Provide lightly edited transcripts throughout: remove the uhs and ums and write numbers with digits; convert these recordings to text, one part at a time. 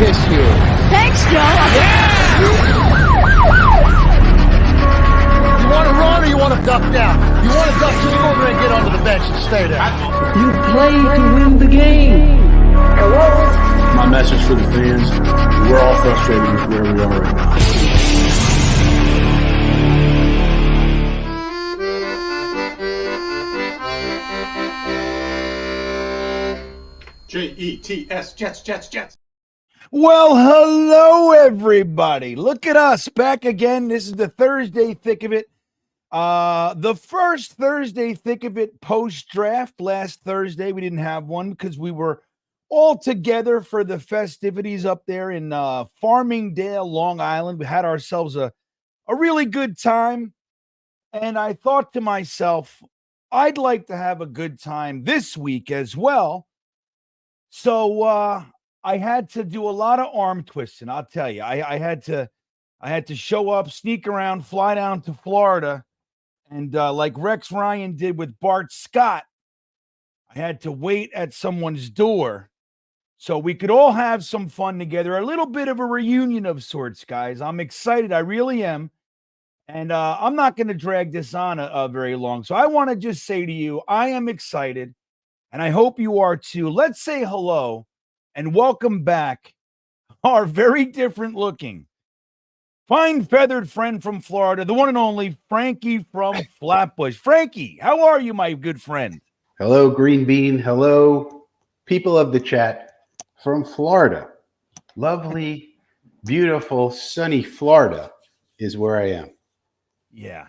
kiss you. Thanks, Joe. Yeah! You want to run or you want to duck down? You want to duck, just go over and get onto the bench and stay there. You play to win the game. Hello? My message for the fans, we're all frustrated with where we are right now. Jets, Jets. Well, hello, everybody. Look at us back again. This is the Thursday Thick of It. The first Thursday Thick of It post-draft. Last Thursday, we didn't have one because we were all together for the festivities up there in Farmingdale, Long Island. We had ourselves a really good time. And I thought to myself, I'd like to have a good time this week as well. So I had to do a lot of arm twisting. I'll tell you, I had to show up, sneak around, fly down to Florida, and like Rex Ryan did with Bart Scott, I had to wait at someone's door so we could all have some fun together. A little bit of a reunion of sorts, guys. I'm excited. I really am. And I'm not going to drag this on very long. So I want to just say to you, I am excited. And I hope you are too. Let's say hello and welcome back our very different looking, fine feathered friend from Florida, the one and only Frankie from Flatbush. Frankie, how are you, my good friend? Hello, GreenBean. Hello, people of the chat from Florida. Lovely, beautiful, sunny Florida is where I am. Yeah.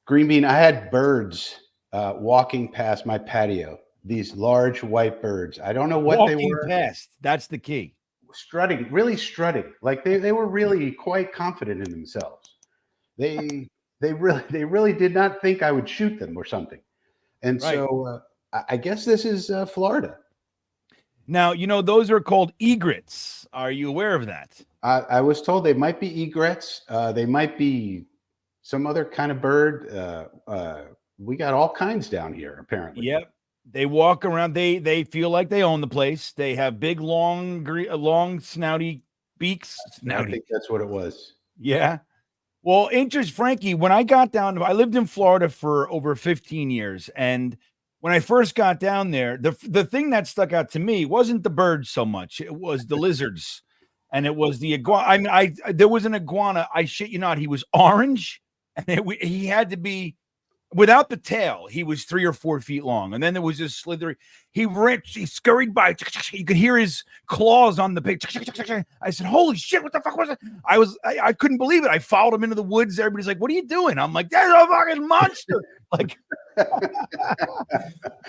GreenBean, I had birds walking past my patio. These large white birds. I don't know what they were. Past. That's the key. Strutting, really strutting. Like they were really quite confident in themselves. They really did not think I would shoot them or something. And right. So I guess this is Florida. Now, you know, those are called egrets. Are you aware of that? I was told they might be egrets. They might be some other kind of bird. We got all kinds down here, apparently. Yep. They walk around. They feel like they own the place. They have big, long, snouty beaks. Snouty. I think that's what it was. Yeah. Well, Frankie, when I got down, I lived in Florida for over 15 years. And when I first got down there, the thing that stuck out to me wasn't the birds so much. It was the lizards. And it was the iguana. I mean, there was an iguana. I shit you not. He was orange. And he had to be, without the tail, he was 3 or 4 feet long. And then there was this slithery. He scurried by. You could hear his claws on the pig. I said, holy shit, what the fuck was it? I couldn't believe it. I followed him into the woods. Everybody's like, what are you doing? I'm like, there's a fucking monster. Like,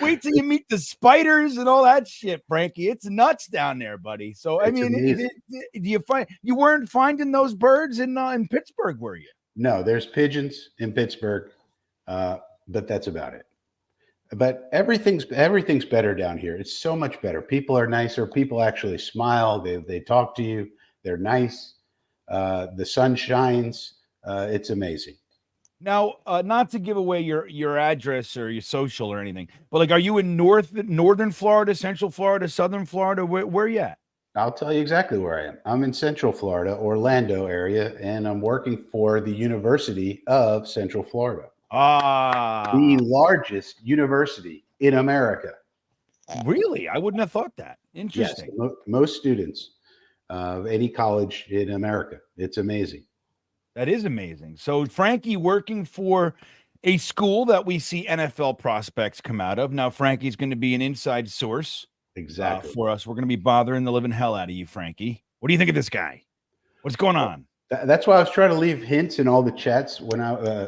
wait till you meet the spiders and all that shit, Frankie. It's nuts down there, buddy. So, I mean, you weren't finding those birds in Pittsburgh, were you? No, there's pigeons in Pittsburgh. But that's about it. But everything's better down here. It's so much better. People are nicer. People actually smile. They talk to you. They're nice. The sun shines. It's amazing. Now, not to give away your address or your social or anything, but like, are you in northern Florida, central Florida, southern Florida? Where are you at? I'll tell you exactly where I am. I'm in Central Florida, Orlando area, and I'm working for the University of Central Florida. The largest university in America. Really? I wouldn't have thought that. Interesting. Yes, most students of any college in America. It's amazing. That is amazing. So Frankie working for a school that we see NFL prospects come out of. Now, Frankie's going to be an inside source exactly for us. We're going to be bothering the living hell out of you, Frankie. What do you think of this guy? What's going on? That's why I was trying to leave hints in all the chats when I,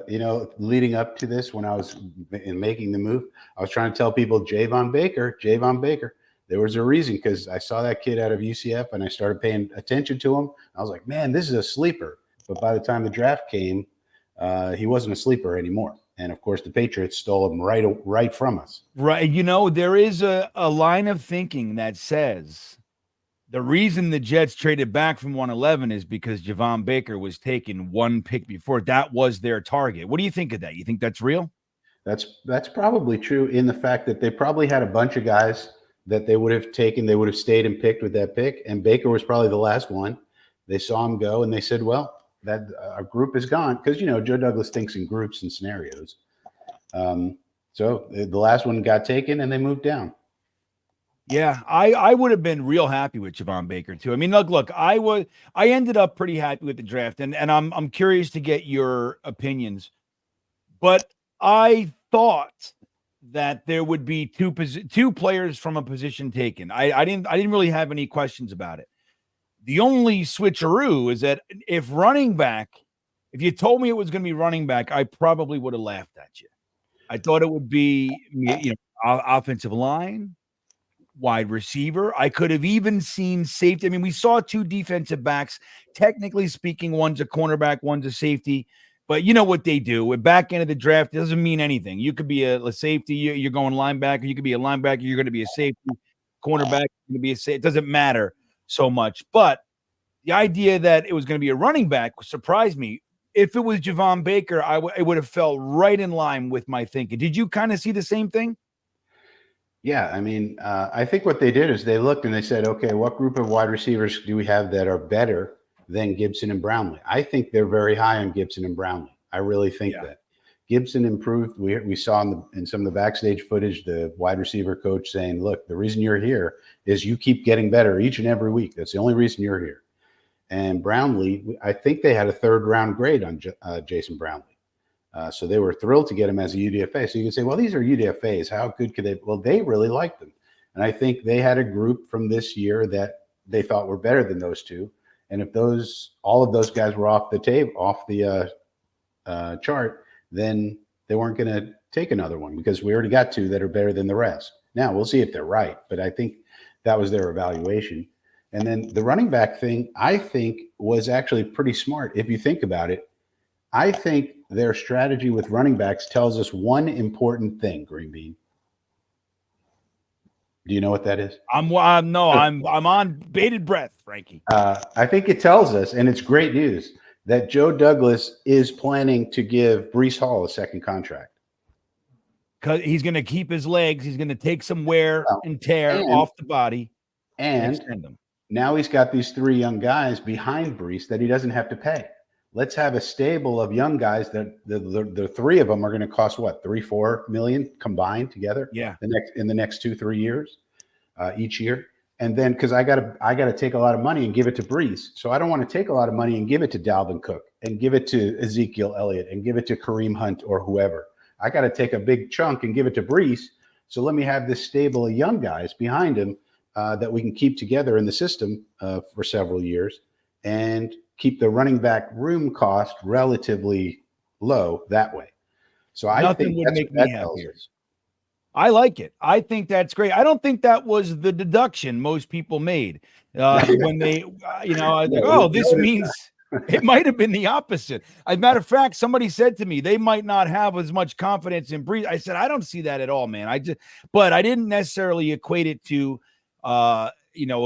leading up to this, when I was making the move. I was trying to tell people Javon Baker. There was a reason, because I saw that kid out of UCF and I started paying attention to him. I was like, man, this is a sleeper. But by the time the draft came, he wasn't a sleeper anymore. And of course, the Patriots stole him right from us. Right. You know, there is a line of thinking that says the reason the Jets traded back from 111 is because Javon Baker was taken one pick before. That was their target. What do you think of that? You think that's real? That's probably true, in the fact that they probably had a bunch of guys that they would have taken. They would have stayed and picked with that pick. And Baker was probably the last one. They saw him go, and they said, "Well, that our group is gone," because Joe Douglas thinks in groups and scenarios. So the last one got taken, and they moved down. Yeah, I would have been real happy with Javon Baker too. I mean, look, I ended up pretty happy with the draft, and I'm curious to get your opinions. But I thought that there would be two players from a position taken. I didn't really have any questions about it. The only switcheroo is that if you told me it was going to be running back, I probably would have laughed at you. I thought it would be offensive line, wide receiver. I could have even seen safety. I mean, we saw two defensive backs. Technically speaking, one's a cornerback, one's a safety. But you know what they do. With back end of the draft, it doesn't mean anything. You could be a safety, you're going linebacker. You could be a linebacker, you're going to be a safety. Cornerback, you're going to be a safety. It doesn't matter so much. But the idea that it was going to be a running back surprised me. If it was Javon Baker, it would have fell right in line with my thinking. Did you kind of see the same thing? Yeah, I mean, I think what they did is they looked and they said, okay, what group of wide receivers do we have that are better than Gibson and Brownlee? I think they're very high on Gibson and Brownlee. I really think that. Gibson improved. We saw in some of the backstage footage the wide receiver coach saying, look, the reason you're here is you keep getting better each and every week. That's the only reason you're here. And Brownlee, I think they had a 3rd-round grade on Jason Brownlee. So they were thrilled to get him as a UDFA. So you can say, well, these are UDFAs. How good could they? Well, they really liked them. And I think they had a group from this year that they thought were better than those two. And if all of those guys were off the chart, then they weren't going to take another one because we already got two that are better than the rest. Now we'll see if they're right, but I think that was their evaluation. And then the running back thing, I think, was actually pretty smart. If you think about it, I think their strategy with running backs tells us one important thing, GreenBean. Do you know what that is? I'm on bated breath, Frankie. I think it tells us, and it's great news, that Joe Douglas is planning to give Breece Hall a second contract. Because he's going to keep his legs. He's going to take some wear and tear off the body and extend them. Now he's got these 3 young guys behind Breece that he doesn't have to pay. Let's have a stable of young guys that the 3 of them are going to cost what, $3-4 million combined together? Yeah. In the next 2-3 years, each year. And then because I gotta take a lot of money and give it to Breece. So I don't want to take a lot of money and give it to Dalvin Cook and give it to Ezekiel Elliott and give it to Kareem Hunt or whoever. I got to take a big chunk and give it to Breece. So let me have this stable of young guys behind him that we can keep together in the system for several years and keep the running back room cost relatively low that way. So I think would make me happier. I like it. I think that's great. I don't think that was the deduction most people made when they, this means it might have been the opposite. As a matter of fact, somebody said to me, they might not have as much confidence in Breece. I said, I don't see that at all, man. But I didn't necessarily equate it to, a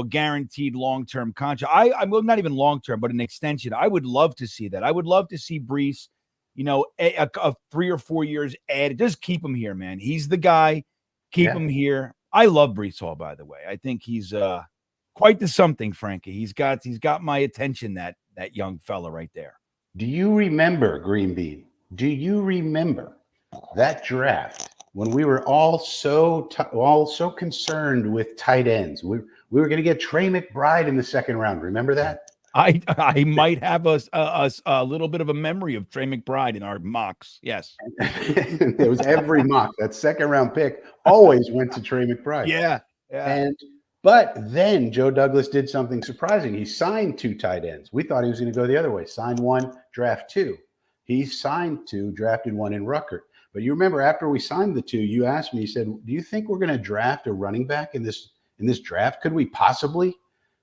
guaranteed long-term contract. I'm not even long-term, but an extension. I would love to see that. I would love to see Breece, a 3 or 4 years added. Just keep him here, man. He's the guy. Keep him here. I love Breece Hall, by the way. I think he's quite the something, Frankie. He's got my attention, that young fella right there. Do you remember, GreenBean? Do you remember that draft when we were all so concerned with tight ends? We were going to get Trey McBride in the 2nd round. Remember that? I might have a little bit of a memory of Trey McBride in our mocks. Yes. It was every mock. That 2nd round pick always went to Trey McBride. Yeah. But then Joe Douglas did something surprising. He signed 2 tight ends. We thought he was going to go the other way. Signed 1, draft 2. He signed 2, drafted 1 in Rucker. But you remember after we signed the 2, you asked me, you said, do you think we're going to draft a running back in this draft? Could we possibly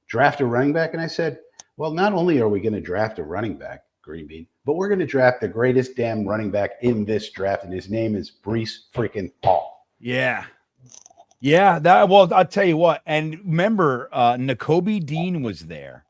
draft a running back? And I said, well, not only are we going to draft a running back, GreenBean, but we're going to draft the greatest damn running back in this draft, and his name is Breece freaking Hall. Yeah. Yeah, I'll tell you what. And remember, Nakobe Dean was there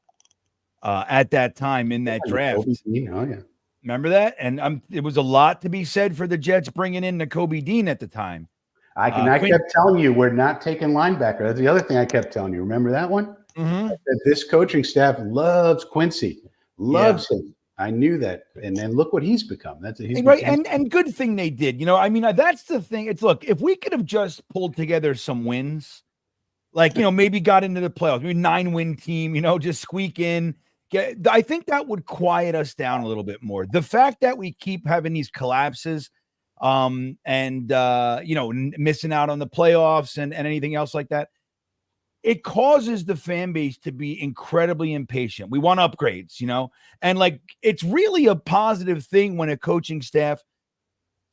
at that time in that draft. Dean, oh, yeah. Remember that? And it was a lot to be said for the Jets bringing in Nakobe Dean at the time. I kept telling you we're not taking linebacker. That's the other thing I kept telling you. Remember that one? Mm-hmm. That this coaching staff loves Quincy, loves him. I knew that, and then look what he's become. Right, and good thing they did. I mean, that's the thing. It's look, if we could have just pulled together some wins, like maybe got into the playoffs, maybe 9-win team, just squeak in. I think that would quiet us down a little bit more. The fact that we keep having these collapses, and missing out on the playoffs and anything else like that, it causes the fan base to be incredibly impatient. We want upgrades, and like it's really a positive thing when a coaching staff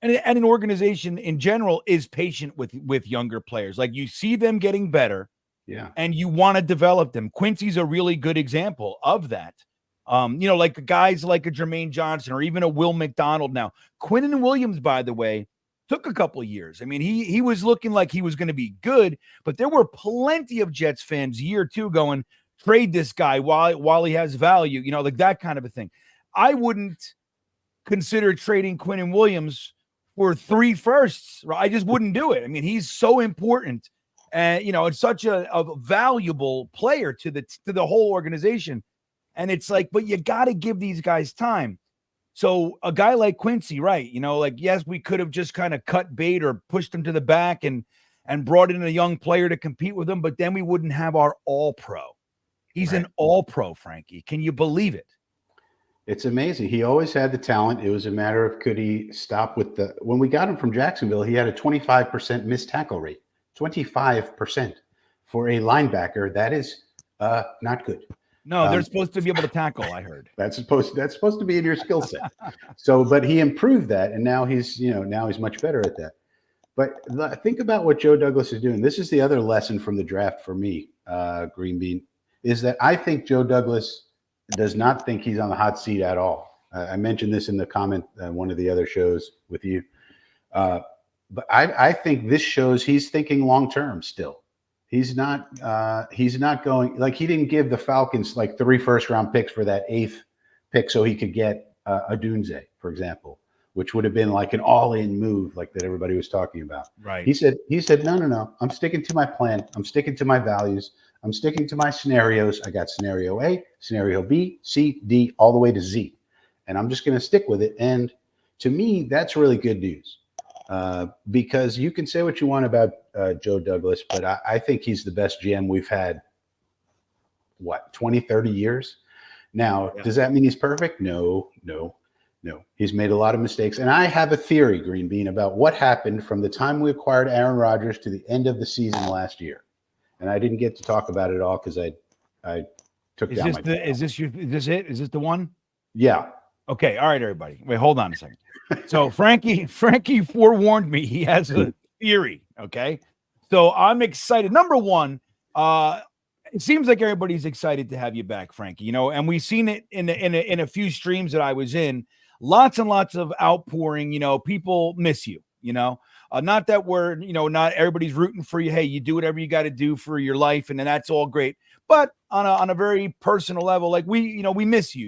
and an organization in general is patient with younger players. Like you see them getting better, and you want to develop them. Quincy's a really good example of that. Like the guys like a Jermaine Johnson or even a Will McDonald. Now, Quinnen Williams, by the way, took a couple of years. I mean, he was looking like he was going to be good, but there were plenty of Jets fans year two going, trade this guy while he has value, like that kind of a thing. I wouldn't consider trading Quinnen Williams for 3 firsts. I just wouldn't do it. I mean, he's so important, and it's such a valuable player to the whole organization. And it's like, but you got to give these guys time. So a guy like Quincy, right? Like, yes, we could have just kind of cut bait or pushed him to the back and brought in a young player to compete with him, but then we wouldn't have our all-pro. He's an all-pro, Frankie. Can you believe it? It's amazing. He always had the talent. It was a matter of could he stop with when we got him from Jacksonville, he had a 25% missed tackle rate. 25% for a linebacker. That is not good. No, they're supposed to be able to tackle, I heard. That's supposed to be in your skill set. So, but he improved that, and now he's much better at that. But think about what Joe Douglas is doing. This is the other lesson from the draft for me, GreenBean, is that I think Joe Douglas does not think he's on the hot seat at all. I mentioned this in the comment one of the other shows with you. But I think this shows he's thinking long term still. He's not going, like, he didn't give the Falcons like 3 first-round picks for that 8th pick so he could get a Dunze, for example, which would have been like an all-in move like that everybody was talking about. Right. He said, no. I'm sticking to my plan. I'm sticking to my values. I'm sticking to my scenarios. I got scenario A, scenario B, C, D, all the way to Z. And I'm just going to stick with it. And to me, that's really good news. Because you can say what you want about Joe Douglas, but I think he's the best GM we've had, 20, 30 years? Now, Does that mean he's perfect? No. He's made a lot of mistakes. And I have a theory, GreenBean, about what happened from the time we acquired Aaron Rodgers to the end of the season last year. And I didn't get to talk about it all because I took down my Is this it? Is this the one? Yeah. Okay. All right, everybody. Wait, hold on a second. So Frankie forewarned me. He has a theory. Okay. So I'm excited. Number one, it seems like everybody's excited to have you back, Frankie, and we've seen it in a few streams that I was in, lots and lots of outpouring, people miss you, not that we're, not everybody's rooting for you. Hey, you do whatever you got to do for your life. And then that's all great. But on a very personal level, like we miss you.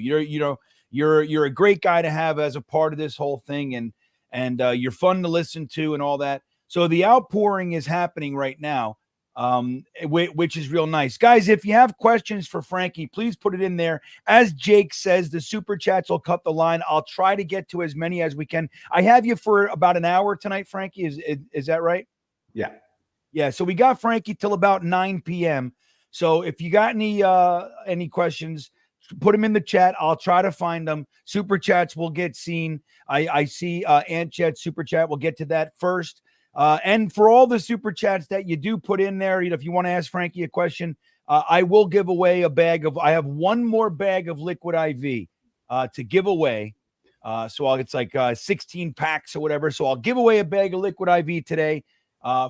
You're a great guy to have as a part of this whole thing, and you're fun to listen to and all that. So the outpouring is happening right now, which is real nice. Guys, if you have questions for Frankie, please put it in there. As Jake says, the super chats will cut the line. I'll try to get to as many as we can. I have you for about an hour tonight, Frankie. Is that right? Yeah. Yeah. So we got Frankie till about 9 p.m. So if you got any questions, put them in the chat. I'll try to find them. Super chats will get seen. I see Ant Chat super chat. We'll get to that first. And for all the super chats that you do put in there, if you want to ask Frankie a question, I will give away I have one more bag of liquid IV to give away. So it's like 16 packs or whatever. So I'll give away a bag of liquid IV today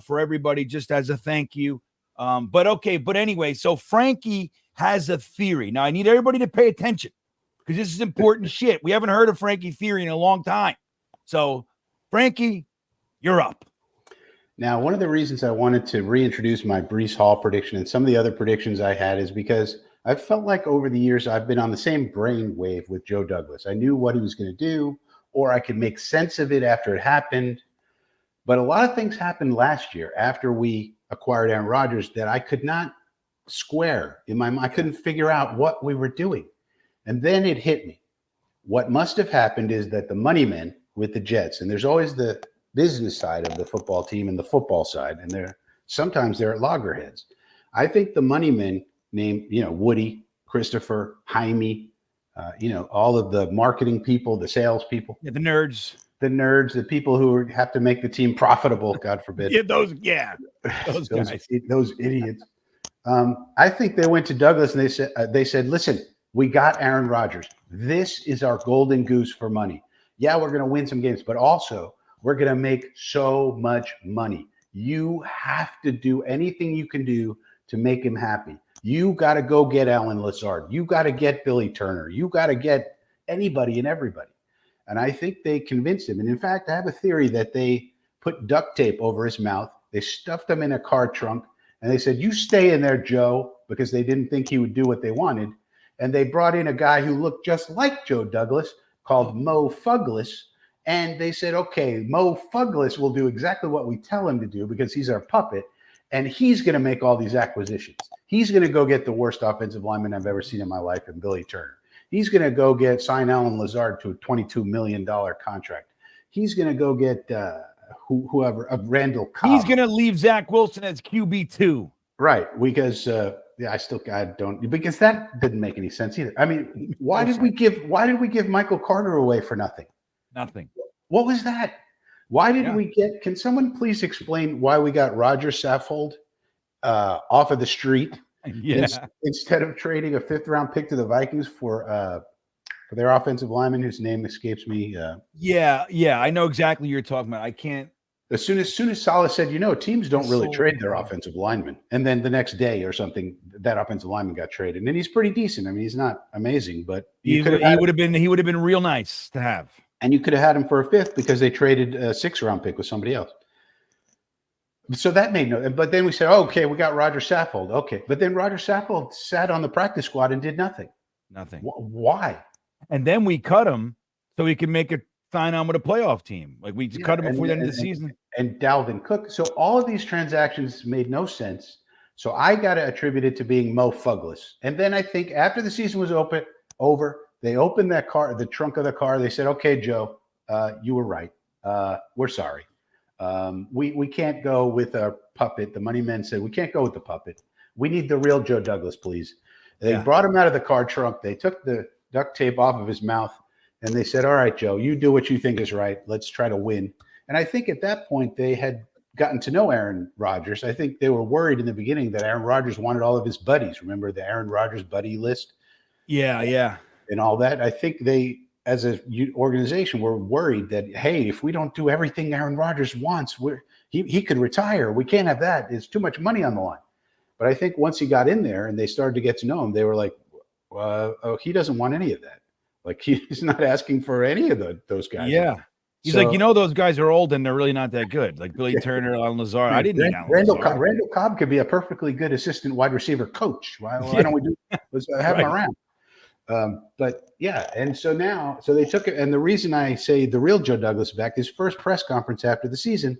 for everybody just as a thank you. But anyway, so Frankie has a theory. Now I need everybody to pay attention because this is important shit. We haven't heard of Frankie theory in a long time. So Frankie, you're up. Now, one of the reasons I wanted to reintroduce my Breece Hall prediction and some of the other predictions I had is because I felt like over the years I've been on the same brain wave with Joe Douglas. I knew what he was going to do, or I could make sense of it after it happened. But a lot of things happened last year after we acquired Aaron Rodgers that I could not square in my mind. I couldn't figure out what we were doing. And then it hit me. What must have happened is that the money men with the Jets, and there's always the business side of the football team and the football side, and sometimes they're at loggerheads. I think the money men named, Woody, Christopher, Jaime, all of the marketing people, the sales people, the nerds, the people who have to make the team profitable, God forbid. those guys, those idiots. I think they went to Douglas and they said, listen, we got Aaron Rodgers. This is our golden goose for money. Yeah, we're going to win some games, but also we're going to make so much money. You have to do anything you can do to make him happy. You got to go get Alan Lazard. You got to get Billy Turner. You got to get anybody and everybody. And I think they convinced him. And in fact, I have a theory that they put duct tape over his mouth. They stuffed him in a car trunk. And they said, you stay in there, Joe, because they didn't think he would do what they wanted. And they brought in a guy who looked just like Joe Douglas called Mo Fuglis. And they said, okay, Mo Fuglis will do exactly what we tell him to do because he's our puppet. And he's going to make all these acquisitions. He's going to go get the worst offensive lineman I've ever seen in my life in Billy Turner. He's going to go sign Alan Lazard to a $22 million contract. He's going to go get whoever, Randall Cobb. He's going to leave Zach Wilson as QB2. Right, because I don't, because that didn't make any sense either. I mean, why did we give Michael Carter away for nothing? Nothing. What was that? Why did we can someone please explain why we got Roger Saffold off of the street instead of trading a 5th round pick to the Vikings for their offensive lineman whose name escapes me? I know exactly what you're talking about. I can't. As soon as Saleh said, teams don't really trade their offensive linemen. And then the next day or something, that offensive lineman got traded. And he's pretty decent. I mean, he's not amazing, but he would have been real nice to have. And you could have had him for a 5th because they traded a 6th round pick with somebody else. So that made no. But then we said, okay, we got Roger Saffold. Okay, but then Roger Saffold sat on the practice squad and did nothing. Nothing. Why? And then we cut him so he could make a sign on with a playoff team. Like we cut him before the end of the season. And Dalvin Cook. So all of these transactions made no sense. So I got to attribute it to being Mo Fuglis. And then I think after the season was over. They opened that car, the trunk of the car. They said, okay, Joe, you were right. We're sorry. We can't go with a puppet. The money men said, we can't go with the puppet. We need the real Joe Douglas, please. They brought him out of the car trunk. They took the duct tape off of his mouth, and they said, all right, Joe, you do what you think is right. Let's try to win. And I think at that point they had gotten to know Aaron Rodgers. I think they were worried in the beginning that Aaron Rodgers wanted all of his buddies. Remember the Aaron Rodgers buddy list? Yeah. And all that. I think they, as an organization, were worried that, hey, if we don't do everything Aaron Rodgers wants, he could retire. We can't have that. There's too much money on the line. But I think once he got in there and they started to get to know him, they were like, he doesn't want any of that. Like he's not asking for any of those guys. Yeah. He's like, those guys are old and they're really not that good. Like Billy Turner, Alan Lazard. I didn't need Alan Lazard. Randall Cobb could be a perfectly good assistant wide receiver coach. Why don't we let's have him around? But yeah, and so they took it. And the reason I say the real Joe Douglas back, his first press conference after the season,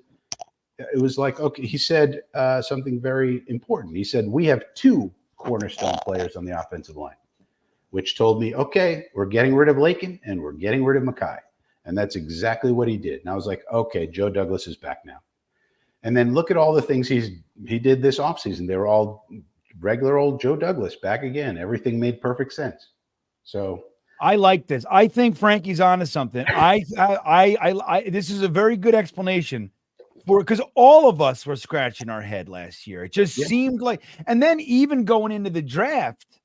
it was like, okay, he said something very important. He said, we have 2 cornerstone players on the offensive line, which told me, okay, we're getting rid of Lakin and we're getting rid of Mackay. And that's exactly what he did. And I was like, okay, Joe Douglas is back now. And then look at all the things he did this offseason. They were all regular old Joe Douglas back again. Everything made perfect sense. So I like this. I think Frankie's onto something. This is a very good explanation because all of us were scratching our head last year. It just seemed like, and then even going into the draft,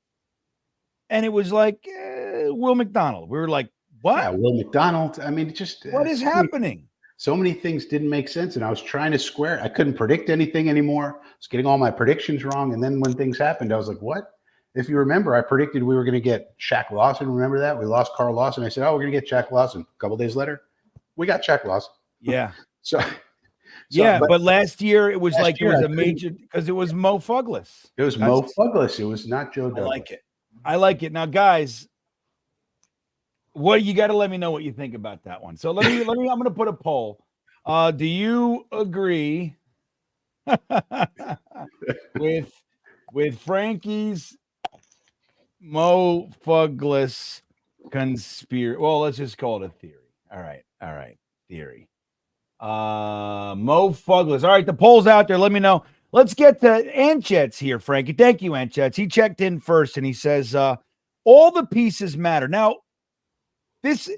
and it was like Will McDonald. We were like, what? Yeah, Will McDonald. I mean, what is happening? So many things didn't make sense, and I was trying to square. I couldn't predict anything anymore. I was getting all my predictions wrong, and then when things happened, I was like, what? If you remember, I predicted we were going to get Shaq Lawson. Remember that? We lost Carl Lawson. I said, we're going to get Shaq Lawson. A couple days later, we got Shaq Lawson. Yeah. But last year it was like it was a major because it was Mo Fuglis. It was Mo Fuglis. It was not Joe Douglas. I like it. Now, guys, you got to let me know what you think about that one. So I'm going to put a poll. Do you agree with Frankie's Mo Fugless conspiracy? Well, let's just call it a theory. All right, theory. Mo Fugless. All right, the poll's out there. Let me know. Let's get to Anchets here, Frankie. Thank you, Anchets. He checked in first and he says, all the pieces matter. Now, this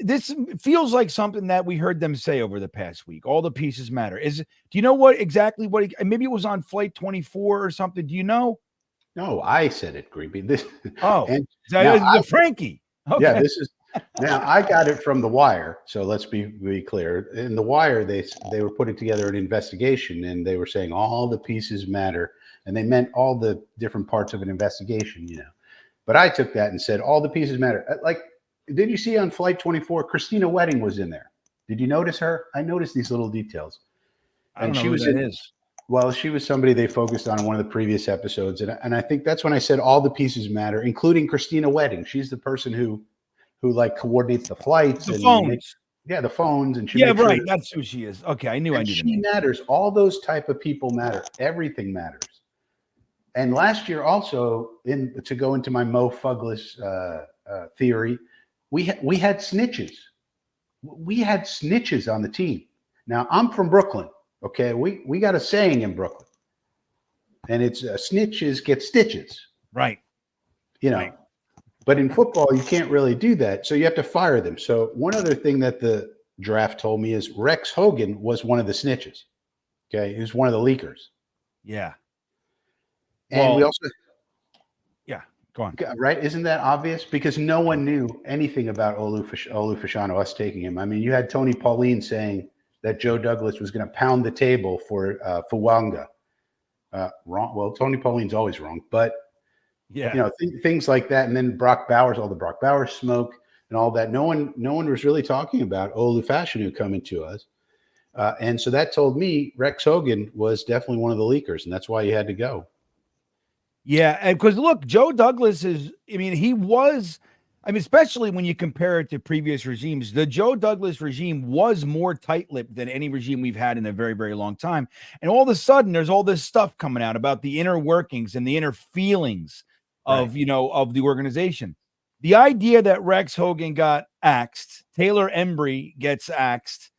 feels like something that we heard them say over the past week. All the pieces matter. Do you know what maybe it was on Flight 24 or something? Do you know? No, I said it, GreenBean. This. And Frankie. Okay. Yeah, this is. Now I got it from The Wire, so let's be clear. In The Wire, they were putting together an investigation, and they were saying all the pieces matter, and they meant all the different parts of an investigation, But I took that and said all the pieces matter. Like, did you see on Flight 24, Christina Wedding was in there? Did you notice her? I noticed these little details. And she was in. Well, she was somebody they focused on in one of the previous episodes, and I think that's when I said all the pieces matter, including Christina Wedding. She's the person who like coordinates the flights, the phones. The phones, and right. That's who she is. Okay, I knew. She matters. All those type of people matter. Everything matters. And last year, also, to go into my Mo Fugless theory, we had snitches. We had snitches on the team. Now I'm from Brooklyn. Okay, we got a saying in Brooklyn, and it's snitches get stitches. Right. Right. But in football, you can't really do that. So you have to fire them. So one other thing that the draft told me is Rex Hogan was one of the snitches. Okay. He was one of the leakers. Yeah. And we also. Yeah. Go on. Right. Isn't that obvious? Because no one knew anything about Olu Fashanu, us taking him. I mean, you had Tony Pauline saying that Joe Douglas was going to pound the table for Fuwanga. Wrong. Well, Tony Pauline's always wrong, but. Yeah, things like that, and then Brock Bowers, all the Brock Bowers smoke and all that. No one was really talking about Olu Fashanu coming to us, and so that told me Rex Hogan was definitely one of the leakers, and that's why he had to go. Yeah, and because look, Joe Douglas is. I mean, he was. I mean, especially when you compare it to previous regimes, the Joe Douglas regime was more tight-lipped than any regime we've had in a very, very long time. And all of a sudden, there's all this stuff coming out about the inner workings and the inner feelings of of the organization. The idea that Rex Hogan got axed, Taylor Embry gets axed.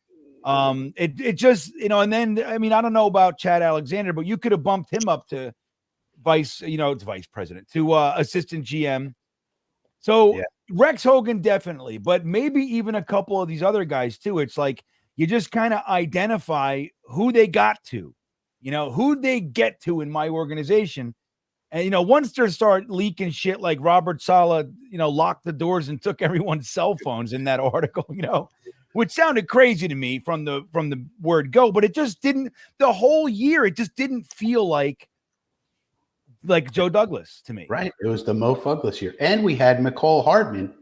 It just, and then I mean, I don't know about Chad Alexander, but you could have bumped him up to vice president, to assistant GM. So Rex Hogan definitely, but maybe even a couple of these other guys too. It's like you just kind of identify who they got to, who they get to in my organization. And, once they start leaking shit like Robert Saleh, locked the doors and took everyone's cell phones in that article, which sounded crazy to me from the word go, but it just didn't, the whole year, it just didn't feel like Joe Douglas to me. Right. It was the Mo Fugless year. And we had McCole Hardman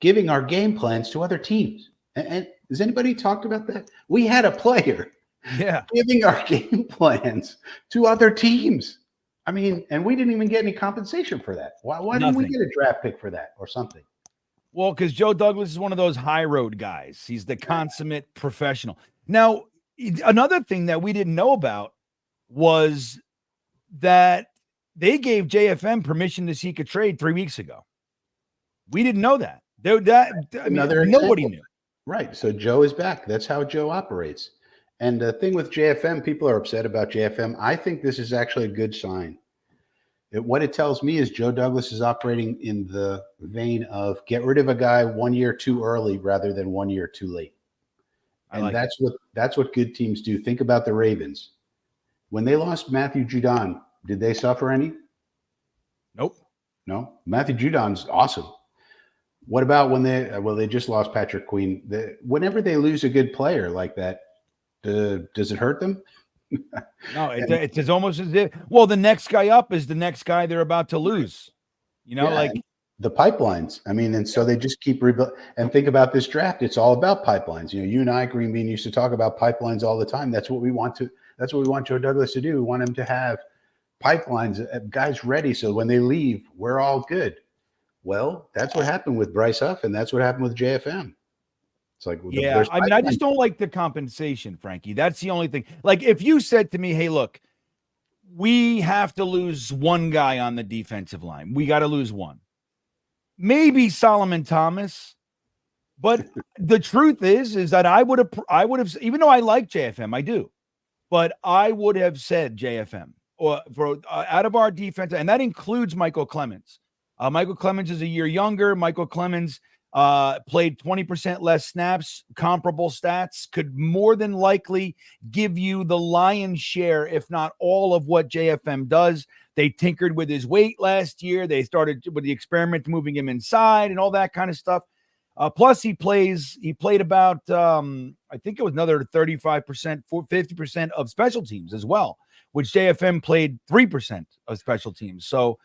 giving our game plans to other teams. And has anybody talked about that? We had a player giving our game plans to other teams. I mean, and we didn't even get any compensation for that. Why didn't we get a draft pick for that or something? Well, because Joe Douglas is one of those high road guys. He's the consummate professional. Now, another thing that we didn't know about was that they gave JFM permission to seek a trade 3 weeks ago. We didn't know that. Nobody knew. Right. So Joe is back. That's how Joe operates. And the thing with JFM, people are upset about JFM. I think this is actually a good sign. What it tells me is Joe Douglas is operating in the vein of get rid of a guy 1 year too early rather than 1 year too late. And that's what good teams do. Think about the Ravens. When they lost Matthew Judon, did they suffer any? Nope. No. Matthew Judon's awesome. What about when they just lost Patrick Queen? Whenever they lose a good player like that, does it hurt them? No, it's almost as if, well, the next guy up is the next guy they're about to lose. Like the pipelines. I mean, and so they just keep rebuilding. And think about this draft. It's all about pipelines. You and I, GreenBean, used to talk about pipelines all the time. That's what we want Joe Douglas to do. We want him to have pipelines, guys ready. So when they leave, we're all good. Well, that's what happened with Bryce Huff, and that's what happened with JFM. It's like, Yeah, I mean, I just don't like the compensation, Frankie. That's the only thing. Like, if you said to me, hey, look, we have to lose one guy on the defensive line. We got to lose one. Maybe Solomon Thomas. But the truth is that I would have, even though I like JFM, I do, but I would have said JFM or for out of our defense, and that includes Michael Clemens. Michael Clemens is a year younger. Michael Clemens played 20% less snaps, comparable stats, could more than likely give you the lion's share, if not all of what JFM does. They tinkered with his weight last year. They started with the experiment moving him inside and all that kind of stuff. Plus he played about, I think it was another 35%, 50% of special teams as well, which JFM played 3% of special teams. So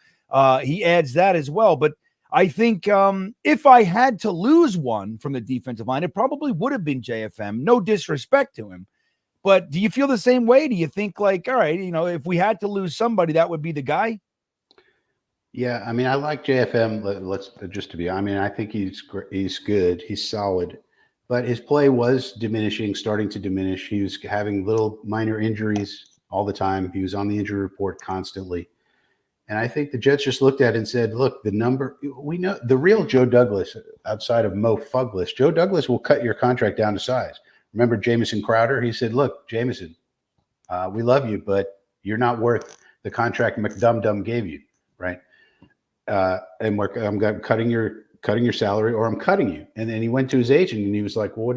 he adds that as well. But I think if I had to lose one from the defensive line, it probably would have been JFM. No disrespect to him. But do you feel the same way? Do you think like, all right, if we had to lose somebody, that would be the guy? Yeah, I mean, I like JFM. I think he's good. He's solid, but his play was starting to diminish. He was having little minor injuries all the time. He was on the injury report constantly. And I think the Jets just looked at it and said, look, we know the real Joe Douglas outside of Mo Fugless. Joe Douglas will cut your contract down to size. Remember Jamison Crowder? He said, look, Jamison, we love you, but you're not worth the contract McDum gave you, right? And I'm cutting your salary, or I'm cutting you. And then he went to his agent and he was like, well,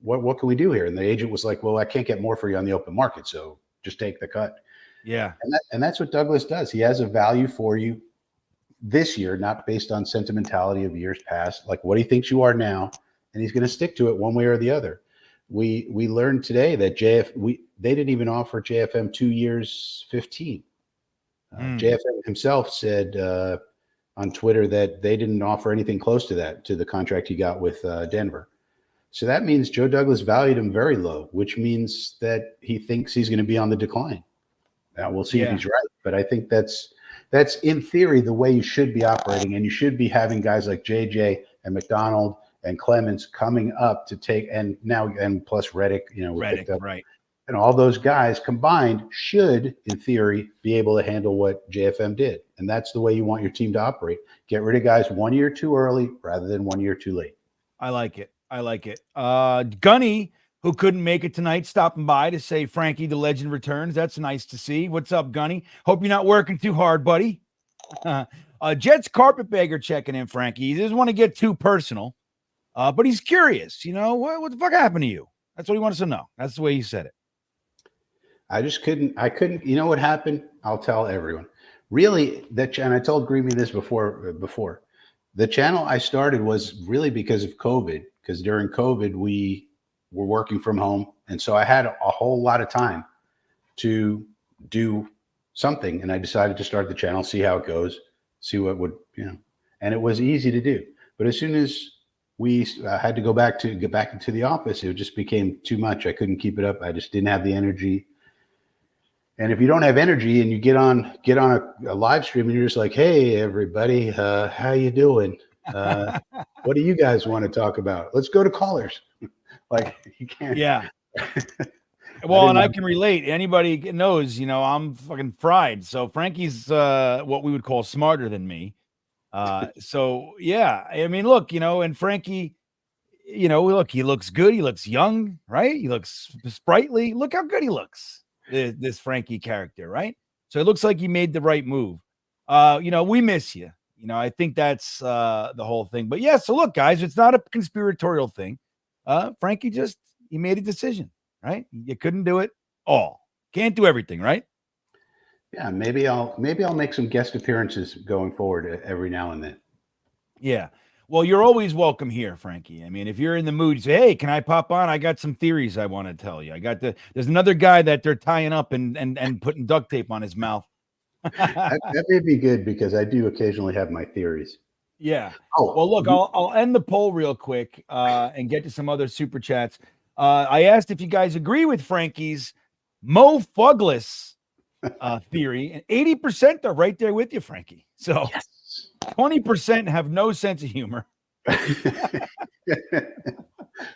what can we do here? And the agent was like, well, I can't get more for you on the open market, so just take the cut. Yeah. And that's what Douglas does. He has a value for you this year, not based on sentimentality of years past, like what he thinks you are now, and he's going to stick to it one way or the other. We learned today that they didn't even offer JFM 2 years, 15. JFM himself said on Twitter that they didn't offer anything close to that, to the contract he got with Denver. So that means Joe Douglas valued him very low, which means that he thinks he's going to be on the decline. Now we'll see if he's right, but I think that's in theory the way you should be operating, and you should be having guys like JJ and McDonald and Clemens coming up to take, and plus Reddick, Reddick, right? And all those guys combined should, in theory, be able to handle what JFM did. And that's the way you want your team to operate. Get rid of guys 1 year too early rather than 1 year too late. I like it. Gunny, who couldn't make it tonight, stopping by to say Frankie the legend returns. That's nice to see. What's up, Gunny? Hope you're not working too hard, buddy. Jets carpetbagger checking in, Frankie. He doesn't want to get too personal, but he's curious. What the fuck happened to you? That's what he wants to know. That's the way he said it. I couldn't, you know what happened? I'll tell everyone. Really, and I told GreenBean this before. The channel I started was really because of COVID, because during COVID, we were working from home. And so I had a whole lot of time to do something. And I decided to start the channel, see how it goes, see what would, and it was easy to do. But as soon as we had to get back into the office, it just became too much. I couldn't keep it up. I just didn't have the energy. And if you don't have energy and you get on a live stream and you're just like, hey, everybody, how you doing? What do you guys want to talk about? Let's go to callers. Like, you can't. Yeah. Well, and I can relate. Anybody knows, I'm fucking fried. So Frankie's what we would call smarter than me. So, yeah. I mean, look, and Frankie, look, he looks good. He looks young, right? He looks sprightly. Look how good he looks. This Frankie character, right? So it looks like he made the right move. We miss you. I think that's the whole thing. But yeah, so look, guys, it's not a conspiratorial thing. Frankie he made a decision, right? You couldn't do it all. Can't do everything, right? Yeah, maybe I'll make some guest appearances going forward every now and then. Yeah. Well, you're always welcome here, Frankie. I mean, if you're in the mood, you say, hey, can I pop on? I got some theories I want to tell you. There's another guy that they're tying up and putting duct tape on his mouth. that may be good, because I do occasionally have my theories. Yeah. Oh, well, look, I'll end the poll real quick and get to some other super chats. I asked if you guys agree with Frankie's Mo Fugless theory, and 80% are right there with you, Frankie. So yes. 20% have no sense of humor.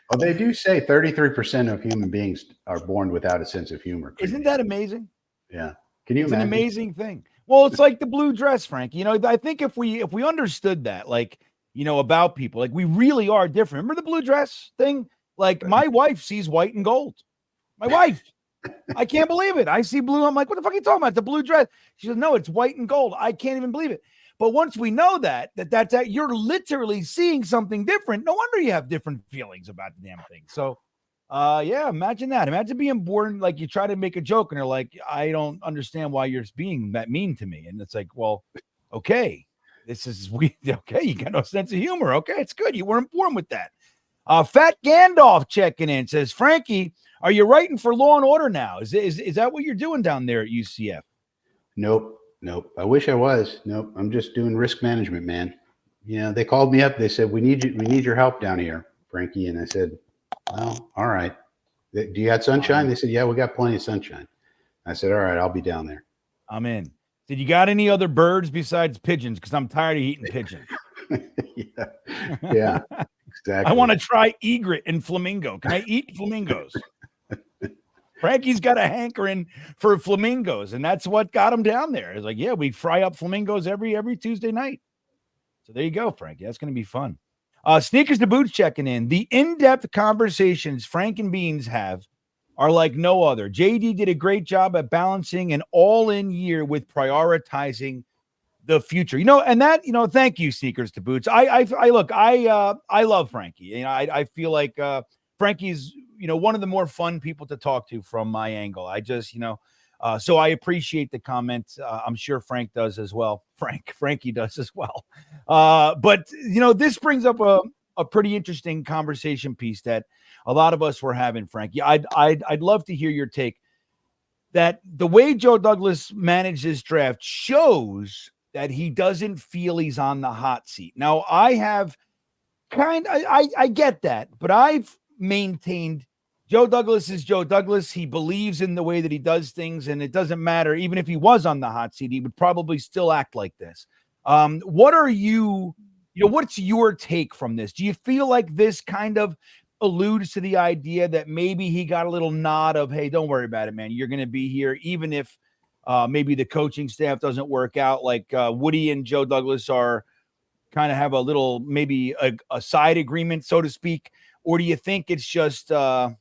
Well, they do say 33% of human beings are born without a sense of humor. Isn't that amazing? Yeah. Can you It's imagine? an amazing thing. Well, it's like the blue dress, Frank. You know, I think if we understood that, like, you know, about people, like we really are different. Remember the blue dress thing? Like my wife sees white and gold. My wife. I can't believe it. I see blue. I'm like, what the fuck are you talking about? The blue dress. She says, no, it's white and gold. I can't even believe it. But once we know that's you're literally seeing something different. No wonder you have different feelings about the damn thing. So, yeah, imagine that. Imagine being born like you try to make a joke and they're like, I don't understand why you're being that mean to me. And it's like, well, okay, this is we okay. You got no sense of humor. Okay, it's good. You weren't born with that. Fat Gandalf checking in says, Frankie, are you writing for Law and Order now? Is that what you're doing down there at UCF? Nope. I wish I was. Nope. I'm just doing risk management, man. You know, they called me up. They said, we need your help down here, Frankie. And I said, well, all right. Do you got sunshine? They said, yeah, we got plenty of sunshine. I said, all right, I'll be down there. I'm in. Did you got any other birds besides pigeons? Because I'm tired of eating pigeons. Yeah, exactly. I want to try egret and flamingo. Can I eat flamingos? Frankie's got a hankering for flamingos, and that's what got him down there. It's like, yeah, we fry up flamingos every Tuesday night. So there you go, Frankie. That's going to be fun. Sneakers to Boots checking in. The in-depth conversations Frank and Beans have are like no other. JD did a great job at balancing an all-in year with prioritizing the future. You know, and that, you know, thank you, Sneakers to Boots. I love Frankie. You know, I feel like Frankie's, you know, one of the more fun people to talk to from my angle. I just, you know, so I appreciate the comments. I'm sure Frank does as well. Frankie does as well. But, you know, this brings up a pretty interesting conversation piece that a lot of us were having, Frankie. I'd love to hear your take that the way Joe Douglas managed this draft shows that he doesn't feel he's on the hot seat. Now, I have I get that, but I've maintained Joe Douglas is Joe Douglas. He believes in the way that he does things, and it doesn't matter. Even if he was on the hot seat, he would probably still act like this. What are what's your take from this? Do you feel like this kind of alludes to the idea that maybe he got a little nod of, hey, don't worry about it, man. You're going to be here, even if maybe the coaching staff doesn't work out, like Woody and Joe Douglas are kind of have a little, maybe a side agreement, so to speak? Or do you think it's just, Joe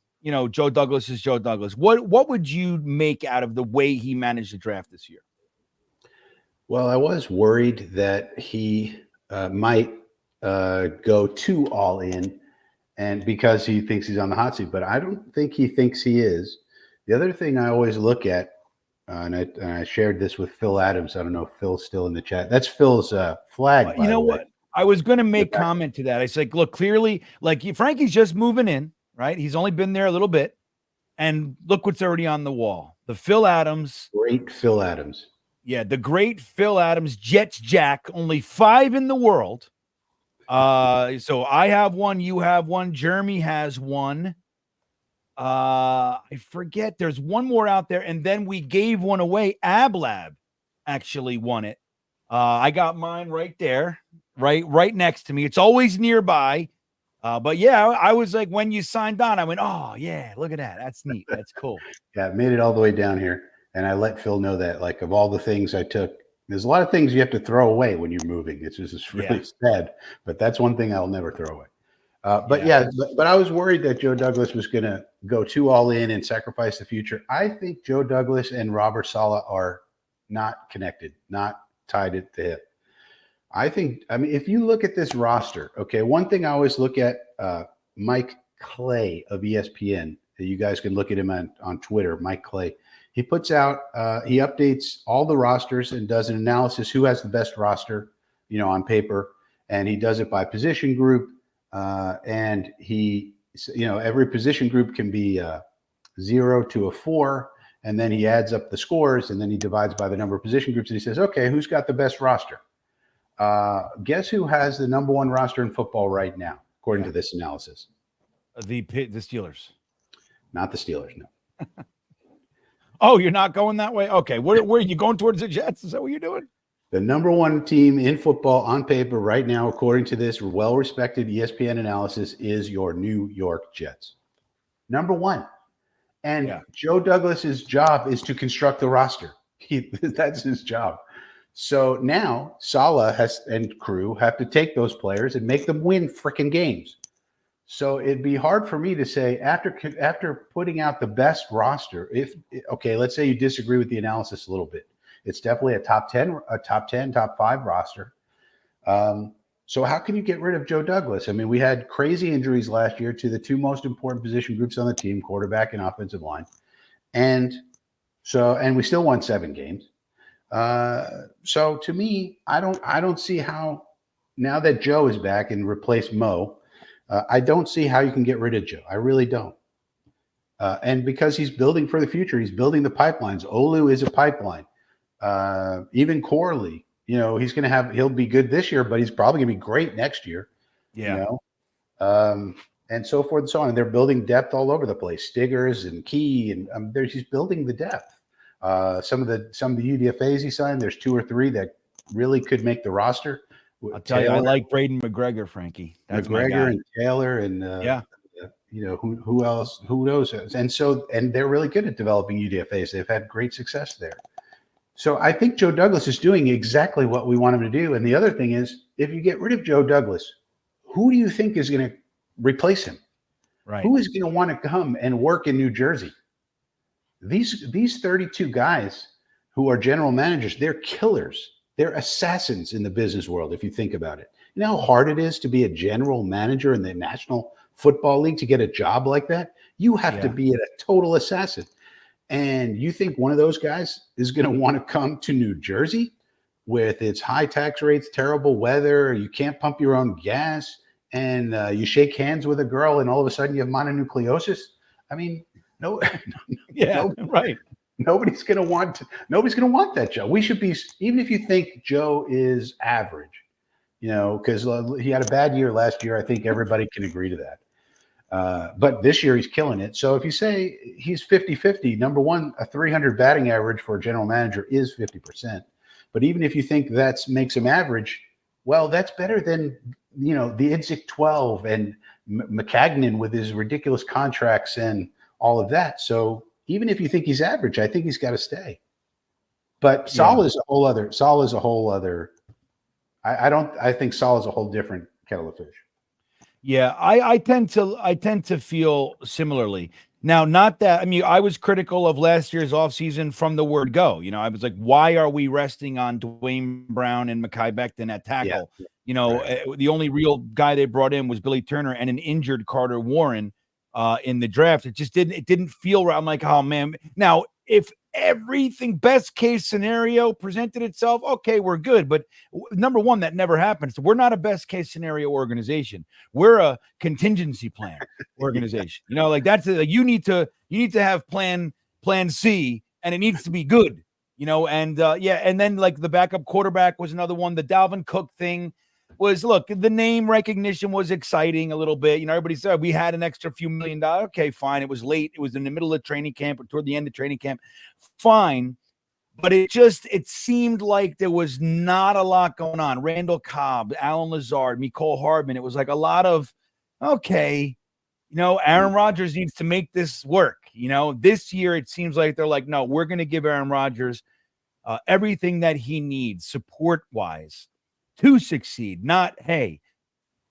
Douglas is Joe Douglas? What would you make out of the way he managed the draft this year? Well, I was worried that he might go too all in, and because he thinks he's on the hot seat, but I don't think he thinks he is. The other thing I always look at, and I shared this with Phil Adams. I don't know if Phil's still in the chat. That's Phil's flag. You know what? I was going to make comment to that. I said, look, clearly, like Frankie's just moving in, right? He's only been there a little bit. And look what's already on the wall. The Phil Adams. Great Phil Adams. Yeah, the great Phil Adams, Jets Jack, only 5 in the world. So I have one, you have one, Jeremy has one. I forget, there's one more out there, and then we gave one away. Ablab actually won it. I got mine right there, right next to me. It's always nearby. But yeah, I was like, when you signed on, I went, oh yeah, look at that. That's neat. That's cool. Yeah, I made it all the way down here. And I let Phil know that, like, of all the things I took, there's a lot of things you have to throw away when you're moving. It's just really sad, but that's one thing I'll never throw away. But I was worried that Joe Douglas was going to go too all in and sacrifice the future. I think Joe Douglas and Robert Saleh are not connected, not tied at the hip. I mean, if you look at this roster, okay, one thing I always look at, Mike Clay of ESPN, you guys can look at him on Twitter, Mike Clay. He puts out, he updates all the rosters and does an analysis who has the best roster, on paper, and he does it by position group. And he, every position group can be 0 to a 4, and then he adds up the scores, and then he divides by the number of position groups, and he says, okay, who's got the best roster? Guess who has the number 1 roster in football right now, according to this analysis? The Steelers. Not the Steelers, no. Oh, you're not going that way? Okay. Where are you going towards the Jets? Is that what you're doing? The number one team in football on paper right now, according to this well-respected ESPN analysis, is your New York Jets. Number one. And Joe Douglas's job is to construct the roster. That's his job. So now Saleh and crew have to take those players and make them win freaking games. So it'd be hard for me to say after putting out the best roster, let's say you disagree with the analysis a little bit. It's definitely a top 10, top 5 roster. So how can you get rid of Joe Douglas? I mean, we had crazy injuries last year to the two most important position groups on the team, quarterback and offensive line. And we still won 7 games. So to me, I don't see how, now that Joe is back and replaced Mo, I don't see how you can get rid of Joe. I really don't. And because he's building for the future, he's building the pipelines. Olu is a pipeline. Even Corley, he'll be good this year, but he's probably gonna be great next year. Yeah. And so forth and so on. And they're building depth all over the place. Stiggers and Key, and he's building the depth. Some of the UDFAs he signed, there's 2 or 3 that really could make the roster. I'll tell you, I like Braden McGregor, Frankie. That's McGregor and Taylor and who else? Who knows? And they're really good at developing UDFAs. They've had great success there. So I think Joe Douglas is doing exactly what we want him to do. And the other thing is, if you get rid of Joe Douglas, who do you think is going to replace him? Right. Who is going to want to come and work in New Jersey? These 32 guys who are general managers, they're killers. They're assassins in the business world, if you think about it. You know how hard it is to be a general manager in the National Football League, to get a job like that? You have to be a total assassin. And you think one of those guys is going to want to come to New Jersey with its high tax rates, terrible weather, you can't pump your own gas, and you shake hands with a girl and all of a sudden you have mononucleosis? I mean, no. Right. Nobody's going to want that Joe. We should be, even if you think Joe is average, because he had a bad year last year. I think everybody can agree to that. But this year he's killing it. So if you say he's 50-50, number one, a 300 batting average for a general manager is 50%. But even if you think that makes him average, well, that's better than, the Idzik 12 and McCagnon with his ridiculous contracts and all of that. So even if you think he's average, I think he's got to stay. But Saul is a whole other. I think Saul is a whole different kettle of fish. Yeah, I tend to feel similarly. Now, not that, I mean, I was critical of last year's offseason from the word go. I was like, why are we resting on Dwayne Brown and Mekhi Becton at tackle? Yeah. The only real guy they brought in was Billy Turner and an injured Carter Warren in the draft. It didn't feel right. I'm like, oh man. Now, if everything best case scenario presented itself, okay, we're good. But number one, that never happens. We're not a best case scenario organization. We're a contingency plan organization. That's you need to have plan C, and it needs to be good. And then like the backup quarterback was another one. The Dalvin Cook thing was, look, the name recognition was exciting a little bit. Everybody said we had an extra few $1 million. Okay, fine. It was late. It was in the middle of training camp or toward the end of training camp. Fine. But it seemed like there was not a lot going on. Randall Cobb, Alan Lazard, Mecole Hardman. It was like a lot of, okay, Aaron Rodgers needs to make this work. This year it seems like they're like, no, we're going to give Aaron Rodgers everything that he needs support-wise to succeed, not, hey,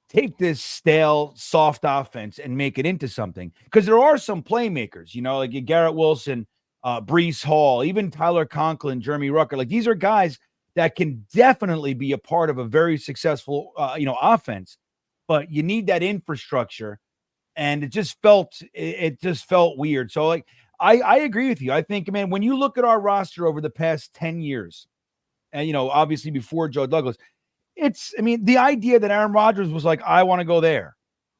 take this stale, soft offense and make it into something. Because there are some playmakers, like Garrett Wilson, Breece Hall, even Tyler Conklin, Jeremy Rucker. Like, these are guys that can definitely be a part of a very successful, offense. But you need that infrastructure, and it just felt weird. So, like, I agree with you. I think, man, when you look at our roster over the past 10 years, and obviously before Joe Douglas, the idea that Aaron Rodgers was like, I want to go there.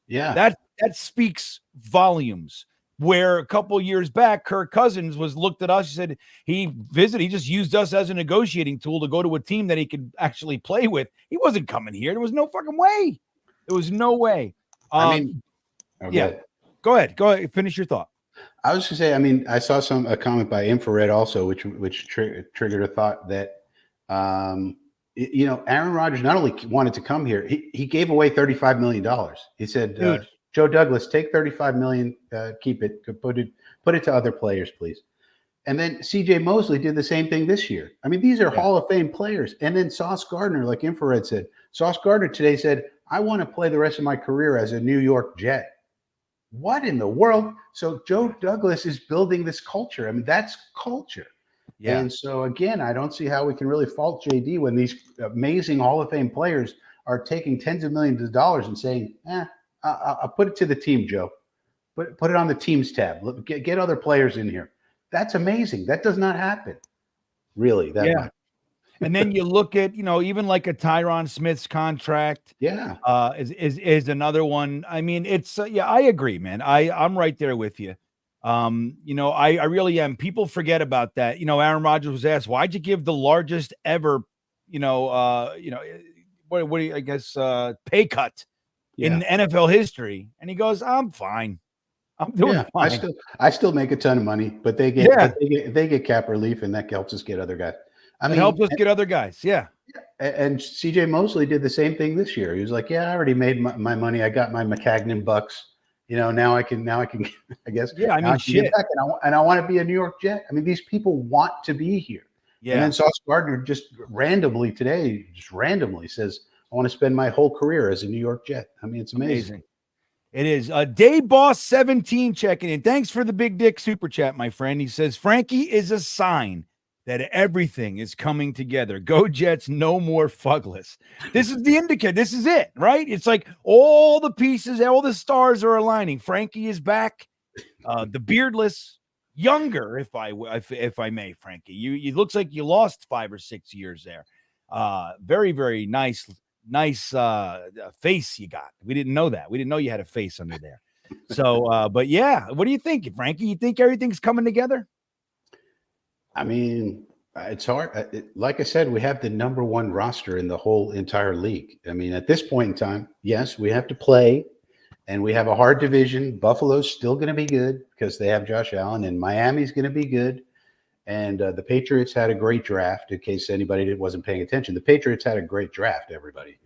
Yeah. That speaks volumes. Where a couple years back, Kirk Cousins looked at us, he said he just used us as a negotiating tool to go to a team that he could actually play with. He wasn't coming here. There was no fucking way. There was no way. Okay. Go ahead. Finish your thought. I was going to say, I saw a comment by Infrared also, which triggered a thought that You know, Aaron Rodgers not only wanted to come here, he gave away $35 million. He said, Dude. Joe Douglas, take $35 million, keep it, put it to other players, please. And then CJ Mosley did the same thing this year. I mean, these are Hall of Fame players. And then Sauce Gardner, like Infrared said, Sauce Gardner today said, I want to play the rest of my career as a New York Jet. What in the world? So Joe Douglas is building this culture. I mean, that's culture. Yeah. And so, again, I don't see how we can really fault JD when these amazing Hall of Fame players are taking tens of millions of dollars and saying, I'll put it to the team, Joe. Put it on the teams tab. Get other players in here. That's amazing. That does not happen. Really. Much. And then you look at, you know, even like a Tyron Smith's contract. Yeah. Is another one. I mean, it's I agree, man. I'm right there with you. You know, I really am. People forget about that. You know, Aaron Rodgers was asked, why'd you give the largest ever, what do you, I guess, pay cut in NFL history? And he goes, I'm fine. I'm doing fine. I still make a ton of money, but they get cap relief, and that helps us get other guys. It helps us get other guys. Yeah. And CJ Mosley did the same thing this year. He was like, I already made my money. I got my McCagnon bucks. You know, now I can, I guess. Yeah, I mean, shit. And I want to be a New York Jet. I mean, these people want to be here. Yeah. And then Sauce Gardner just randomly says, I want to spend my whole career as a New York Jet. I mean, it's amazing. It is. Day Boss 17 checking in. Thanks for the big dick super chat, my friend. He says, Frankie is a sign that everything is coming together. Go Jets, no more fugless. This is the indicator. This is it, right? It's like all the pieces, all the stars are aligning. Frankie is back. The beardless, younger, if I may, Frankie. It looks like you lost 5 or 6 years there. Very, very nice face you got. We didn't know that. We didn't know you had a face under there. So, but yeah, what do you think, Frankie? You think everything's coming together? I mean, it's hard. Like I said, we have the number one roster in the whole entire league. I mean, at this point in time, yes, we have to play, and we have a hard division. Buffalo's still going to be good because they have Josh Allen, and Miami's going to be good. And the Patriots had a great draft. In case anybody wasn't paying attention, the Patriots had a great draft. Everybody,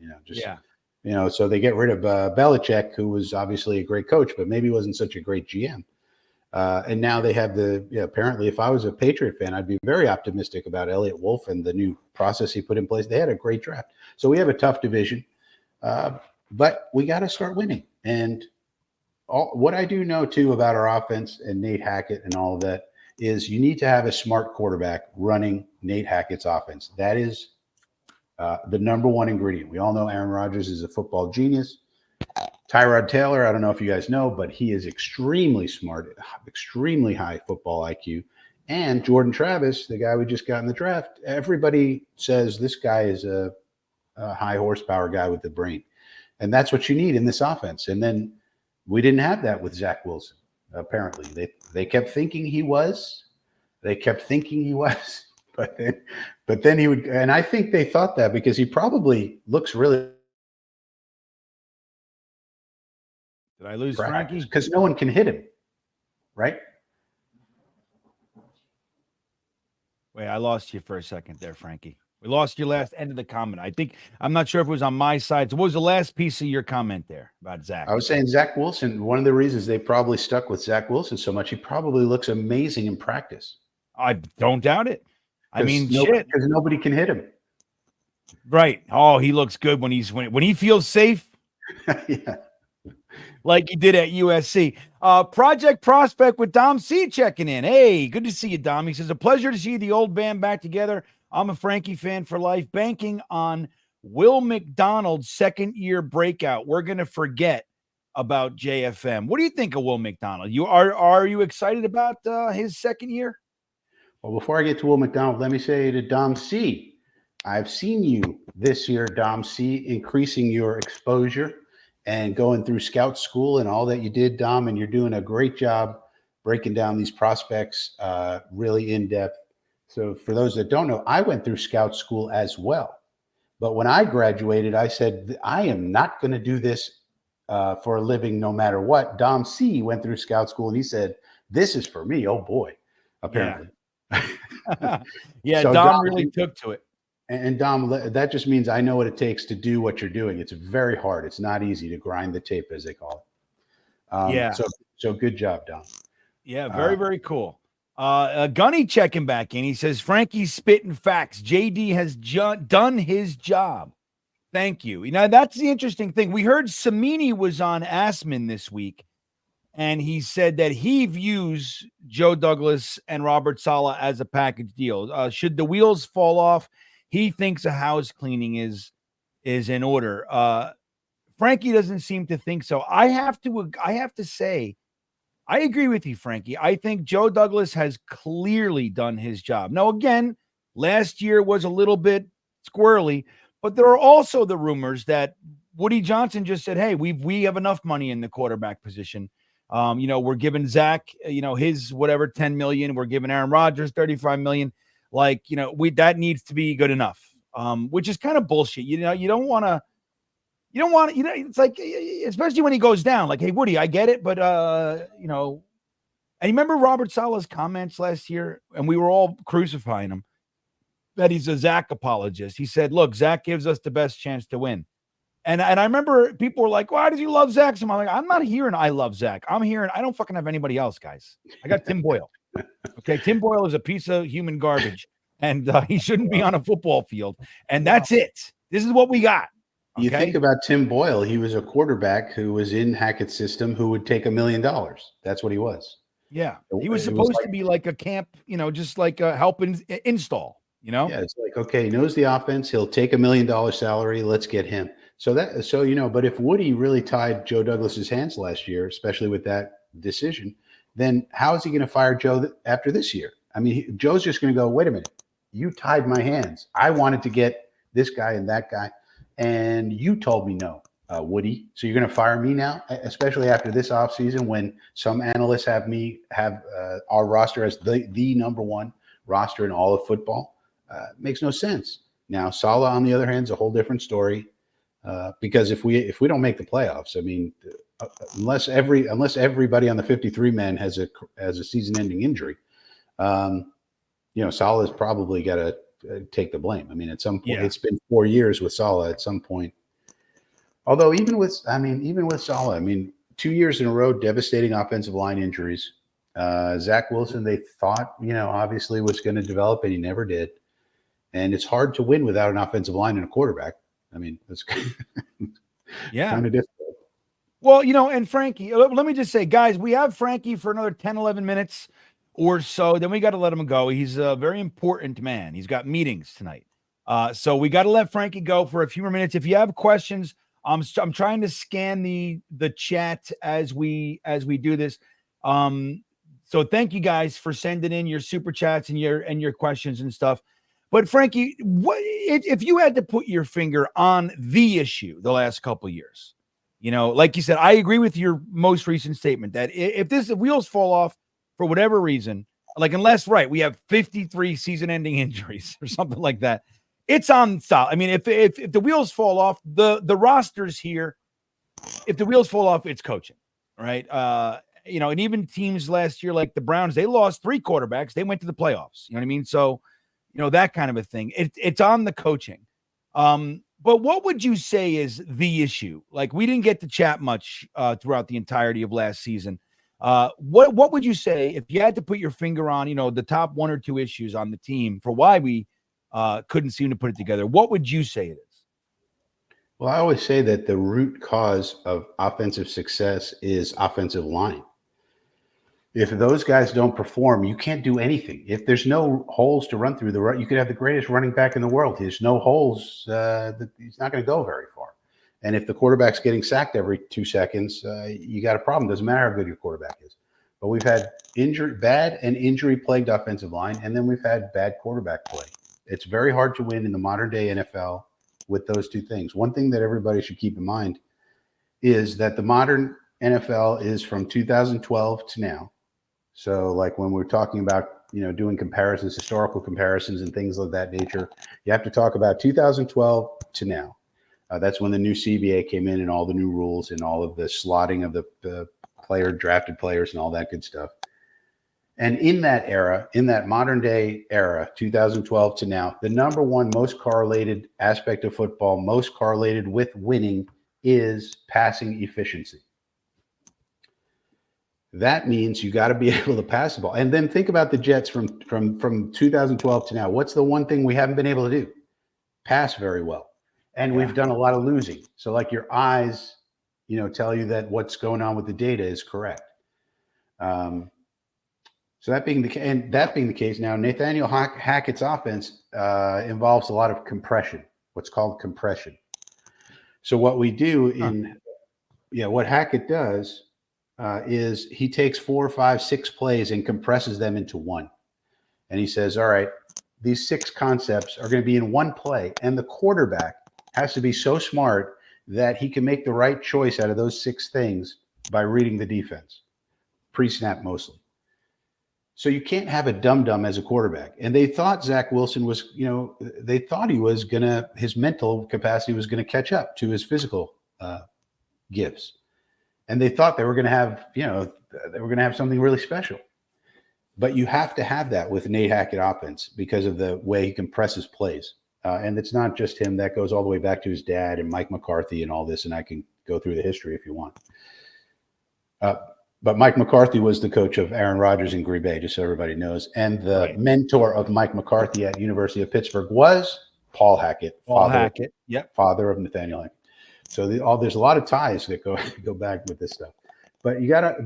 so they get rid of Belichick, who was obviously a great coach, but maybe wasn't such a great GM. And now they have apparently, if I was a Patriot fan, I'd be very optimistic about Elliott Wolf and the new process he put in place. They had a great draft. So we have a tough division, but we got to start winning. And what I do know, too, about our offense and Nate Hackett and all of that is you need to have a smart quarterback running Nate Hackett's offense. That is the number one ingredient. We all know Aaron Rodgers is a football genius. Tyrod Taylor, I don't know if you guys know, but he is extremely smart, extremely high football IQ. And Jordan Travis, the guy we just got in the draft, everybody says this guy is a high horsepower guy with the brain. And that's what you need in this offense. And then we didn't have that with Zach Wilson, apparently. They kept thinking he was. But then he would, and I think they thought that because he probably looks really. Did I lose Frankie? Because no one can hit him, right? Wait, I lost you for a second there, Frankie. We lost your last end of the comment. I'm not sure if it was on my side. So what was the last piece of your comment there about Zach? I was saying Zach Wilson, one of the reasons they probably stuck with Zach Wilson so much, he probably looks amazing in practice. I don't doubt it. I mean, shit. Because nobody can hit him. Right. Oh, he looks good when he feels safe. Yeah. Like he did at USC. Project Prospect with Dom C checking in. Hey, good to see you, Dom. He says, a pleasure to see the old band back together. I'm a Frankie fan for life, banking on Will McDonald's second-year breakout. We're going to forget about JFM. What do you think of Will McDonald? Are you excited about his second year? Well, before I get to Will McDonald, let me say to Dom C, I've seen you this year, Dom C, increasing your exposure and going through scout school and all that you did, Dom, and you're doing a great job breaking down these prospects really in depth. So for those that don't know, I went through scout school as well. But when I graduated, I said, I am not going to do this for a living no matter what. Dom C went through scout school and he said, this is for me. Oh, boy, apparently. Yeah, so Dom really took to it. And Dom, that just means I know what it takes to do what you're doing. It's very hard. It's not easy to grind the tape, as they call it. Yeah. So good job, Dom. Yeah, very, very cool. Gunny checking back in. He says, Frankie's spitting facts. JD has done his job. Thank you. That's the interesting thing. We heard Samini was on Assman this week, and he said that he views Joe Douglas and Robert Saleh as a package deal. Should the wheels fall off, he thinks a house cleaning is in order. Frankie doesn't seem to think so. I have to say, I agree with you, Frankie. I think Joe Douglas has clearly done his job. Now, again, last year was a little bit squirrely, but there are also the rumors that Woody Johnson just said, hey, we have enough money in the quarterback position. We're giving Zach, his whatever, 10 million. We're giving Aaron Rodgers 35 million. That needs to be good enough, which is kind of bullshit. You don't want to, it's like, especially when he goes down, like, hey, Woody, I get it. But, and you remember Robert Saleh's comments last year, and we were all crucifying him, that he's a Zach apologist. He said, look, Zach gives us the best chance to win. And I remember people were like, why does he love Zach? So I'm like, I'm not hearing I love Zach. I'm hearing I don't fucking have anybody else, guys. I got Tim Boyle. Okay, Tim Boyle is a piece of human garbage, and he shouldn't be on a football field. And that's it. This is what we got. Okay? You think about Tim Boyle. He was a quarterback who was in Hackett's system who would take $1 million. That's what he was. Yeah, he was supposed to be like a camp, just like a helping install. Yeah, it's like, okay, he knows the offense. He'll take $1 million salary. Let's get him. But if Woody really tied Joe Douglas's hands last year, especially with that decision, then how is he going to fire Joe after this year? I mean, Joe's just going to go, wait a minute, you tied my hands. I wanted to get this guy and that guy, and you told me no, Woody. So you're going to fire me now, especially after this offseason when some analysts have our roster as the number one roster in all of football. Makes no sense. Now, Saleh, on the other hand, is a whole different story. Because if we don't make the playoffs, I mean, unless everybody on the 53 man has a season-ending injury, Saleh's probably got to take the blame. I mean, at some point, It's been 4 years with Saleh. At some point, although even with Saleh, I mean, 2 years in a row, devastating offensive line injuries. Zach Wilson, they thought obviously was going to develop, and he never did. And it's hard to win without an offensive line and a quarterback. I mean, it's kind of difficult. Well, and Frankie, let me just say, guys, we have Frankie for another 10, 11 minutes or so. Then we got to let him go. He's a very important man. He's got meetings tonight. So we got to let Frankie go for a few more minutes. If you have questions, I'm trying to scan the chat as we do this. So thank you guys for sending in your super chats and your questions and stuff. But Frankie, if you had to put your finger on the issue the last couple of years, like you said, I agree with your most recent statement that if wheels fall off for whatever reason, unless we have 53 season-ending injuries or something like that, it's on style. I mean, if the wheels fall off, the rosters here, if the wheels fall off, it's coaching, right? And even teams last year like the Browns, they lost 3 quarterbacks. They went to the playoffs. You know what I mean? So. That kind of a thing. It's on the coaching. But what would you say is the issue? We didn't get to chat much throughout the entirety of last season. What would you say if you had to put your finger on, the top 1 or 2 issues on the team for why we couldn't seem to put it together? What would you say it is? Well, I always say that the root cause of offensive success is offensive line. If those guys don't perform, you can't do anything. If there's no holes to run through, you could have the greatest running back in the world. There's no holes. He's not going to go very far. And if the quarterback's getting sacked every 2 seconds, you got a problem. Doesn't matter how good your quarterback is. But we've had bad and injury-plagued offensive line, and then we've had bad quarterback play. It's very hard to win in the modern-day NFL with those 2 things. One thing that everybody should keep in mind is that the modern NFL is from 2012 to now. So when we're talking about, doing comparisons, historical comparisons and things of that nature, you have to talk about 2012 to now. That's when the new CBA came in and all the new rules and all of the slotting of the drafted players and all that good stuff. And in that era, in that modern day era, 2012 to now, the number one most correlated aspect of football, most correlated with winning, is passing efficiency. That means you got to be able to pass the ball. And then think about the Jets from 2012 to now. What's the one thing we haven't been able to do? Pass very well. And we've done a lot of losing. So like your eyes, tell you that what's going on with the data is correct. So that being the case, now Nathaniel Hackett's offense involves a lot of compression, what's called compression. So what we do what Hackett does is he takes 4, 5, 6 plays and compresses them into one. And he says, all right, these 6 concepts are going to be in one play. And the quarterback has to be so smart that he can make the right choice out of those 6 things by reading the defense, pre-snap mostly. So you can't have a dum-dum as a quarterback. And they thought Zach Wilson was, they thought his mental capacity was going to catch up to his physical gifts. And they thought they were going to have, something really special. But you have to have that with Nate Hackett offense because of the way he compresses plays. And it's not just him. That goes all the way back to his dad and Mike McCarthy and all this. And I can go through the history if you want. But Mike McCarthy was the coach of Aaron Rodgers in Green Bay, just so everybody knows. And the mentor of Mike McCarthy at University of Pittsburgh was Paul Hackett. Father of Nathaniel Hackett. So there's a lot of ties that go back with this stuff. But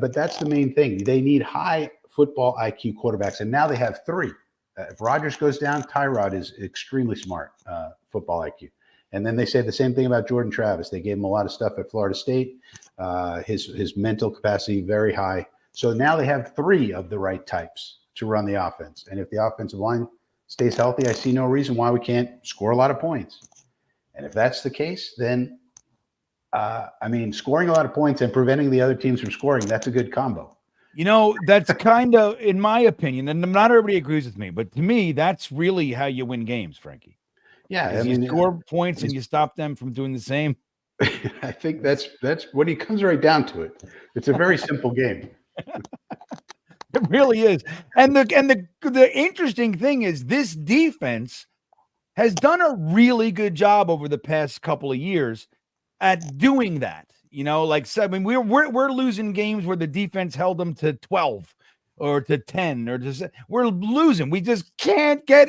but that's the main thing. They need high football IQ quarterbacks, and now they have 3. If Rodgers goes down, Tyrod is extremely smart football IQ. And then they say the same thing about Jordan Travis. They gave him a lot of stuff at Florida State. His mental capacity very high. So now they have 3 of the right types to run the offense. And if the offensive line stays healthy, I see no reason why we can't score a lot of points. And if that's the case, then scoring a lot of points and preventing the other teams from scoring, that's a good combo. That's kind of, in my opinion, and not everybody agrees with me, but to me, that's really how you win games, Frankie. Yeah. You score points and you stop them from doing the same. I think that's when he comes right down to it. It's a very simple game. It really is. And the interesting thing is this defense has done a really good job over the past couple of years at doing that. We're losing games where the defense held them to 12 or to 10 or to, we're losing. We just can't do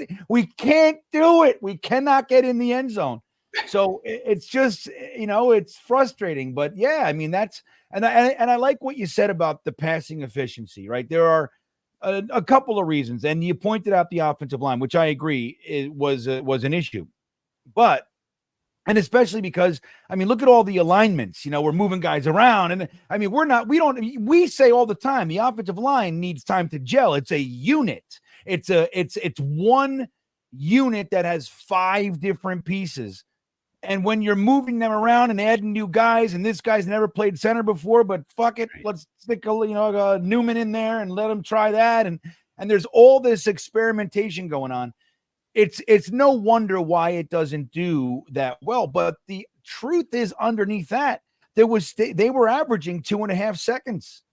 it. We cannot get in the end zone. So it's just, it's frustrating, but yeah, and I like what you said about the passing efficiency, right? There are a couple of reasons, and you pointed out the offensive line, which I agree was an issue, and especially because, look at all the alignments, we're moving guys around, and we say all the time, the offensive line needs time to gel. It's a unit. It's one unit that has 5 different pieces. And when you're moving them around and adding new guys, and this guy's never played center before, but fuck it, let's stick a Newman in there and let him try that. And there's all this experimentation going on. It's no wonder why it doesn't do that well. But the truth is, underneath that, they were averaging 2.5 seconds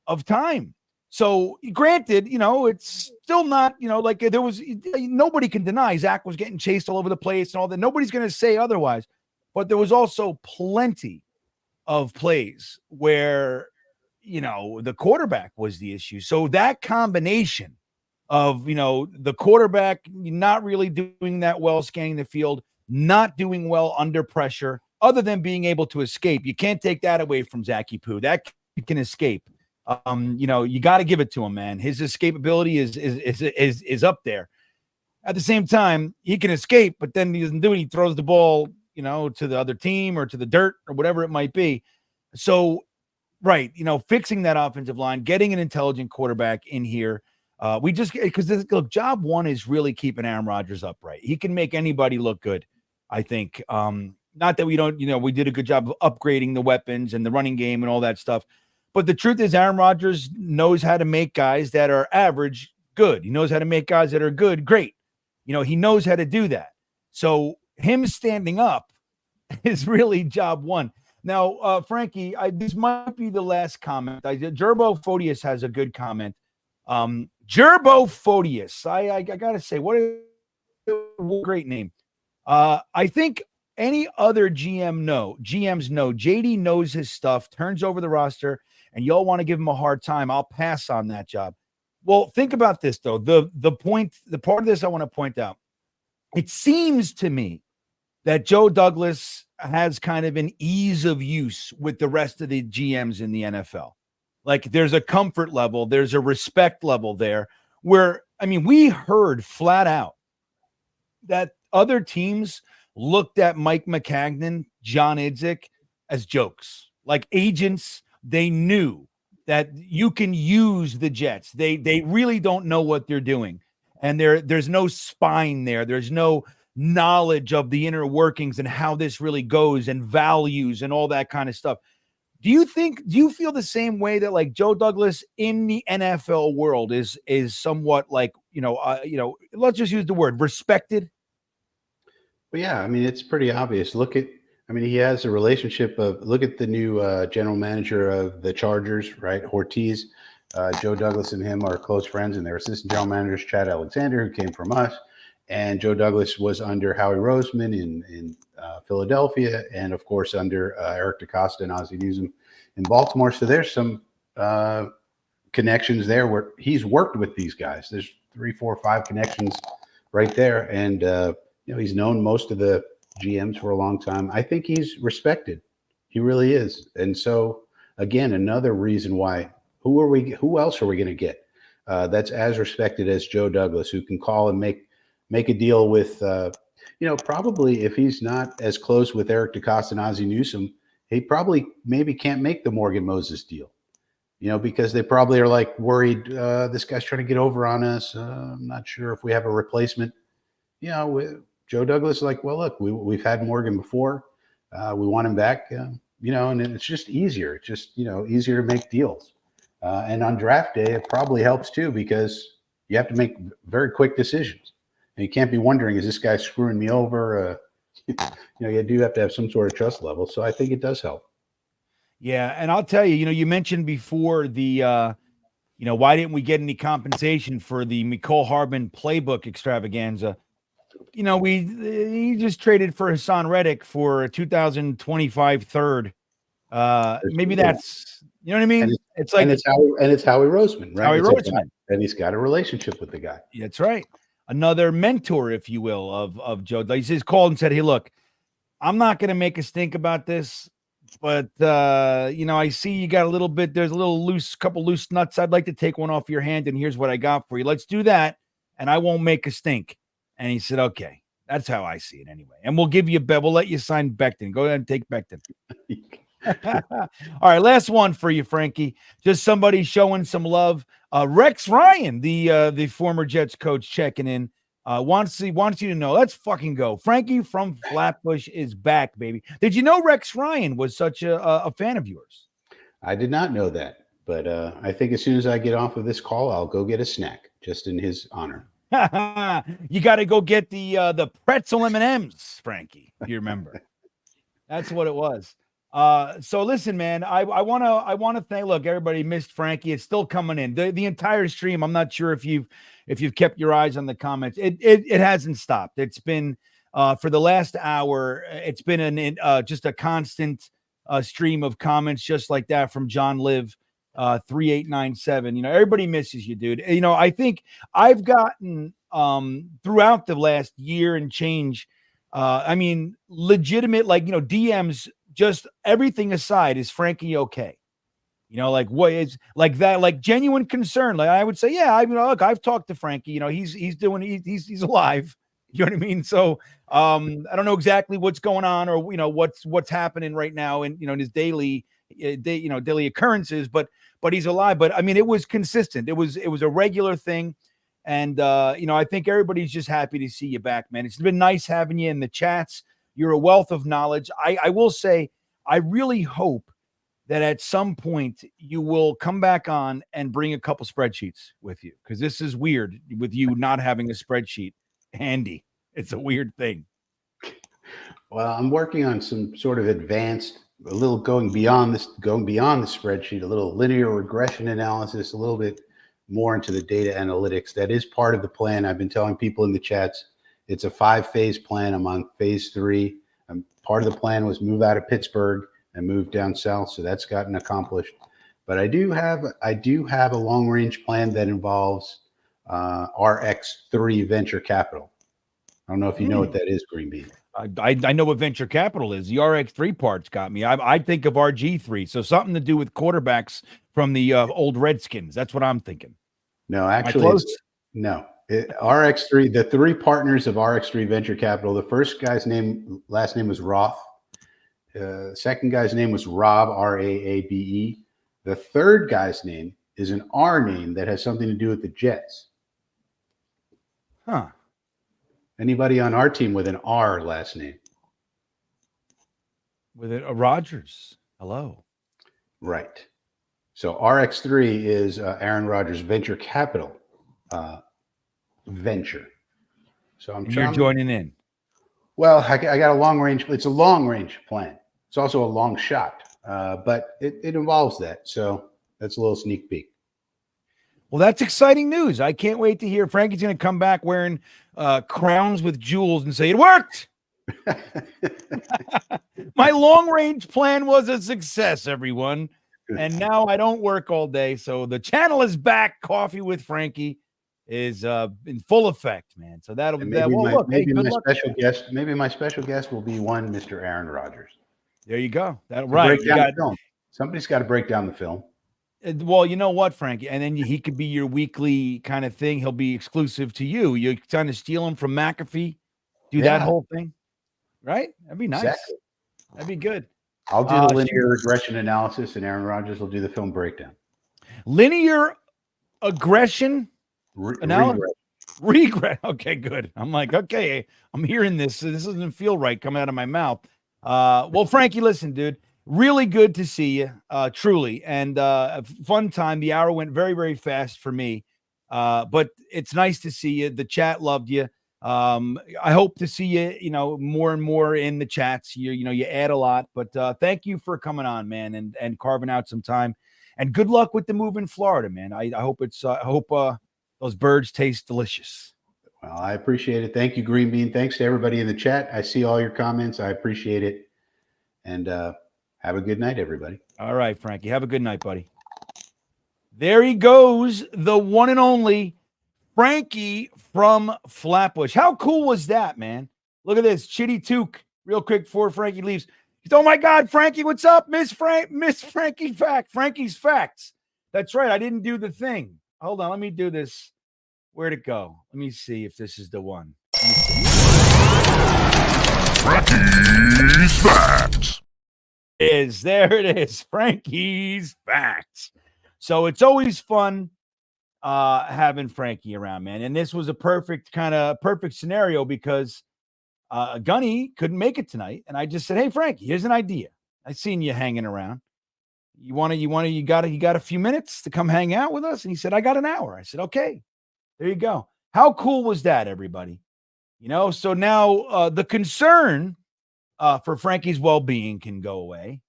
of time. So granted, it's still not, there was, nobody can deny Zach was getting chased all over the place and all that. Nobody's going to say otherwise, but there was also plenty of plays where, the quarterback was the issue. So that combination of, the quarterback not really doing that well, scanning the field, not doing well under pressure, other than being able to escape. You can't take that away from Zachy Poo. That can escape. You got to give it to him, man. His escapability is up there. At the same time, he can escape, but then he doesn't do it. He throws the ball, to the other team or to the dirt or whatever it might be. So, right, fixing that offensive line, getting an intelligent quarterback in here. Look, job one is really keeping Aaron Rodgers upright. He can make anybody look good, I think. Not that we don't, we did a good job of upgrading the weapons and the running game and all that stuff. But the truth is, Aaron Rodgers knows how to make guys that are average good. He knows how to make guys that are good great. He knows how to do that. So him standing up is really job one. Now, Frankie, this might be the last comment. Gerbo Photius has a good comment. Gerbo Photius. I got to say, what a great name. I think any other GMs know JD knows his stuff, turns over the roster, and y'all want to give him a hard time. I'll pass on that job. Well, think about this, though. The part of this I want to point out. It seems to me that Joe Douglas has kind of an ease of use with the rest of the GMs in the NFL. Like there's a comfort level, there's a respect level there where, I mean, we heard flat out that other teams looked at Mike McCagnon, John Idzik as jokes. Like agents, they knew that you can use the Jets. They really don't know what they're doing. And there's no spine there. There's no knowledge of the inner workings and how this really goes and values and all that kind of stuff. Do you feel the same way that like Joe Douglas in the NFL world is somewhat like, let's just use the word respected? Well, yeah, I mean, it's pretty obvious. He has a relationship look at the new general manager of the Chargers, right? Ortiz. Joe Douglas and him are close friends, and their assistant general managers, Chad Alexander, who came from us. And Joe Douglas was under Howie Roseman in Philadelphia, and of course under Eric DeCosta and Ozzie Newsome in Baltimore. So there's some connections there where he's worked with these guys. There's 3, 4, 5 connections right there, and he's known most of the GMs for a long time. I think he's respected. He really is. And so again, another reason why. Who else are we going to get that's as respected as Joe Douglas, who can call and make a deal with, probably if he's not as close with Eric DeCosta and Ozzie Newsome, he probably maybe can't make the Morgan Moses deal, because they probably are like worried, this guy's trying to get over on us. I'm not sure if we have a replacement. Joe Douglas is like, well, look, we've had Morgan before. We want him back, and it's just easier. It's just, easier to make deals. And on draft day, it probably helps too, because you have to make very quick decisions. And you can't be wondering, is this guy screwing me over? You do have to have some sort of trust level. So I think it does help. Yeah. And I'll tell you, you mentioned before the, why didn't we get any compensation for the Mecole Hardman playbook extravaganza? He just traded for Hassan Reddick for a 2025 third. Maybe that's, you know what I mean? It's like, it's Howie Roseman, right? Howie Roseman. And he's got a relationship with the guy. That's right. Another mentor, if you will, of Joe. He just called and said, hey, look, I'm not going to make a stink about this, but, I see you got there's a couple loose nuts. I'd like to take one off your hand, and here's what I got for you. Let's do that, and I won't make a stink. And he said, okay, that's how I see it anyway. And we'll let you sign Becton. Go ahead and take Becton. All right, last one for you, Frankie. Just somebody showing some love. Rex Ryan, the former Jets coach, checking in. Wants you to know. Let's fucking go. Frankie from Flatbush is back, baby. Did you know Rex Ryan was such a fan of yours? I did not know that, but I think as soon as I get off of this call, I'll go get a snack just in his honor. You got to go get the pretzel M&Ms, Frankie. If you remember, that's what it was. So listen, man, I want to thank, look, everybody missed Frankie. It's still coming in the entire stream. I'm not sure if you've kept your eyes on the comments. It hasn't stopped. It's been, for the last hour, it's been just a constant, stream of comments just like that from John Liv, 3897. Everybody misses you, dude. I think I've gotten, throughout the last year and change, legitimate, DMs, just everything aside, is Frankie okay? What is like that, like genuine concern. Like I would say, yeah, look, I've talked to Frankie, he's alive. You know what I mean? So, I don't know exactly what's going on or, what's happening right now in his daily occurrences, but he's alive. But it was consistent. It was a regular thing. And, I think everybody's just happy to see you back, man. It's been nice having you in the chats. You're a wealth of knowledge. I will say, I really hope that at some point you will come back on and bring a couple spreadsheets with you, because this is weird with you not having a spreadsheet handy. It's a weird thing. Well, I'm working on some sort of advanced, a little going beyond the spreadsheet, a little linear regression analysis, a little bit more into the data analytics. That is part of the plan. I've been telling people in the chats, it's a 5-phase plan. I'm on phase 3. Part of the plan was move out of Pittsburgh and move down south. So that's gotten accomplished. But I do have a long range plan that involves RX3 venture capital. I don't know if you know what that is, GreenBean. I know what venture capital is. The RX3 part's got me. I think of RG3. So something to do with quarterbacks from the old Redskins. That's what I'm thinking. No, actually, no. RX3, the 3 partners of RX3 Venture Capital, the first guy's last name was Roth. Second guy's name was Rob, Raabe. The third guy's name is an R name that has something to do with the Jets. Huh. Anybody on our team with an R last name? With it, Rodgers. Hello. Right. So RX3 is Aaron Rodgers Venture Capital venture. So you're joining in. Well, I got a long range. It's a long range plan. It's also a long shot, but it involves that. So that's a little sneak peek. Well, that's exciting news. I can't wait to hear. Frankie's going to come back wearing crowns with jewels and say, it worked. My long-range plan was a success, everyone. And now I don't work all day. So the channel is back. Coffee with Frankie is in full effect, man. So that'll be maybe my special guest will be one Mr. Aaron Rodgers. There you go. That'll right. Somebody's got to break down the film. Well, you know what, Frankie? And then he could be your weekly kind of thing. He'll be exclusive to you. You're trying to steal him from McAfee, do that whole thing, right? That'd be nice. Exactly. That'd be good. I'll do the linear regression analysis, and Aaron Rodgers will do the film breakdown. Linear aggression analysis? Regret. Okay, good. I'm like, okay, I'm hearing this. This doesn't feel right coming out of my mouth. Well, Frankie, listen, dude. Really good to see you, truly, and a fun time. The hour went very, very fast for me, but it's nice to see you. The chat loved you. I hope to see you, more and more in the chats. You add a lot, but thank you for coming on, man, and carving out some time. And good luck with the move in Florida, man. I hope those birds taste delicious. Well, I appreciate it. Thank you, GreenBean. Thanks to everybody in the chat. I see all your comments. I appreciate it, and have a good night, everybody. All right, Frankie. Have a good night, buddy. There he goes, the one and only Frankie from Flatbush. How cool was that, man? Look at this. Chitty Took. Real quick before Frankie leaves. He's, oh, my God, Frankie, what's up? Miss Frankie Fact. Frankie's Facts. That's right. I didn't do the thing. Hold on. Let me do this. Where'd it go? Let me see if this is the one. Frankie's Facts. There it is. Frankie's Facts. So it's always fun having Frankie around, man. And this was a perfect scenario because Gunny couldn't make it tonight. And I just said, hey, Frankie, here's an idea. I seen you hanging around. You got a few minutes to come hang out with us? And he said, I got an hour. I said, okay, there you go. How cool was that, everybody? So now the concern for Frankie's well-being can go away.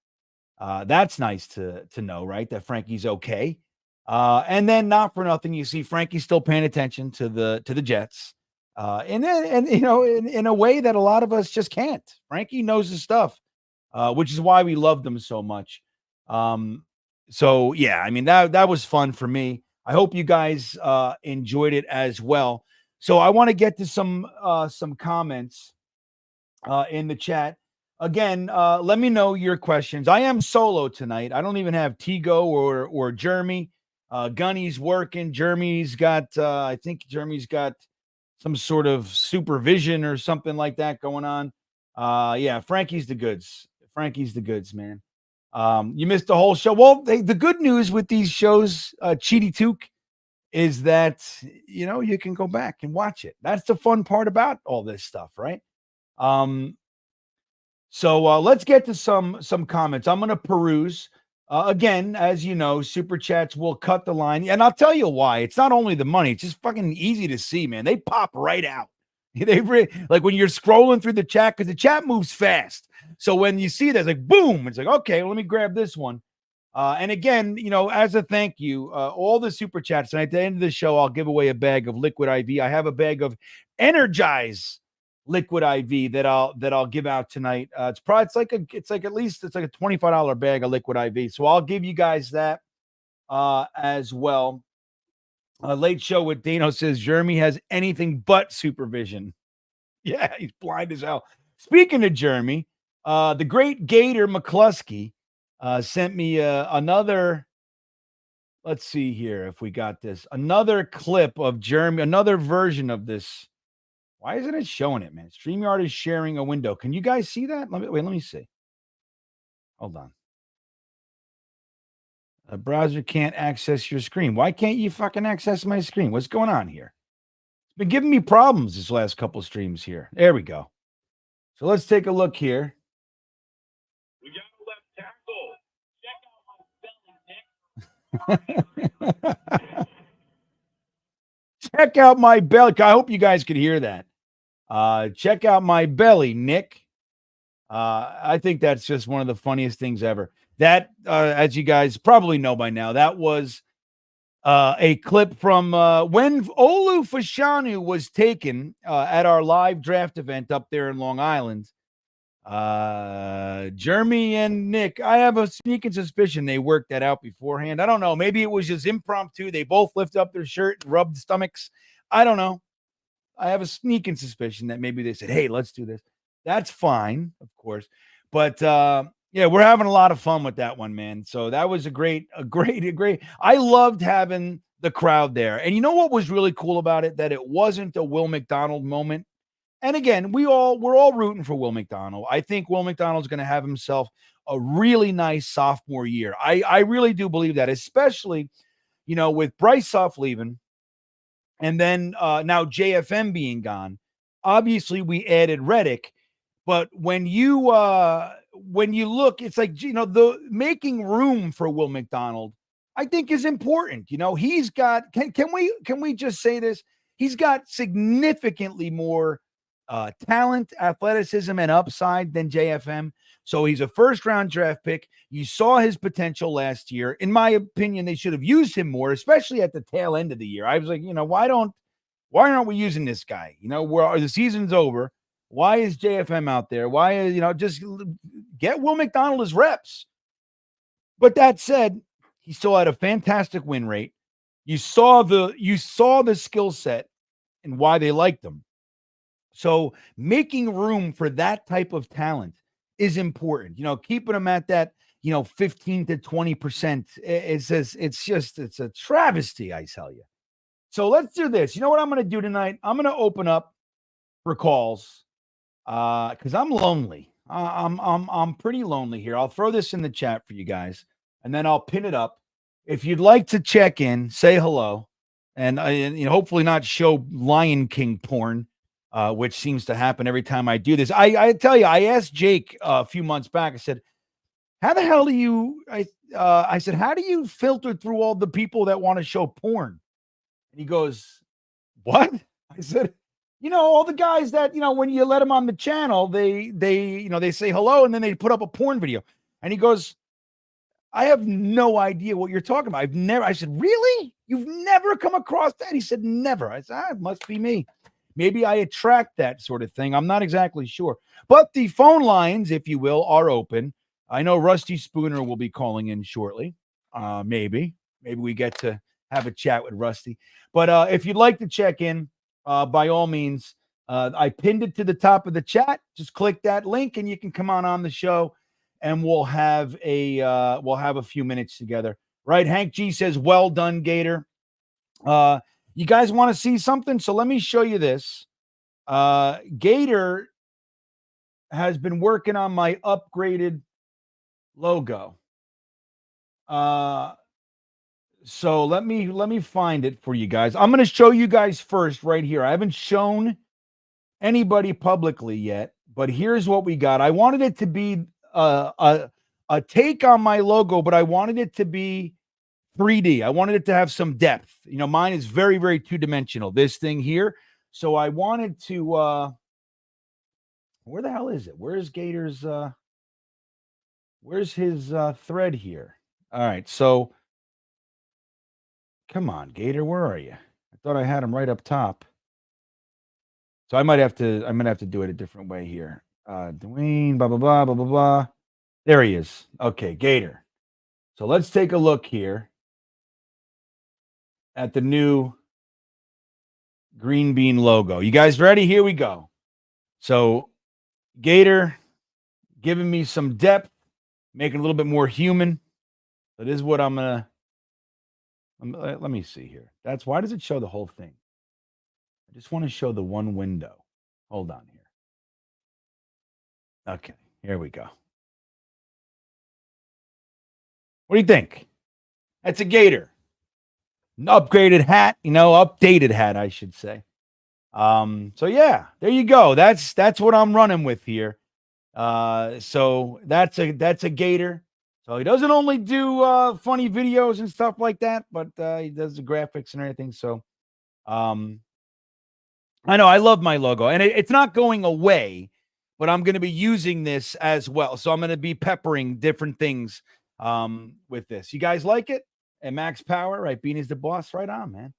That's nice to know, right? That Frankie's okay. And then not for nothing, you see Frankie's still paying attention to the Jets. In a way that a lot of us just can't. Frankie knows his stuff, which is why we love them so much. So yeah, I mean, that was fun for me. I hope you guys enjoyed it as well. So I want to get to some comments in the chat. Again, let me know your questions. I am solo tonight. I don't even have Tigo or Jeremy. Gunny's working. Jeremy's got, I think Jeremy's got some sort of supervision or something like that going on. Yeah, Frankie's the goods. Frankie's the goods, man. You missed the whole show. Well, the good news with these shows, Cheaty Took, is that, you can go back and watch it. That's the fun part about all this stuff, right? So let's get to some comments. I'm going to peruse. Again, as you know, Super Chats will cut the line. And I'll tell you why. It's not only the money. It's just fucking easy to see, man. They pop right out. Like when you're scrolling through the chat, because the chat moves fast. So when you see that, it's like, boom. It's like, okay, let me grab this one. And again, as a thank you, all the super chats. And at the end of the show, I'll give away a bag of Liquid IV. I have a bag of Energize Liquid IV that I'll give out tonight. It's like a $25 bag of Liquid IV. So I'll give you guys that as well. Late Show with Dino says Jeremy has anything but supervision. Yeah, he's blind as hell. Speaking of Jeremy, the great Gator McCluskey sent me another. Let's see here if we got this. Another clip of Jeremy, another version of this. Why isn't it showing it, man? StreamYard is sharing a window. Can you guys see that? Let me see. Hold on. A browser can't access your screen. Why can't you fucking access my screen? What's going on here? It's been giving me problems this last couple streams here. There we go. So let's take a look here. We got a left tackle. Check out my belly, Nick. Check out my belly. I hope you guys could hear that. Check out my belly, Nick. I think that's just one of the funniest things ever. That, as you guys probably know by now, that was a clip from when Olu Fashanu was taken at our live draft event up there in Long Island. Jeremy and Nick, I have a sneaking suspicion they worked that out beforehand. I don't know. Maybe it was just impromptu. They both lift up their shirt and rubbed stomachs. I don't know. I have a sneaking suspicion that maybe they said, hey, let's do this. That's fine, of course. But yeah, we're having a lot of fun with that one, man. So that was a great. I loved having the crowd there. And you know what was really cool about it? That it wasn't a Will McDonald moment. And again, we're all rooting for Will McDonald. I think Will McDonald's going to have himself a really nice sophomore year. I really do believe that, especially, with Bryce Huff leaving and then now JFM being gone. Obviously, we added Reddick, but when you look, it's like, the making room for Will McDonald, I think, is important. He's got, can we just say this? He's got significantly more talent, athleticism, and upside than JFM. So he's a first-round draft pick. You saw his potential last year. In my opinion, they should have used him more, especially at the tail end of the year. I was like, why aren't we using this guy? Where the season's over. Why is JFM out there? Why is, just get Will McDonald his reps. But that said, he still had a fantastic win rate. You saw the skill set and why they liked him. So making room for that type of talent is important. Keeping them at that, 15 to 20%. It's a travesty, I tell you. So let's do this. You know what I'm going to do tonight? I'm going to open up for calls because I'm lonely. I'm pretty lonely here. I'll throw this in the chat for you guys, and then I'll pin it up. If you'd like to check in, say hello, and hopefully not show Lion King porn. Which seems to happen every time I do this. I tell you, I asked Jake a few months back. I said, how the hell do you, I said, how do you filter through all the people that want to show porn? And he goes, what? I said, all the guys that, when you let them on the channel, they say hello and then they put up a porn video. And he goes, I have no idea what you're talking about. I said, really? You've never come across that? He said, never. I said, it must be me. Maybe I attract that sort of thing. I'm not exactly sure. But the phone lines, if you will, are open. I know Rusty Spooner will be calling in shortly. Maybe we get to have a chat with Rusty. But if you'd like to check in, by all means, I pinned it to the top of the chat. Just click that link and you can come on the show and we'll have a few minutes together. Right? Hank G says, well done, Gator. You guys want to see something? So let me show you this. Gator has been working on my upgraded logo. So let me find it for you guys. I'm going to show you guys first right here. I haven't shown anybody publicly yet, but here's what we got. I wanted it to be a take on my logo, but I wanted it to be 3D. I wanted it to have some depth. Mine is very, very two-dimensional, this thing here. So I wanted to, where the hell is it? Where's Gator's, where's his thread here? All right. So come on, Gator, where are you? I thought I had him right up top. So I'm gonna have to do it a different way here. Dwayne, blah, blah, blah, blah, blah, blah. There he is. Okay, Gator. So let's take a look here at the new GreenBean logo. You guys ready? Here we go. So Gator giving me some depth, making it a little bit more human. So this is what I'm gonna let me see here. That's why does it show the whole thing? I just want to show the one window. Hold on here. Okay, here we go. What do you think? That's a Gator. An upgraded hat, updated hat, I should say. So yeah, there you go. That's what I'm running with here. So that's a Gator. So he doesn't only do funny videos and stuff like that, but he does the graphics and everything. So I know I love my logo, and it's not going away, but I'm going to be using this as well. So I'm going to be peppering different things with this. You guys like it? And Max Power, right? Beanie's the boss, right on, man.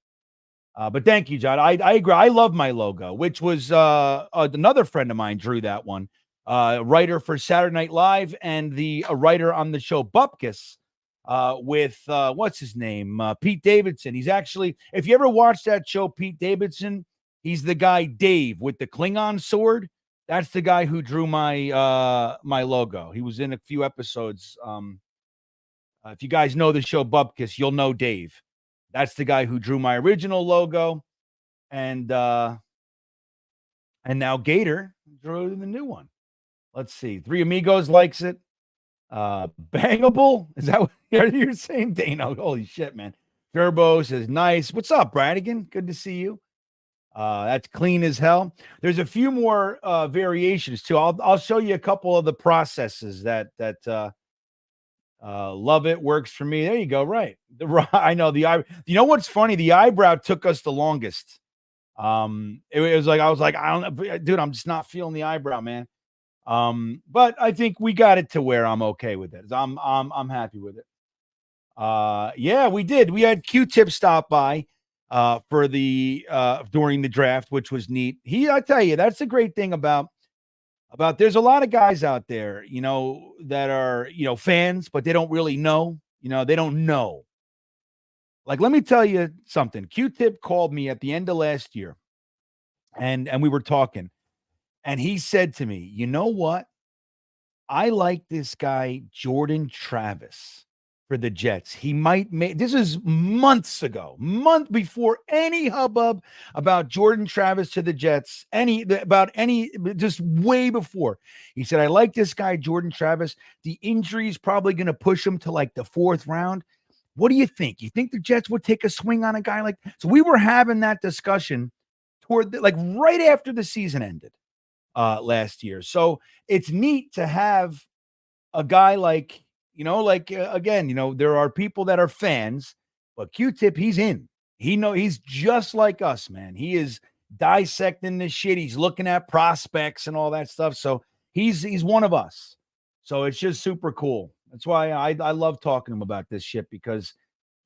But thank you, John. I agree. I love my logo, which was another friend of mine drew that one. Writer for Saturday Night Live and the writer on the show Bupkis with what's his name? Pete Davidson. He's actually, if you ever watched that show, Pete Davidson, he's the guy Dave with the Klingon sword. That's the guy who drew my my logo. He was in a few episodes. If you guys know the show Bupkis, you'll know Dave. That's the guy who drew my original logo, and now Gator drew the new one. Let's see. Three Amigos likes it. Bangable, is that what you're saying, Dano? Holy shit, man. Turbo says nice. What's up, Bradigan? Good to see you. That's clean as hell. There's a few more variations too. I'll show you a couple of the processes that love it, works for me. There you go. Right. I know the eye. You know what's funny? The eyebrow took us the longest. It was like I was like, I don't know, dude. I'm just not feeling the eyebrow, man. But I think we got it to where I'm okay with it. I'm happy with it. Yeah, we did. We had Q-Tip stop by for the during the draft, which was neat. I tell you, that's the great thing about there's a lot of guys out there, that are, fans, but they don't really know, they don't know. Like, let me tell you something. Q-Tip called me at the end of last year and we were talking, and he said to me, you know what? I like this guy, Jordan Travis, for the Jets. He might make, this is month before any hubbub about Jordan Travis to the Jets, just way before. He said, I like this guy, Jordan Travis. The injury is probably going to push him to like the 4th round. What do you think? You think the Jets would take a swing on a guy like, so we were having that discussion right after the season ended last year. So it's neat to have a guy like, again, there are people that are fans, but Q-Tip, he's in. He's just like us, man. He is dissecting this shit. He's looking at prospects and all that stuff. So he's one of us. So it's just super cool. That's why I love talking to him about this shit, because,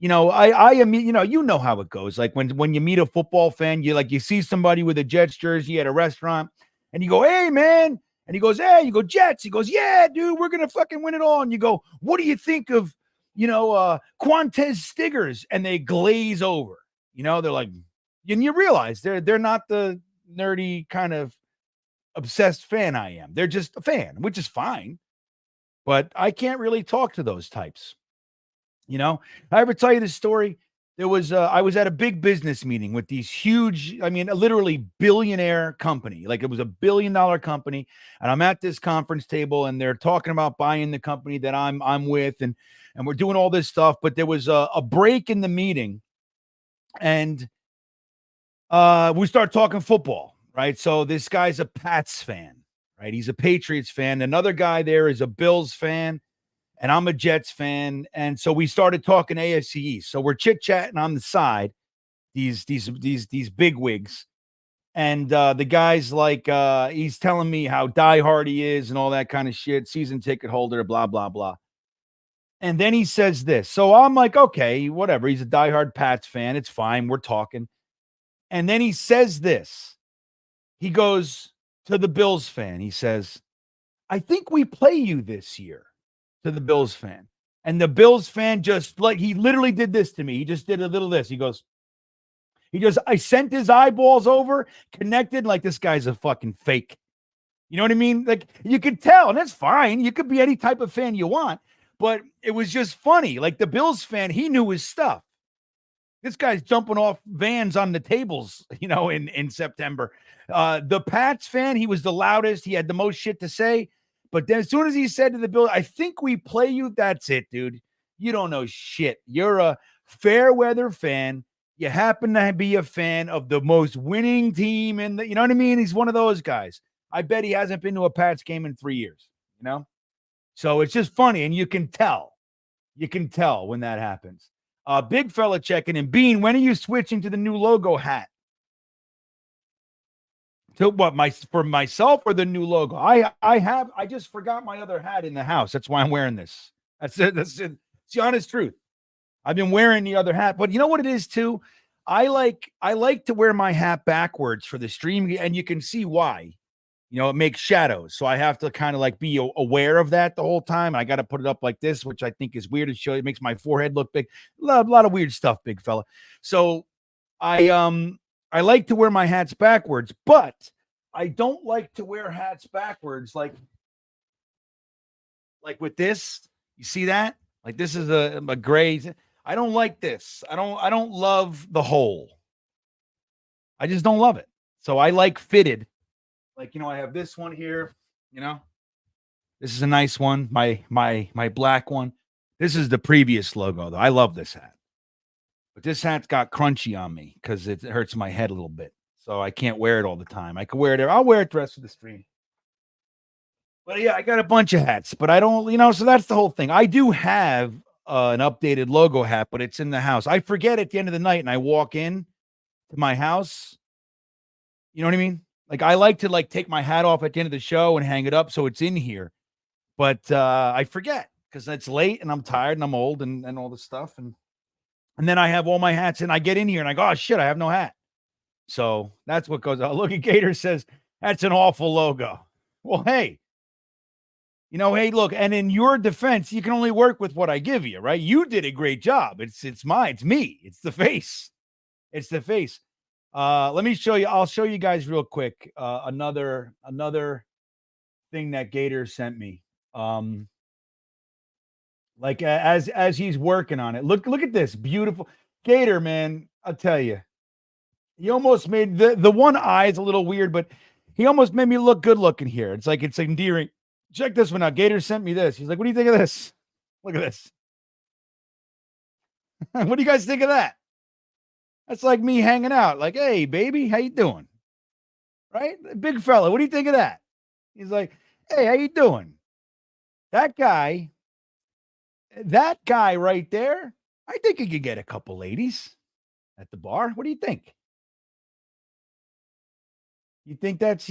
I am, you know how it goes. Like when you meet a football fan, you see somebody with a Jets jersey at a restaurant and you go, hey, man. And he goes, hey, you go, Jets. He goes, yeah, dude, we're going to fucking win it all. And you go, what do you think of, Quantez Stiggers? And they glaze over, they're like, and you realize they're not the nerdy kind of obsessed fan I am. They're just a fan, which is fine. But I can't really talk to those types. I ever tell you this story? There was I was at a big business meeting with these huge, literally billionaire company. Like, it was $1 billion company. And I'm at this conference table and they're talking about buying the company that I'm with, and we're doing all this stuff. But there was a break in the meeting, and we start talking football, right? So this guy's a Pats fan, right? He's a Patriots fan. Another guy there is a Bills fan. And I'm a Jets fan. And so we started talking AFC East. So we're chit-chatting on the side, these big wigs. And the guy's like, he's telling me how diehard he is and all that kind of shit, season ticket holder, blah, blah, blah. And then he says this. So I'm like, okay, whatever. He's a diehard Pats fan. It's fine. We're talking. And then he says this. He goes to the Bills fan. He says, I think we play you this year, to the Bills fan. And the Bills fan just like, he literally did this to me. He just did a little this. He goes, I sent his eyeballs over, connected like this guy's a fucking fake. You know what I mean? Like you could tell, and that's fine. You could be any type of fan you want, but it was just funny. Like the Bills fan, he knew his stuff. This guy's jumping off vans on the tables, you know, in September. The Pats fan, he was the loudest. He had the most shit to say. But then as soon as he said to the Bills, I think we play you, that's it, dude. You don't know shit. You're a fair weather fan. You happen to be a fan of the most winning team in the, you know what I mean? He's one of those guys. I bet he hasn't been to a Pats game in 3 years, you know? So it's just funny, and you can tell. You can tell when that happens. Big fella checking in. Bean, when are you switching to the new logo hat? To what, for myself or the new logo? I just forgot my other hat in the house. That's why I'm wearing this. That's it. It's the honest truth. I've been wearing the other hat, but you know what it is too? I like to wear my hat backwards for the stream, and you can see why. You know, it makes shadows. So I have to kind of like be aware of that the whole time. I got to put it up like this, which I think is weird to show. It makes my forehead look big. A lot of weird stuff, big fella. So I like to wear my hats backwards, but I don't like to wear hats backwards like with this. You see that? Like this is a gray. I don't like this. I don't love the hole. I just don't love it. So I like fitted. Like, you know, I have this one here, you know. This is a nice one, my black one. This is the previous logo, though. I love this hat. But this hat's got crunchy on me because it hurts my head a little bit. So I can't wear it all the time. I could wear it. I'll wear it the rest of the stream. But yeah, I got a bunch of hats, but I don't, you know, so that's the whole thing. I do have an updated logo hat, but it's in the house. I forget at the end of the night and I walk in to my house. You know what I mean? Like I like to take my hat off at the end of the show and hang it up so it's in here. But I forget because it's late and I'm tired and I'm old and all this stuff. And then I have all my hats and I get in here and I go, oh shit, I have no hat. So that's what goes on. Look at Gator says, that's an awful logo. Well, hey, you know, hey, look, and in your defense, you can only work with what I give you, right? You did a great job. It's me. It's the face. It's the face. Let me show you. I'll show you guys real quick. Another thing that Gator sent me. Like as he's working on it. Look at this beautiful Gator, man. I'll tell you, he almost made the one eye is a little weird, but he almost made me look good looking here. It's endearing. Check this one out. Gator sent me this. He's like, what do you think of this? Look at this. What do you guys think of that? That's like me hanging out. Like, hey, baby, how you doing? Right? Big fella, what do you think of that? He's like, hey, how you doing? That guy right there, I think he could get a couple ladies at the bar. What do you think? You think that's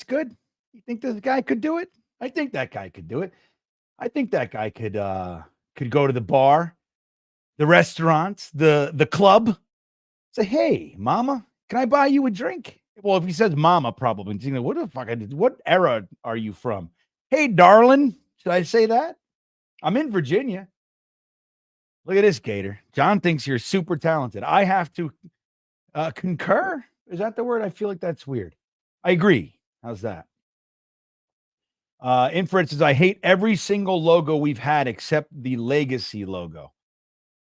good? You think this guy could do it? I think that guy could do it. I think that guy could go to the bar, the restaurants, the club. Say, hey, mama, can I buy you a drink? Well, if he says mama, probably. What the fuck? What era are you from? Hey, darling. Should I say that? I'm in Virginia. Look at this, Gator. John thinks you're super talented. I have to concur. Is that the word? I feel like that's weird. I agree. How's that? Inference says, I hate every single logo we've had except the Legacy logo.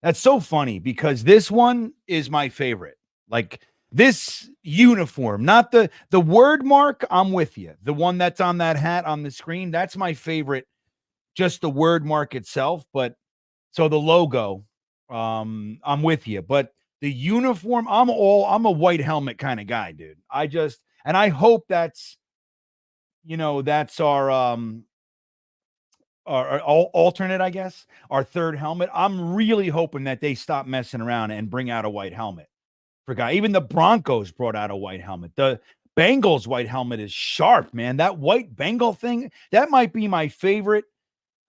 That's so funny because this one is my favorite. Like this uniform, not the word mark. I'm with you. The one that's on that hat on the screen, that's my favorite. Just the word mark itself. But so the logo, I'm with you. But the uniform, I'm a white helmet kind of guy, dude. And I hope that's, you know, that's our alternate, I guess, our third helmet. I'm really hoping that they stop messing around and bring out a white helmet. Even the Broncos brought out a white helmet. The Bengals white helmet is sharp, man. That white Bengal thing, that might be my favorite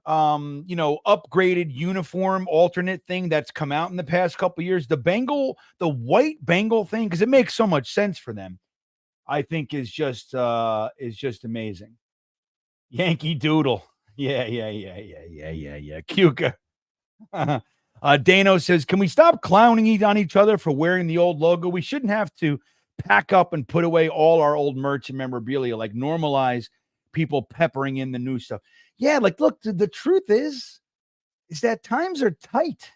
upgraded uniform alternate thing that's come out in the past couple of years. The white Bengal thing, because it makes so much sense for them, I think is just amazing. Yankee Doodle. Yeah. Cuca. Dano says, can we stop clowning on each other for wearing the old logo? We shouldn't have to pack up and put away all our old merch and memorabilia, like normalize people peppering in the new stuff. Yeah, like, look, the truth is that times are tight.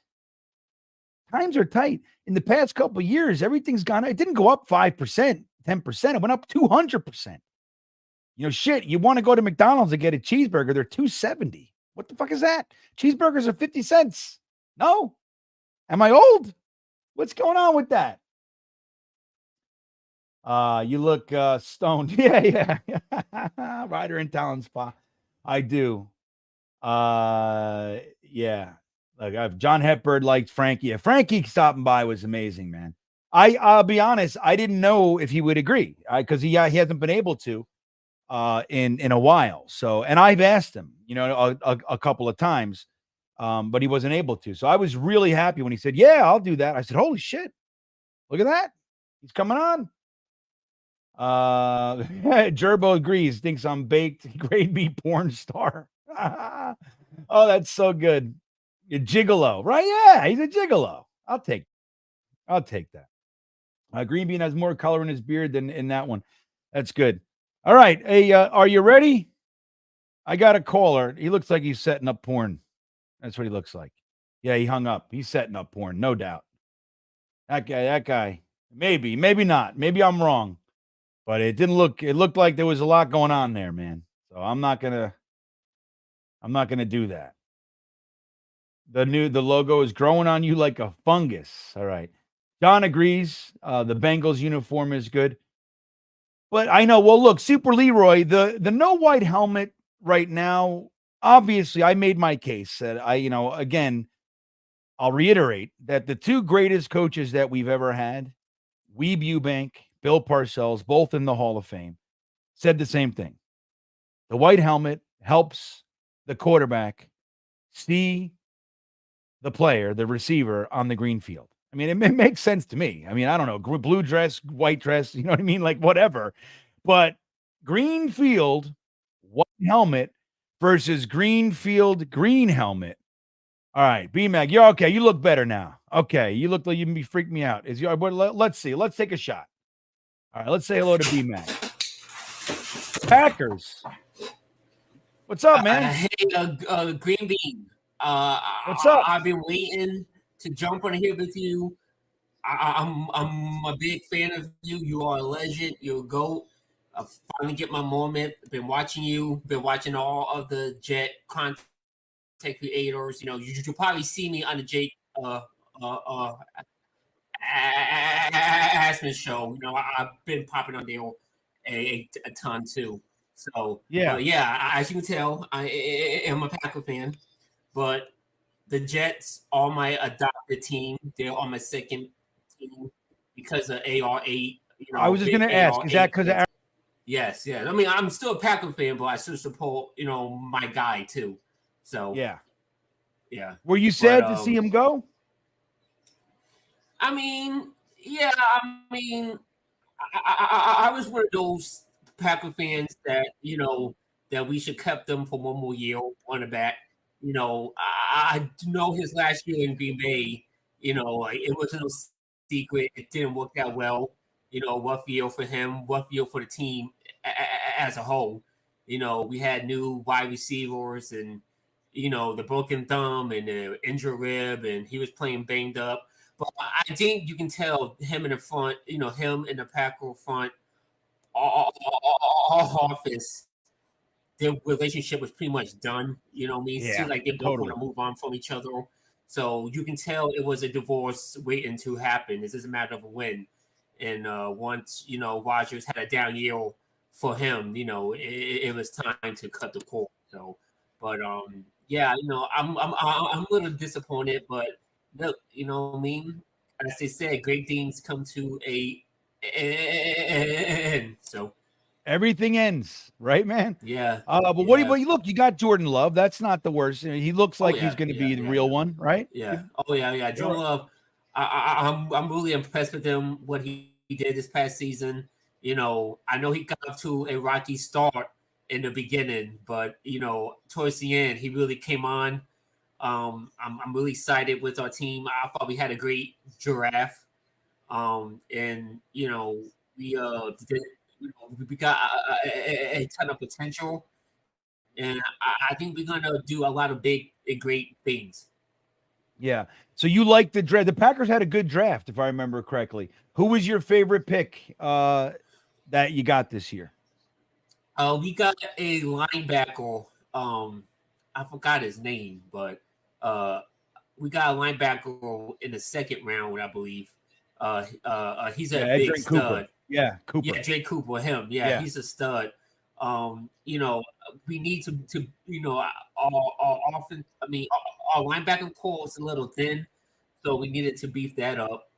Times are tight. In the past couple of years, everything's gone. It didn't go up 5%, 10%. It went up 200%. Shit, you want to go to McDonald's and get a cheeseburger, they're $2.70. What the fuck is that? Cheeseburgers are 50 cents. No? Am I old? What's going on with that? You look stoned. Yeah. Ryder in Talon Spa. I do. Yeah. Like John Hepburn liked Frankie. Yeah, Frankie stopping by was amazing, man. I'll be honest, I didn't know if he would agree because he hasn't been able to in a while. So, and I've asked him, a couple of times, but he wasn't able to. So I was really happy when he said, "Yeah, I'll do that." I said, "Holy shit, look at that, he's coming on." Gerbo agrees, thinks I'm baked. Grade B porn star. Oh, that's so good. A gigolo, right? Yeah, he's a gigolo. I'll take that. GreenBean has more color in his beard than in that one. That's good. All right. Hey, are you ready? I got a caller. He looks like he's setting up porn. That's what he looks like. Yeah, he hung up. He's setting up porn, no doubt. That guy. Maybe not. Maybe I'm wrong. But it looked like there was a lot going on there, man. So I'm not gonna do that. The logo is growing on you like a fungus. All right. John agrees. The Bengals uniform is good. But I know, well, look, Super Leroy, the no white helmet right now, obviously I made my case that again, I'll reiterate that the two greatest coaches that we've ever had, Weeb Eubank, Bill Parcells, both in the Hall of Fame, said the same thing. The white helmet helps the quarterback see the player, the receiver, on the green field. I mean, it makes sense to me. I mean, I don't know, blue dress, white dress, you know what I mean? Like whatever. But green field, white helmet versus green field, green helmet. All right, B-Mag, you're okay. You look better now. Okay, you look like you can freak me out. Let's see. Let's take a shot. All right, let's say hello to B-Mag. Packers. What's up, man? Hey, GreenBean. What's up? I've been waiting to jump on here with you. I'm a big fan of you. You are a legend. You're a GOAT. I finally get my moment. Been watching you. Been watching all of the Jet content creators. You'll probably see me on the Jake Asman show. I've been popping on there a ton too. So yeah, as you can tell, I am a Packer fan, but the Jets are my adopted team. They're on my second team because of AR8. I was just going to ask, is that because of Yes. I mean, I'm still a Packer fan, but I still support, my guy too. So yeah. Were you sad to see him go? I mean, yeah. I was one of those Packer fans that that we should kept them for one more year on the back. I know his last year in Green Bay, it wasn't no secret. It didn't work out well. Rough year for him, rough year for the team as a whole. We had new wide receivers and, the broken thumb and the injured rib, and he was playing banged up. But I think you can tell him in the front, him in the Packer front office, their relationship was pretty much done. It seemed like they both want to move on from each other. So you can tell it was a divorce waiting to happen. This is a matter of a win. And once, Rodgers had a down year for him, it was time to cut the cord. So, but yeah, I'm a little disappointed, but look, what I mean? As they said, great things come to a end. So Everything ends, right, man? Yeah. But what do you look? You got Jordan Love. That's not the worst. He looks like he's going to be the real one, right? Yeah. Oh yeah. Jordan Love. I'm really impressed with him. What he did this past season. You know, I know he got off to a rocky start in the beginning, but you know, towards the end, he really came on. I'm really excited with our team. I thought we had a great draft. And you know, we got a ton of potential, and I think we're gonna do a lot of big and great things. Yeah. So you like the draft? The Packers had a good draft, if I remember correctly. Who was your favorite pick that you got this year? We got a linebacker. I forgot his name, but we got a linebacker in the second round, I believe. He's a big Drake stud. Cooper. Yeah, Cooper. Yeah, Jay Cooper, him. Yeah, he's a stud. You know, we need to you know, our linebacking core is a little thin, so we needed to beef that up.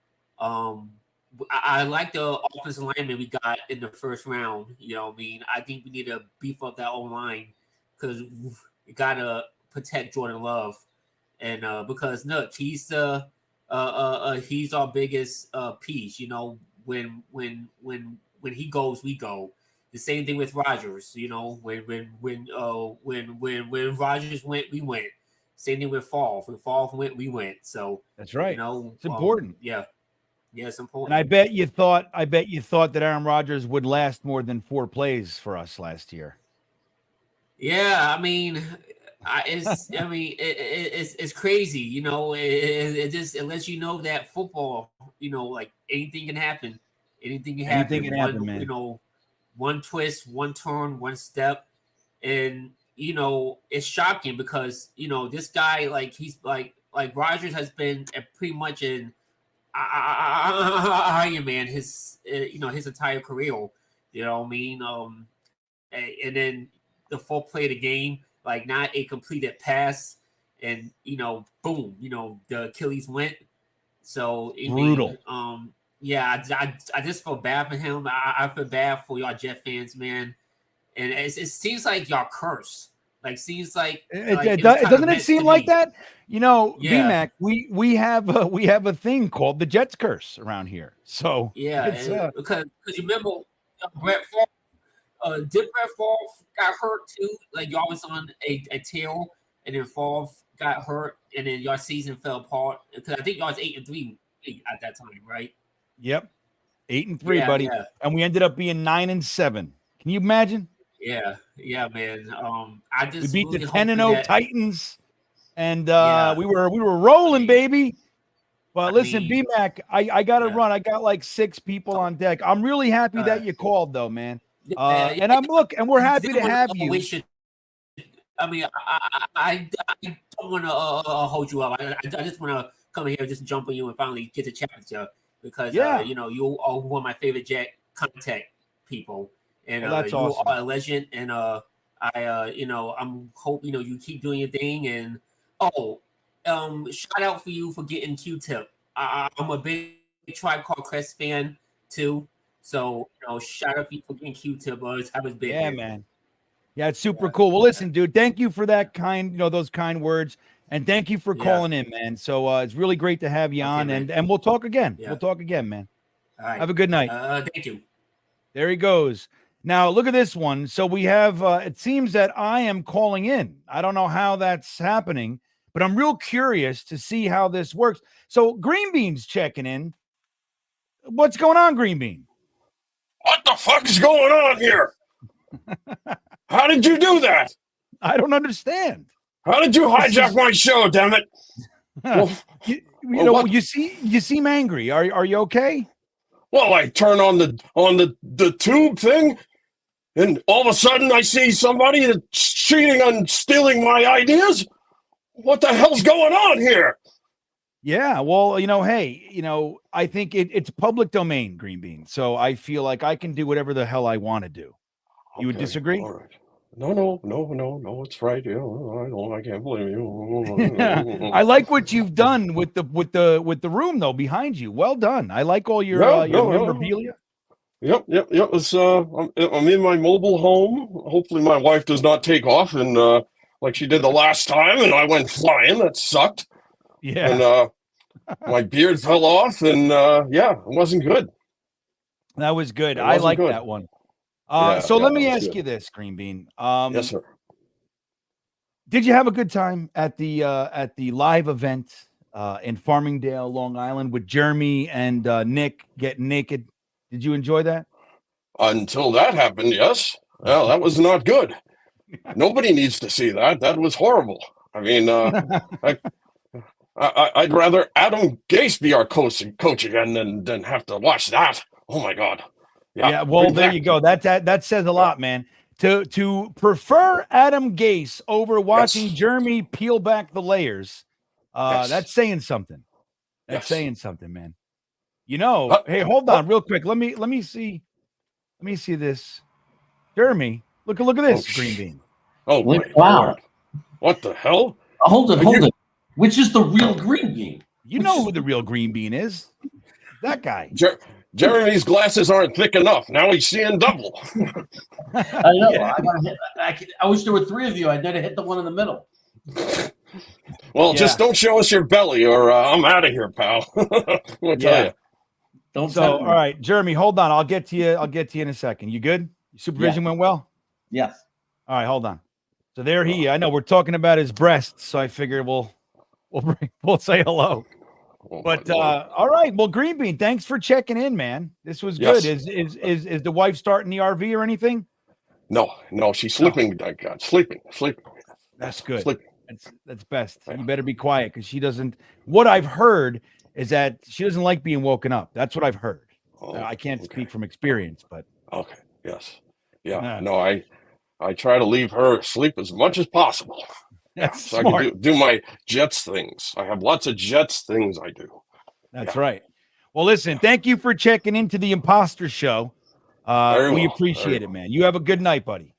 I like the offensive lineman we got in the first round. You know what I mean? I think we need to beef up that O-line because we got to protect Jordan Love. And because, look, he's our biggest piece. You know, when he goes, we go. The same thing with Rodgers. You know, when Rodgers went, we went. Same thing with Favre. When Favre went, we went. So that's right. You know, it's important. Yeah, it's important. And I bet you thought that Aaron Rodgers would last more than 4 plays for us last year. Yeah, I mean, it's crazy. You know, it lets you know that football. You know, like anything can happen. Anything can happen, man. You know, one twist, one turn, one step, and you know it's shocking because you know this guy, like he's like Rodgers has been pretty much in Iron Man his his entire career. You know what I mean? And then the full play of the game, like not a completed pass, and you know, boom, you know the Achilles went. So brutal. Yeah, I just feel bad for him. I feel bad for y'all Jet fans, man. And it seems like y'all curse. Like seems like doesn't it seem like that? You know, BMAC, we have a thing called the Jets curse around here. So yeah, because you remember Brett Favre, did Brett Favre got hurt too? Like y'all was on a tail, and then Favre got hurt, and then your season fell apart. Because I think y'all was 8-3 at that time, right? Yep, 8-3, buddy, and we ended up being 9-7. Can you imagine? Yeah, man. We beat really the 10-0 Titans, and we were rolling, baby. But listen, BMAC, I got to run. I got like 6 people on deck. I'm really happy that you called, though, man. And we're happy to have you. I don't want to hold you up. I just want to come in here, just jump on you, and finally get to chat with you because you know you are one of my favorite Jet contact people. And that's awesome. You are a legend, and I'm hope you keep doing your thing. And shout out for you for getting Q-Tip. I'm a big Tribe Called Quest fan too, so shout out for you for getting Q-Tip. I was big. Yeah, man. Yeah, it's super cool. Well, listen, dude, thank you for that those kind words, and thank you for calling in, man. So it's really great to have you on, man. and we'll talk again. Yeah. We'll talk again, man. All right. Have a good night. Thank you. There he goes. Now, look at this one. So we have, it seems that I am calling in. I don't know how that's happening, but I'm real curious to see how this works. So GreenBean's checking in. What's going on, GreenBean? What the fuck is going on here? How did you do that? I don't understand. How did you hijack my show, damn it? You seem angry. Are you okay? Well, I turn on the tube thing, and all of a sudden I see somebody that's cheating on stealing my ideas. What the hell's going on here? Yeah, well, hey, I think it's public domain, GreenBean. So I feel like I can do whatever the hell I want to do. You would disagree? All right. No, it's right. Yeah, I can't blame you. I like what you've done with the room though behind you. Well done. I like all your memorabilia. It was, I'm in my mobile home. Hopefully my wife does not take off and like she did the last time, and I went flying. That sucked. Yeah. And my beard fell off, and it wasn't good. That was good. It I wasn't like good. that one. Yeah, So let me it was ask good. you this, GreenBean. Yes, sir. Did you have a good time at the live event in Farmingdale, Long Island, with Jeremy and Nick getting naked? Did you enjoy that? Until that happened, yes. Well, that was not good. Nobody needs to see that. That was horrible. I mean, I'd rather Adam Gase be our coach again than have to watch that. Oh my God. Yeah. Well, there you go. That says a lot, man. To prefer Adam Gase over watching Jeremy peel back the layers, that's saying something. That's saying something, man. You know, hey, hold on real quick. Let me see this. Jeremy, look at this, GreenBean. Oh my Wow. Lord. What the hell? Hold it. Which is the real GreenBean? You know who the real GreenBean is. That guy. Jeremy's glasses aren't thick enough. Now he's seeing double. I know. Yeah. I wish there were three of you. I'd never hit the one in the middle. Well, just don't show us your belly, or I'm out of here, pal. I'll tell you. All right, Jeremy, hold on. I'll get to you in a second. You good? Supervision went well? Yes. All right, hold on. So there he. I know we're talking about his breasts, so I figured we'll say hello. But all right. Well, GreenBean, thanks for checking in, man. This was good. Is the wife starting the RV or anything? No, she's sleeping. Sleeping. That's good. Sleeping. That's best. You better be quiet because she doesn't. What I've heard is that she doesn't like being woken up. That's what I've heard. I can't speak from experience, but okay. Yes. Yeah. No, I try to leave her asleep as much as possible. That's so smart. I can do my Jets things. I have lots of Jets things I do. That's right. Well, listen, thank you for checking into the Imposter Show. We appreciate it, man. You have a good night, buddy.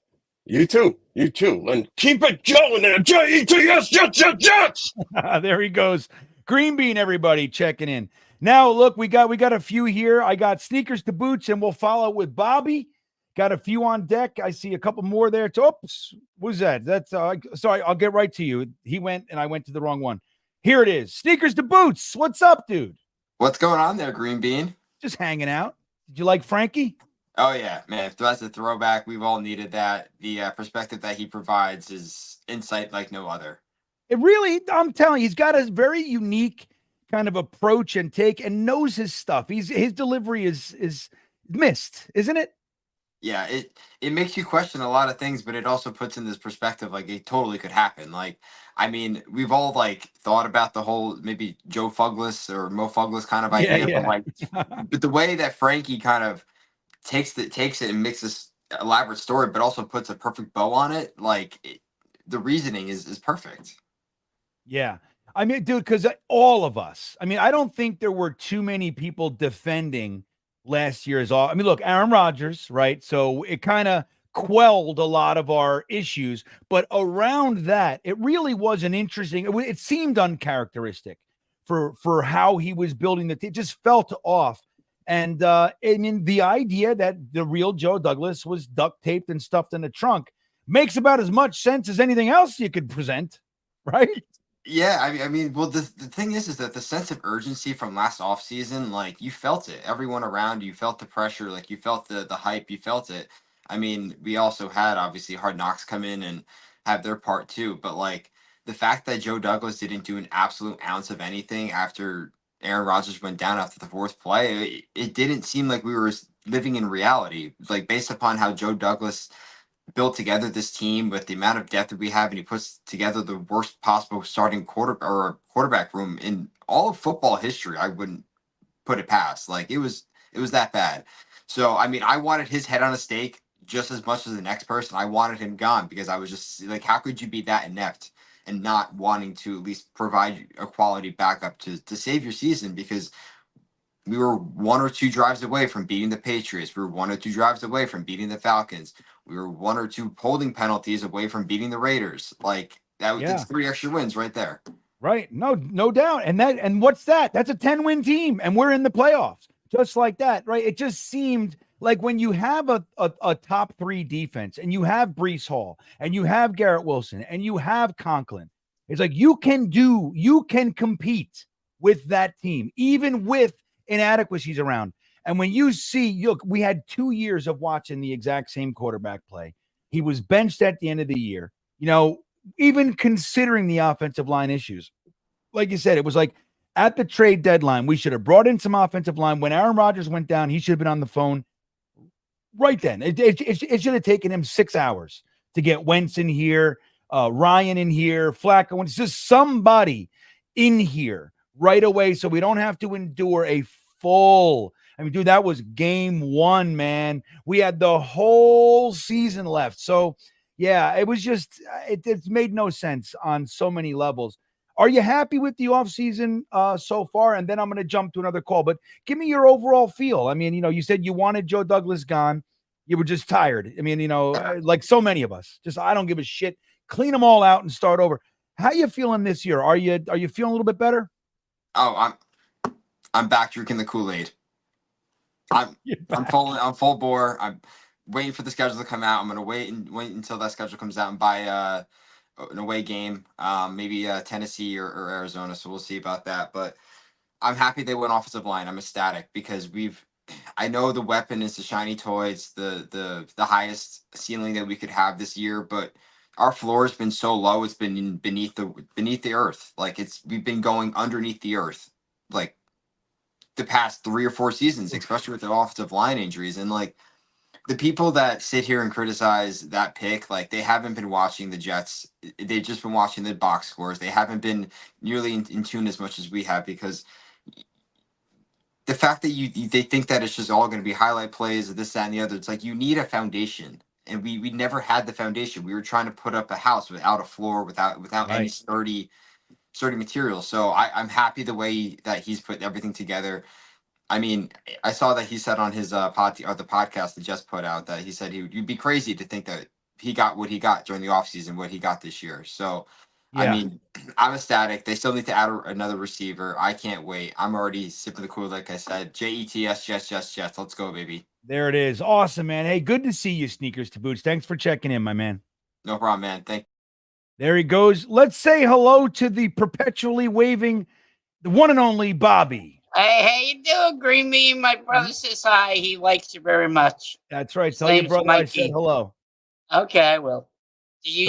You too. And keep it going there. Jets, Jets. There he goes. GreenBean, everybody checking in. Now, look, we got a few here. I got Sneakers to Boots, and we'll follow with Bobby. Got a few on deck. I see a couple more there. Oops, what's that? That's sorry. I'll get right to you. He went, and I went to the wrong one. Here it is. Sneakers to Boots. What's up, dude? What's going on there, GreenBean? Just hanging out. Did you like Frankie? Oh yeah, man. If that's a throwback, we've all needed that. The perspective that he provides is insight like no other. It really, I'm telling you, he's got a very unique kind of approach and take, and knows his stuff. His delivery is missed, isn't it? Yeah, it makes you question a lot of things, but it also puts in this perspective like it totally could happen. Like, I mean, we've all like thought about the whole maybe Joe Fugless or Mo Fugless kind of idea, but the way that Frankie kind of takes it and makes this elaborate story, but also puts a perfect bow on it. Like the reasoning is perfect. Yeah. I mean, dude, because all of us, I mean, I don't think there were too many people defending last year's I mean, look, Aaron Rodgers, right? So it kind of quelled a lot of our issues, but around that, it really was an interesting, it seemed uncharacteristic for how he was building the team. It just felt off. And I mean, the idea that the real Joe Douglas was duct taped and stuffed in the trunk makes about as much sense as anything else you could present, right? Yeah, I mean, well, the thing is that the sense of urgency from last offseason, like, you felt it. Everyone around you felt the pressure, like, you felt the hype, you felt it. I mean, we also had, obviously, Hard Knocks come in and have their part, too. But, like, the fact that Joe Douglas didn't do an absolute ounce of anything after Aaron Rodgers went down after the fourth play, it didn't seem like we were living in reality. Like, based upon how Joe Douglas built together this team with the amount of depth that we have, and he puts together the worst possible starting quarterback room in all of football history. I wouldn't put it past. Like, it was that bad. So, I mean, I wanted his head on a stake just as much as the next person. I wanted him gone because I was just like, how could you be that inept and not wanting to at least provide a quality backup to save your season? Because we were 1 or 2 drives away from beating the Patriots. We were 1 or 2 drives away from beating the Falcons. We were 1 or 2 holding penalties away from beating the Raiders. Like, that's 3 extra wins right there. Right. No doubt. And what's that? That's a 10-win team, and we're in the playoffs. Just like that, right? It just seemed Like when you have a top 3 defense and you have Breece Hall and you have Garrett Wilson and you have Conklin, it's like you can compete with that team, even with inadequacies around. And when you see, look, we had 2 years of watching the exact same quarterback play. He was benched at the end of the year, even considering the offensive line issues. Like you said, it was like at the trade deadline, we should have brought in some offensive line. When Aaron Rodgers went down, he should have been on the phone right then. It should have taken him 6 hours to get Wentz in here, Ryan in here, Flacco. It's just somebody in here right away so we don't have to endure a full. I mean, dude, that was game 1, man. We had the whole season left. So, yeah, it was just it made no sense on so many levels. Are you happy with the offseason so far? And then I'm going to jump to another call. But give me your overall feel. I mean, you said you wanted Joe Douglas gone. You were just tired. I mean, like so many of us. Just I don't give a shit. Clean them all out and start over. How you feeling this year? Are you feeling a little bit better? Oh, I'm back drinking the Kool-Aid. I'm full bore. I'm waiting for the schedule to come out. I'm gonna wait until that schedule comes out and buy an away game, maybe Tennessee or Arizona. So we'll see about that. But I'm happy they went offensive line. I'm ecstatic because I know the weapon is the shiny toy. It's the highest ceiling that we could have this year, but our floor has been so low. It's been beneath the earth. Like we've been going underneath the earth, like the past 3 or 4 seasons, especially with the offensive line injuries. And like the people that sit here and criticize that pick, like they haven't been watching the Jets. They've just been watching the box scores. They haven't been nearly in tune as much as we have, because the fact that they think that it's just all going to be highlight plays of this, that, and the other. It's like you need a foundation, and we never had the foundation. We were trying to put up a house without a floor, without any sturdy material. So I'm happy the way that he's put everything together. I mean, I saw that he said on his the podcast that just put out that he said you'd be crazy to think that he got what he got during the offseason, what he got this year. So, yeah. I mean, I'm ecstatic. They still need to add another receiver. I can't wait. I'm already sipping the Kool, like I said. Jets, Jets. Let's go, baby. There it is. Awesome, man. Hey, good to see you, Sneakers to Boots. Thanks for checking in, my man. No problem, man. Thank you. There he goes. Let's say hello to the perpetually waving, the one and only Bobby. Hey, how you doing, GreenBean? My brother says hi. He likes you very much. That's right. Tell your brother Mikey. I said hello. Okay, I will.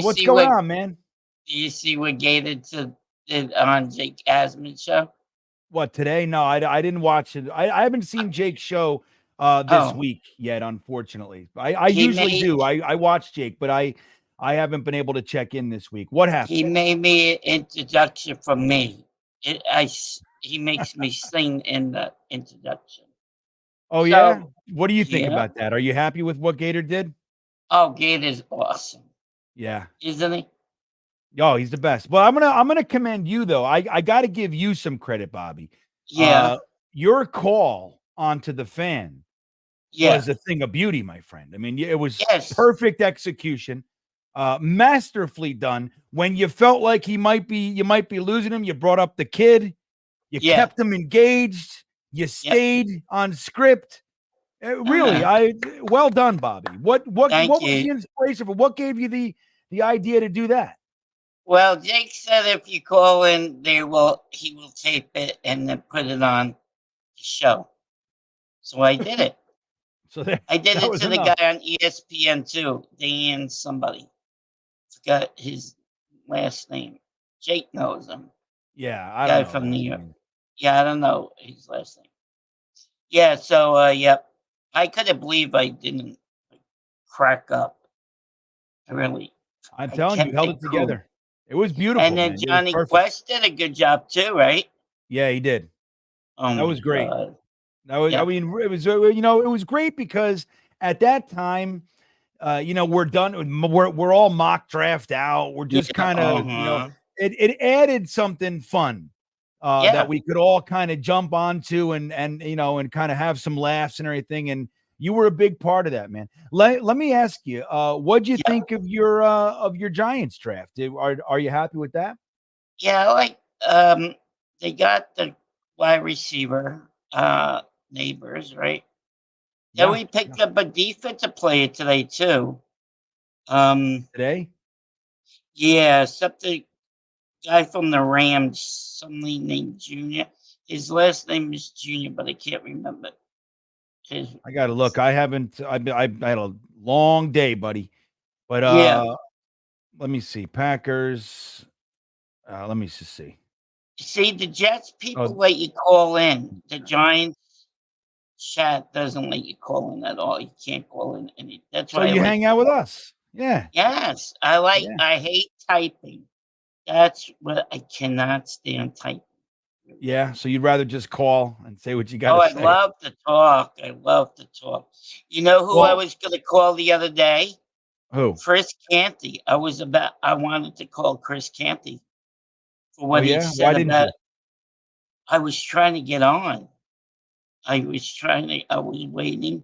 What's going on, man? Do you see what Gator did on Jake Asman's show? What, today? No, I didn't watch it. I haven't seen Jake's show this week yet, unfortunately. I usually do. I watch Jake, but I haven't been able to check in this week. What happened? He made me an introduction for me. He makes me sing in the introduction. Oh, yeah? What do you think about that? Are you happy with what Gator did? Oh, Gator's awesome. Yeah. Isn't he? Oh, he's the best. Well, I'm gonna commend you, though. I got to give you some credit, Bobby. Yeah. Your call onto the fan was a thing of beauty, my friend. I mean, it was perfect execution. Masterfully done. When you felt like you might be losing him, you brought up the kid. You kept him engaged. You stayed on script. Really, well done, Bobby. What was the inspiration for? What gave you the idea to do that? Well, Jake said if you call in, he will tape it and then put it on the show. So I did it. I did it to the guy on ESPN too, Dan somebody. Forgot his last name. Jake knows him. Yeah, I don't know. Guy from New York. Yeah, I don't know his last name. Yeah, so I couldn't believe I didn't crack up. I'm telling you, held it together. It was beautiful. And then Johnny Quest did a good job too, right? Yeah, he did. Oh, that was great. God. That was, I mean, it was it was great because at that time, we're done. We're all mock draft out. We're just kind of it added something fun that we could all kind of jump onto and kind of have some laughs and everything. And you were a big part of that, man. Let me ask you, what'd you think of your Giants draft? Are you happy with that? Yeah, they got the wide receiver, Neighbors, right? Then we picked up a defensive player today too. Today? Yeah, something guy from the Rams, somebody named Junior. His last name is Junior, but I can't remember. I got to look. I haven't. I had a long day, buddy. But let me see. Packers. Let me just see. See, the Jets people let you call in. The Giants chat doesn't let you call in at all. You can't call in any. That's why you hang out with us. Yeah. Yes, I like. Yeah. I hate typing. That's what I cannot stand typing. Yeah. So you'd rather just call and say what you got to say. I love to talk. I love to talk. You know who I was going to call the other day? Who? Chris Canty. I wanted to call Chris Canty for what he said Why didn't about. you? I was trying to get on. I was waiting,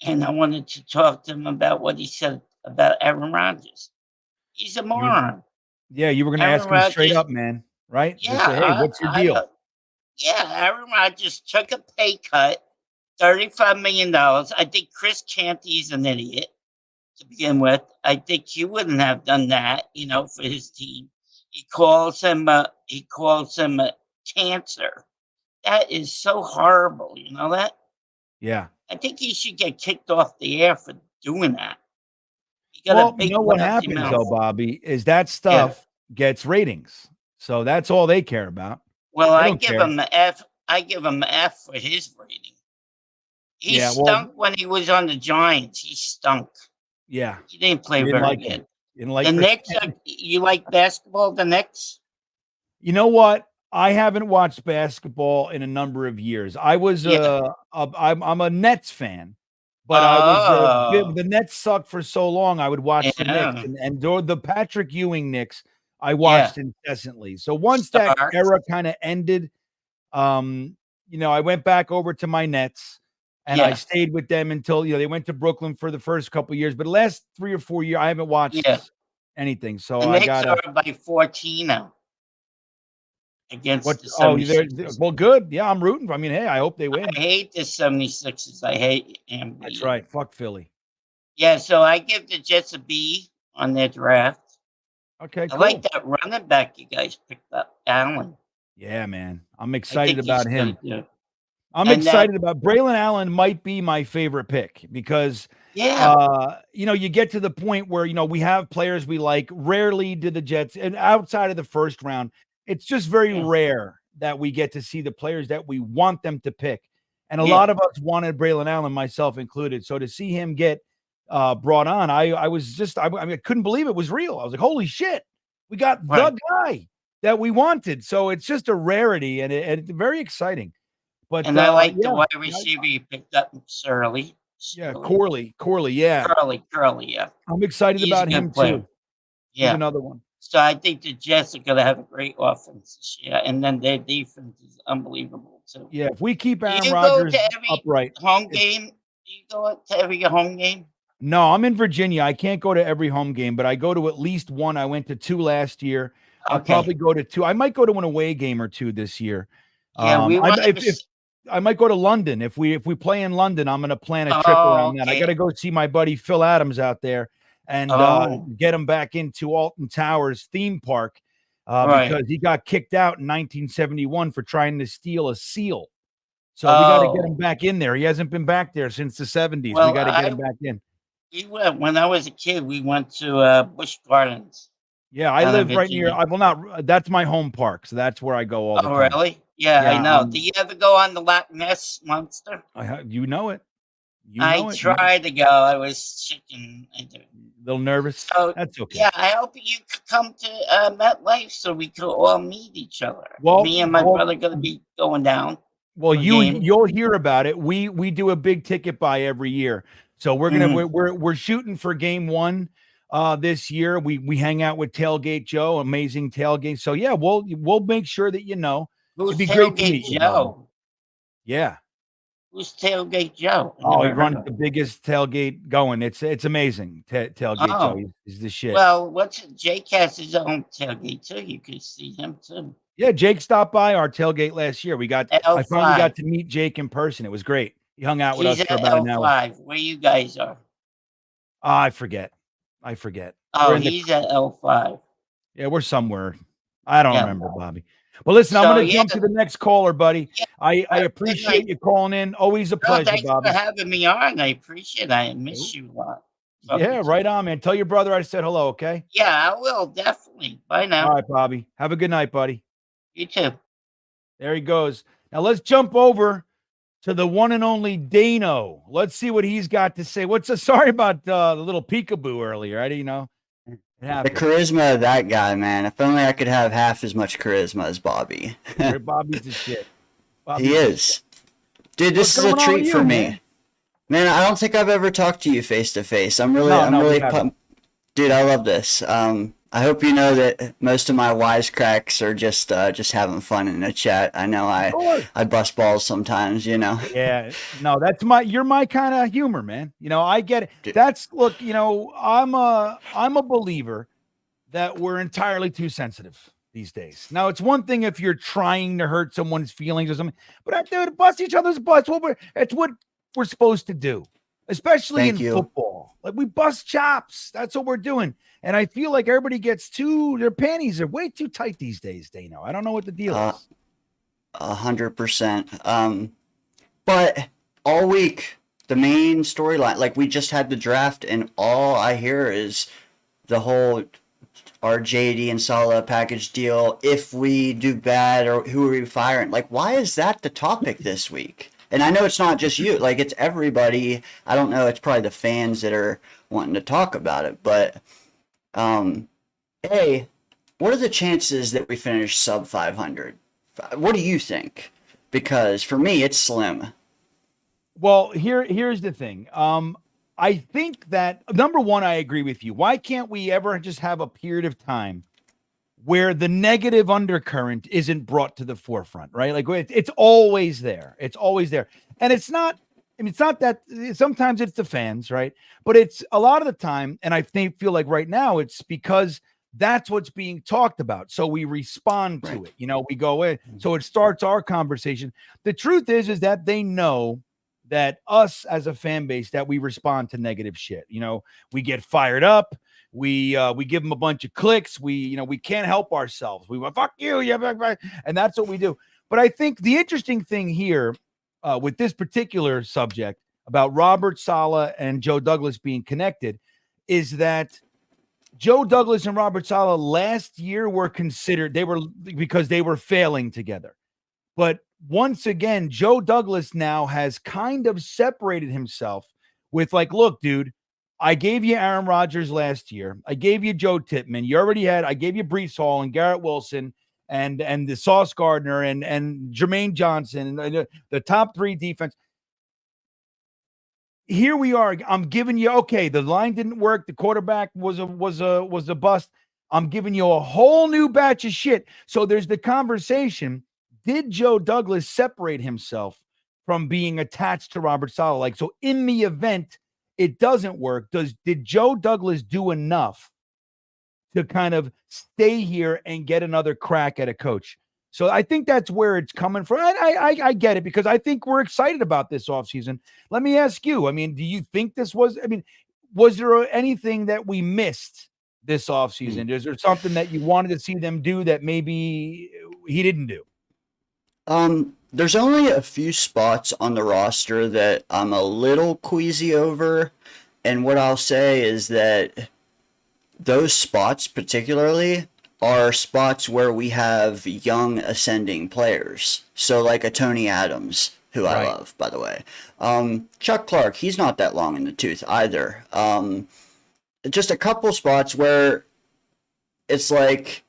and I wanted to talk to him about what he said about Aaron Rodgers. He's a moron. Yeah, you were going to ask him straight up, man. Right? Yeah. Just say, hey, what's your deal? Aaron Rodgers took a pay cut, $35 million. I think Chris Canty's an idiot to begin with. I think he wouldn't have done that, for his team. He calls him a cancer. That is so horrible. You know that? Yeah. I think he should get kicked off the air for doing that. What happens though, Bobby, is that stuff gets ratings. So that's all they care about. Well, I give him an F. I give him an F for his rating. He stunk when he was on the Giants. He stunk. Yeah. He didn't play very good. You didn't like the Knicks. You like basketball? The Knicks? You know what? I haven't watched basketball in a number of years. I was I'm a Nets fan, but the Nets sucked for so long. I would watch the Knicks and the Patrick Ewing Knicks. I watched incessantly. So once that era kind of ended, I went back over to my Nets and I stayed with them until they went to Brooklyn for the first couple of years. But the last 3 or 4 years, I haven't watched anything. So the Knicks are by 14 now. Against the 76ers. Well, good. Yeah, I'm rooting for. I mean, hey, I hope they win. I hate the 76ers. I hate him. That's right. Fuck Philly. Yeah, so I give the Jets a B on their draft. Okay, I like that running back you guys picked up, Allen. Yeah, man. I'm excited about him. I'm excited about Braylon Allen. Might be my favorite pick because you get to the point where we have players we like. Rarely do the Jets, and outside of the first round, it's just very rare that we get to see the players that we want them to pick. And a lot of us wanted Braylon Allen, myself included. So to see him get brought on, I couldn't believe it was real. I was like, holy shit, we got the guy that we wanted. So it's just a rarity and it's very exciting. But I like the wide receiver you picked up, Curly. Yeah, Corley, yeah. Curly, yeah. I'm excited about him too. Yeah. He's another one. So I think the Jets are going to have a great offense this year, and then their defense is unbelievable too. Yeah, if we keep Aaron Rodgers upright, home game. Do you go to every home game? No, I'm in Virginia. I can't go to every home game, but I go to at least one. I went to 2 last year. I'll probably go to 2. I might go to an away game or 2 this year. Yeah, I might go to London. If we play in London, I'm going to plan a trip around that. I got to go see my buddy Phil Adams out there and get him back into Alton Towers theme park because he got kicked out in 1971 for trying to steal a seal. So we got to get him back in there. He hasn't been back there since the 70s. Well, we got to get him back in. When I was a kid, we went to Busch Gardens. Yeah, I live right near. That's my home park, so that's where I go all the time. Oh, really? Yeah, I know. Do you ever go on the Loch Ness Monster? You know it. I tried to go. I was shaking. A little nervous. So, that's okay. Yeah, I hope you could come to MetLife so we could all meet each other. Well, me and my brother going to be going down. Well, you'll hear about it. We do a big ticket buy every year, so we're shooting for game 1 this year. We hang out with Tailgate Joe, amazing tailgate. So yeah, we'll make sure that Who's it'd be Tailgate great to meet Joe? Yeah. Who's Tailgate Joe? He runs the biggest tailgate going. It's amazing. Tailgate Joe is the shit. Well, Jake has his own tailgate too. You could see him too. Yeah, Jake stopped by our tailgate last year. I finally got to meet Jake in person. It was great. He hung out with He's us for at about an hour. L5, where you guys are. I forget. Oh, he's at L5. Yeah, we're somewhere. I don't Yeah. remember, Bobby. Well, listen, I'm So, going to jump to the next caller, buddy. Yeah. I appreciate you calling in. Always a pleasure, Thanks Bobby. for having me on. I appreciate it. I miss you a lot. Yeah, right on, man. Tell your brother I said hello, okay? Yeah, I will, definitely. Bye now. All right, Bobby. Have a good night, buddy. You too. There he goes. Now let's jump over to the one and only Dano. Let's see what he's got to say. Sorry about the little peekaboo earlier. I didn't know. The charisma of that guy, man. If only I could have half as much charisma as Bobby. Bobby's the shit. He is. Dude, this is a treat for me. Man, I don't think I've ever talked to you face to face. I'm really pumped. Dude, I love this. I hope you know that most of my wisecracks are just having fun in the chat. I know I bust balls sometimes, you know. Yeah, no, you're my kind of humor, man. You know, I get it. Look, you know, I'm a believer that we're entirely too sensitive these days. Now, it's one thing if you're trying to hurt someone's feelings or something, but I do bust each other's butts. It's what we're supposed to do, especially in football. Like, we bust chops. That's what we're doing. And I feel like everybody gets their panties are way too tight these days, Dano. I don't know what the deal is. 100%. But all week, the main storyline, like, we just had the draft, and all I hear is the whole our JD and Salah package deal. If we do bad, or who are we firing? Like, why is that the topic this week? And I know it's not just you. Like, it's everybody. I don't know. It's probably the fans that are wanting to talk about it. But, A, what are the chances that we finish sub 500? What do you think? Because for me, it's slim. Well, here's the thing. I think that, number one, I agree with you. Why can't we ever just have a period of time where the negative undercurrent isn't brought to the forefront, right? Like, it's always there. It's always there. And it's not that sometimes it's the fans, right? But it's a lot of the time, and I feel like right now it's because that's what's being talked about. So we respond to it. You know, we go in. So it starts our conversation. The truth is that they know that us as a fan base, that we respond to negative shit. You know, we get fired up. We give them a bunch of clicks. We can't help ourselves. We went, fuck you, yeah, and that's what we do. But I think the interesting thing here with this particular subject about Robert Saleh and Joe Douglas being connected is that Joe Douglas and Robert Saleh last year were considered, because they were failing together. But once again, Joe Douglas now has kind of separated himself with, like, look, dude, I gave you Aaron Rodgers last year. I gave you Joe Tippmann. I gave you Breece Hall and Garrett Wilson and the Sauce Gardner and Jermaine Johnson and the top three defense. Here we are. I'm giving you, okay, the line didn't work. The quarterback was a bust. I'm giving you a whole new batch of shit. So there's the conversation. Did Joe Douglas separate himself from being attached to Robert Saleh? Like, so in the event it doesn't work, did Joe Douglas do enough to kind of stay here and get another crack at a coach? So I think that's where it's coming from. I get it, because I think we're excited about this offseason. Let me ask you, do you think was there anything that we missed this offseason? Is there something that you wanted to see them do that maybe he didn't do? There's only a few spots on the roster that I'm a little queasy over. And what I'll say is that those spots particularly are spots where we have young ascending players. So like a Tony Adams, who I love, by the way. Chuck Clark, he's not that long in the tooth either. Just a couple spots where it's like,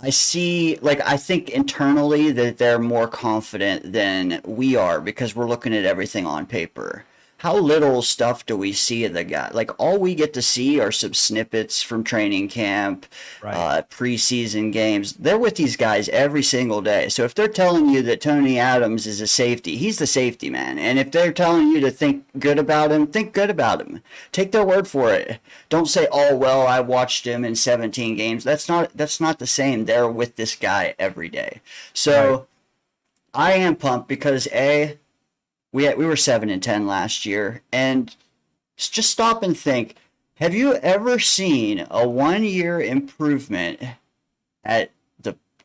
I think internally that they're more confident than we are because we're looking at everything on paper. How little stuff do we see of the guy? Like, all we get to see are some snippets from training camp, preseason games. They're with these guys every single day. So if they're telling you that Tony Adams is a safety, he's the safety man. And if they're telling you to think good about him, think good about him. Take their word for it. Don't say, oh, well, I watched him in 17 games. That's not the same. They're with this guy every day. So I am pumped because, A, we were 7-10 last year, and just stop and think. Have you ever seen a 1-year improvement at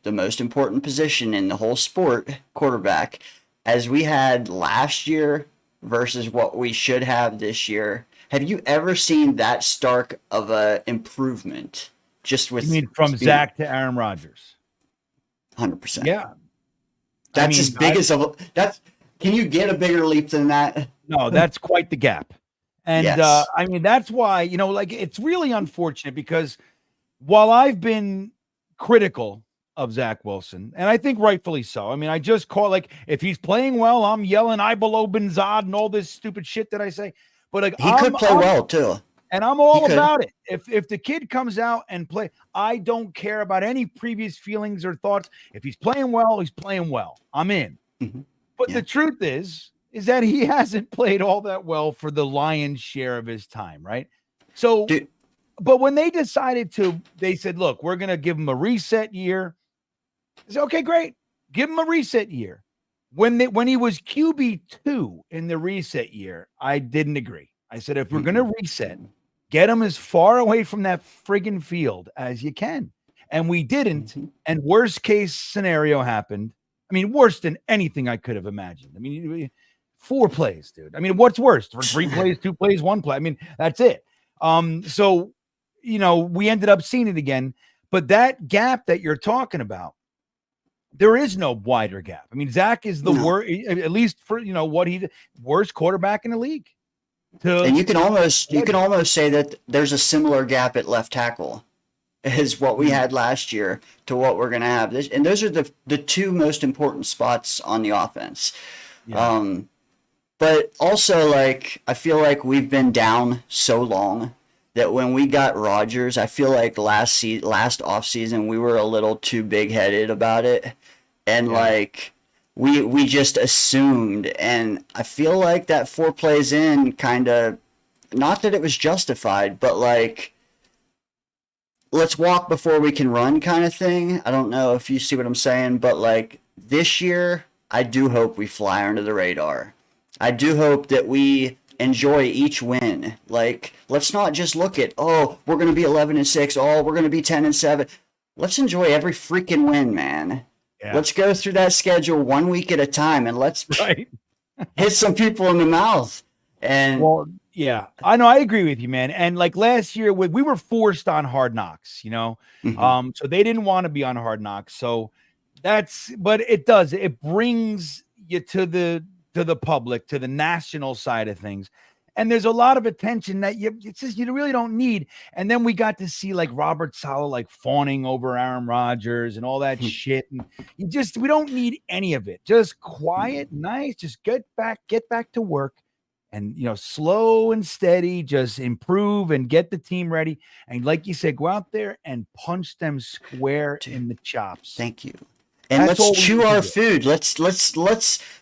the most important position in the whole sport, quarterback, as we had last year versus what we should have this year? Have you ever seen that stark of a improvement? Just with, you mean from Zach to Aaron Rodgers? 100%. Yeah, that's as big as a. That's. Can you get a bigger leap than that? No, that's quite the gap. And Yes. I mean, that's why, like, it's really unfortunate because while I've been critical of Zach Wilson, and I think rightfully so. I mean, I just call, like, if he's playing well, I'm yelling I below Benzad and all this stupid shit that I say. But like, he could play well too. And I'm all about it. If the kid comes out and play, I don't care about any previous feelings or thoughts. If he's playing well, he's playing well. I'm in. Mm-hmm. But the truth is that he hasn't played all that well for the lion's share of his time, right? So, but when they decided they said, look, we're going to give him a reset year. I said, okay, great. Give him a reset year. When he was QB2 in the reset year, I didn't agree. I said, if we're going to reset, get him as far away from that friggin' field as you can. And we didn't. And worst case scenario happened. I mean, worse than anything I could have imagined. I mean, 4 plays, dude. I mean, what's worse? 3 plays, 2 plays, 1 play. I mean, that's it. So, we ended up seeing it again. But that gap that you're talking about, there is no wider gap. I mean, Zach is the worst, at least for, what worst quarterback in the league. And you can almost say that there's a similar gap at left tackle as what we had last year to what we're going to have this. And those are the 2 most important spots on the offense. Yeah. But also, like, I feel like we've been down so long that when we got Rodgers, I feel like last offseason we were a little too big-headed about it. And like we just assumed, and I feel like that 4 plays in kind of, not that it was justified, but like, let's walk before we can run kind of thing. I don't know if you see what I'm saying, but like this year, I do hope we fly under the radar. I do hope that we enjoy each win. Like, let's not just look at, oh, we're going to be 11-6. Oh, we're going to be 10-7. Let's enjoy every freaking win, man. Yeah. Let's go through that schedule 1 week at a time, and let's hit some people in the mouth. And yeah, I know. I agree with you, man. And like last year, we were forced on Hard Knocks, so they didn't want to be on Hard Knocks. So but it brings you to the public, to the national side of things. And there's a lot of attention that you really don't need. And then we got to see like Robert Saleh like fawning over Aaron Rodgers and all that shit. And we don't need any of it. Just quiet, nice, just get back to work. And, slow and steady, just improve and get the team ready. And like you said, go out there and punch them square in the chops. Thank you. And let's chew our food. Let's,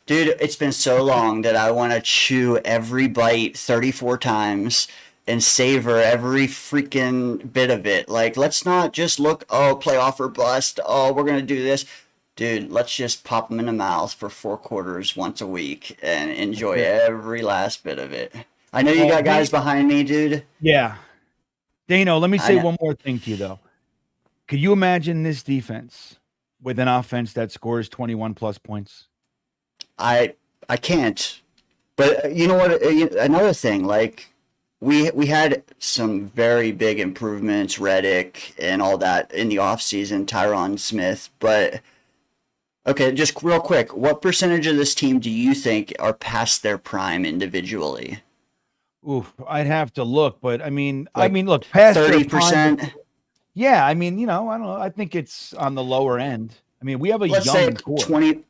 dude, it's been so long that I want to chew every bite 34 times and savor every freaking bit of it. Like, let's not just look, playoff or bust. Oh, we're going to do this. Dude, let's just pop them in the mouth for 4 quarters once a week and enjoy every last bit of it. I know you got guys behind me, dude. Yeah. Dano, let me say one more thing to you, though. Could you imagine this defense with an offense that scores 21 plus points? I can't. But you know what? Another thing, like we had some very big improvements, Reddick and all that in the offseason, Tyron Smith. But okay, just real quick, what percentage of this team do you think are past their prime individually? Oof, I'd have to look, but I mean, look, past 30%. Yeah, I mean, I don't know. I think it's on the lower end. I mean, we have Let's young say core. 25%,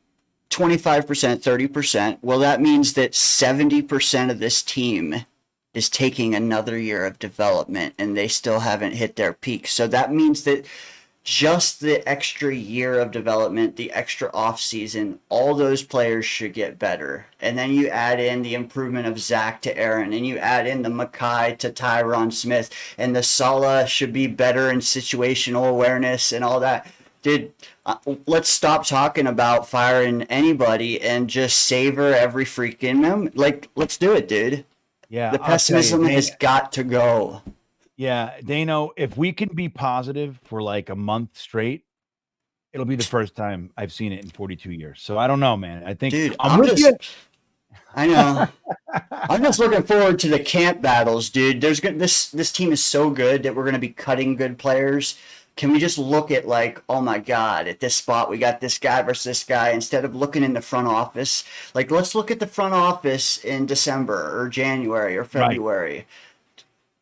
30%. Well, that means that 70% of this team is taking another year of development, and they still haven't hit their peak. So that means that just the extra year of development, the extra offseason, all those players should get better. And then you add in the improvement of Zach to Aaron, and you add in the Mackay to Tyron Smith, and the Saleh should be better in situational awareness and all that. Dude, let's stop talking about firing anybody and just savor every freaking moment. Like, let's do it, dude. Yeah, the pessimism has got to go. Yeah, Dano, if we can be positive for like a month straight, it'll be the first time I've seen it in 42 years. So I don't know, man. I think, dude, I'm with you. I know. I'm just looking forward to the camp battles, dude. This team is so good that we're going to be cutting good players. Can we just look at like, oh my God, at this spot we got this guy versus this guy instead of looking in the front office? Like, let's look at the front office in December or January or February. Right.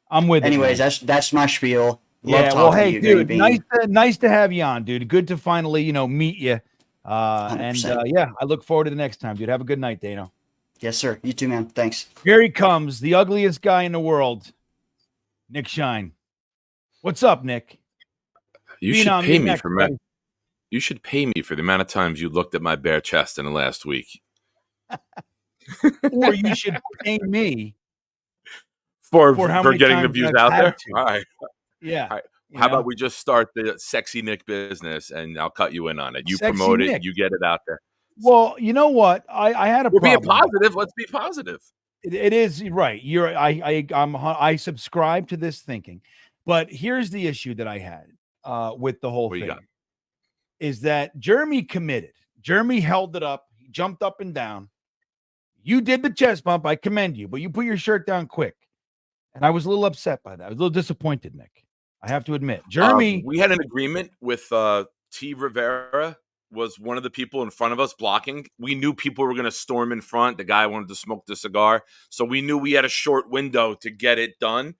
I'm with Anyways, that's my spiel. Love yeah, well, to hey, you, dude, nice to have you on, dude. Good to finally, meet you. And yeah, I look forward to the next time, dude. Have a good night, Dano. Yes, sir. You too, man. Thanks. Here he comes, the ugliest guy in the world, Nick Shine. What's up, Nick? You should pay me for You should pay me for the amount of times you looked at my bare chest in the last week. Or you should pay me for getting the views out there. All right. Yeah. All right. How about we just start the sexy Nick business and I'll cut you in on it. You promote it, you get it out there. Well, you know what? I had a problem. We're being positive. Let's be positive. It is right. I subscribe to this thinking. But here's the issue that I had with the whole thing is that Jeremy committed. Jeremy held it up. He jumped up and down. You did the chest bump. I commend you, but you put your shirt down quick. And I was a little upset by that. I was a little disappointed, Nick. I have to admit. Jeremy. We had an agreement with T. Rivera was one of the people in front of us blocking. We knew people were going to storm in front. The guy wanted to smoke the cigar. So we knew we had a short window to get it done.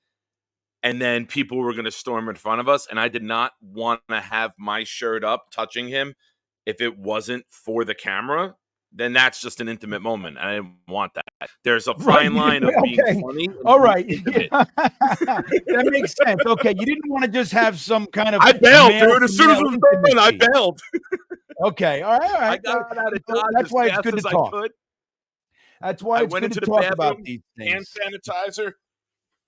And then people were going to storm in front of us. And I did not want to have my shirt up touching him if it wasn't for the camera. Then that's just an intimate moment. I didn't want that. There's a fine line of being funny. All right. That makes sense. Okay. You didn't want to just have some kind of. I bailed, dude. As soon as it was done, I bailed. Okay. All right. I got out of Dodge. That's why it's good to talk. That's why it's good to talk about these things. Hand sanitizer.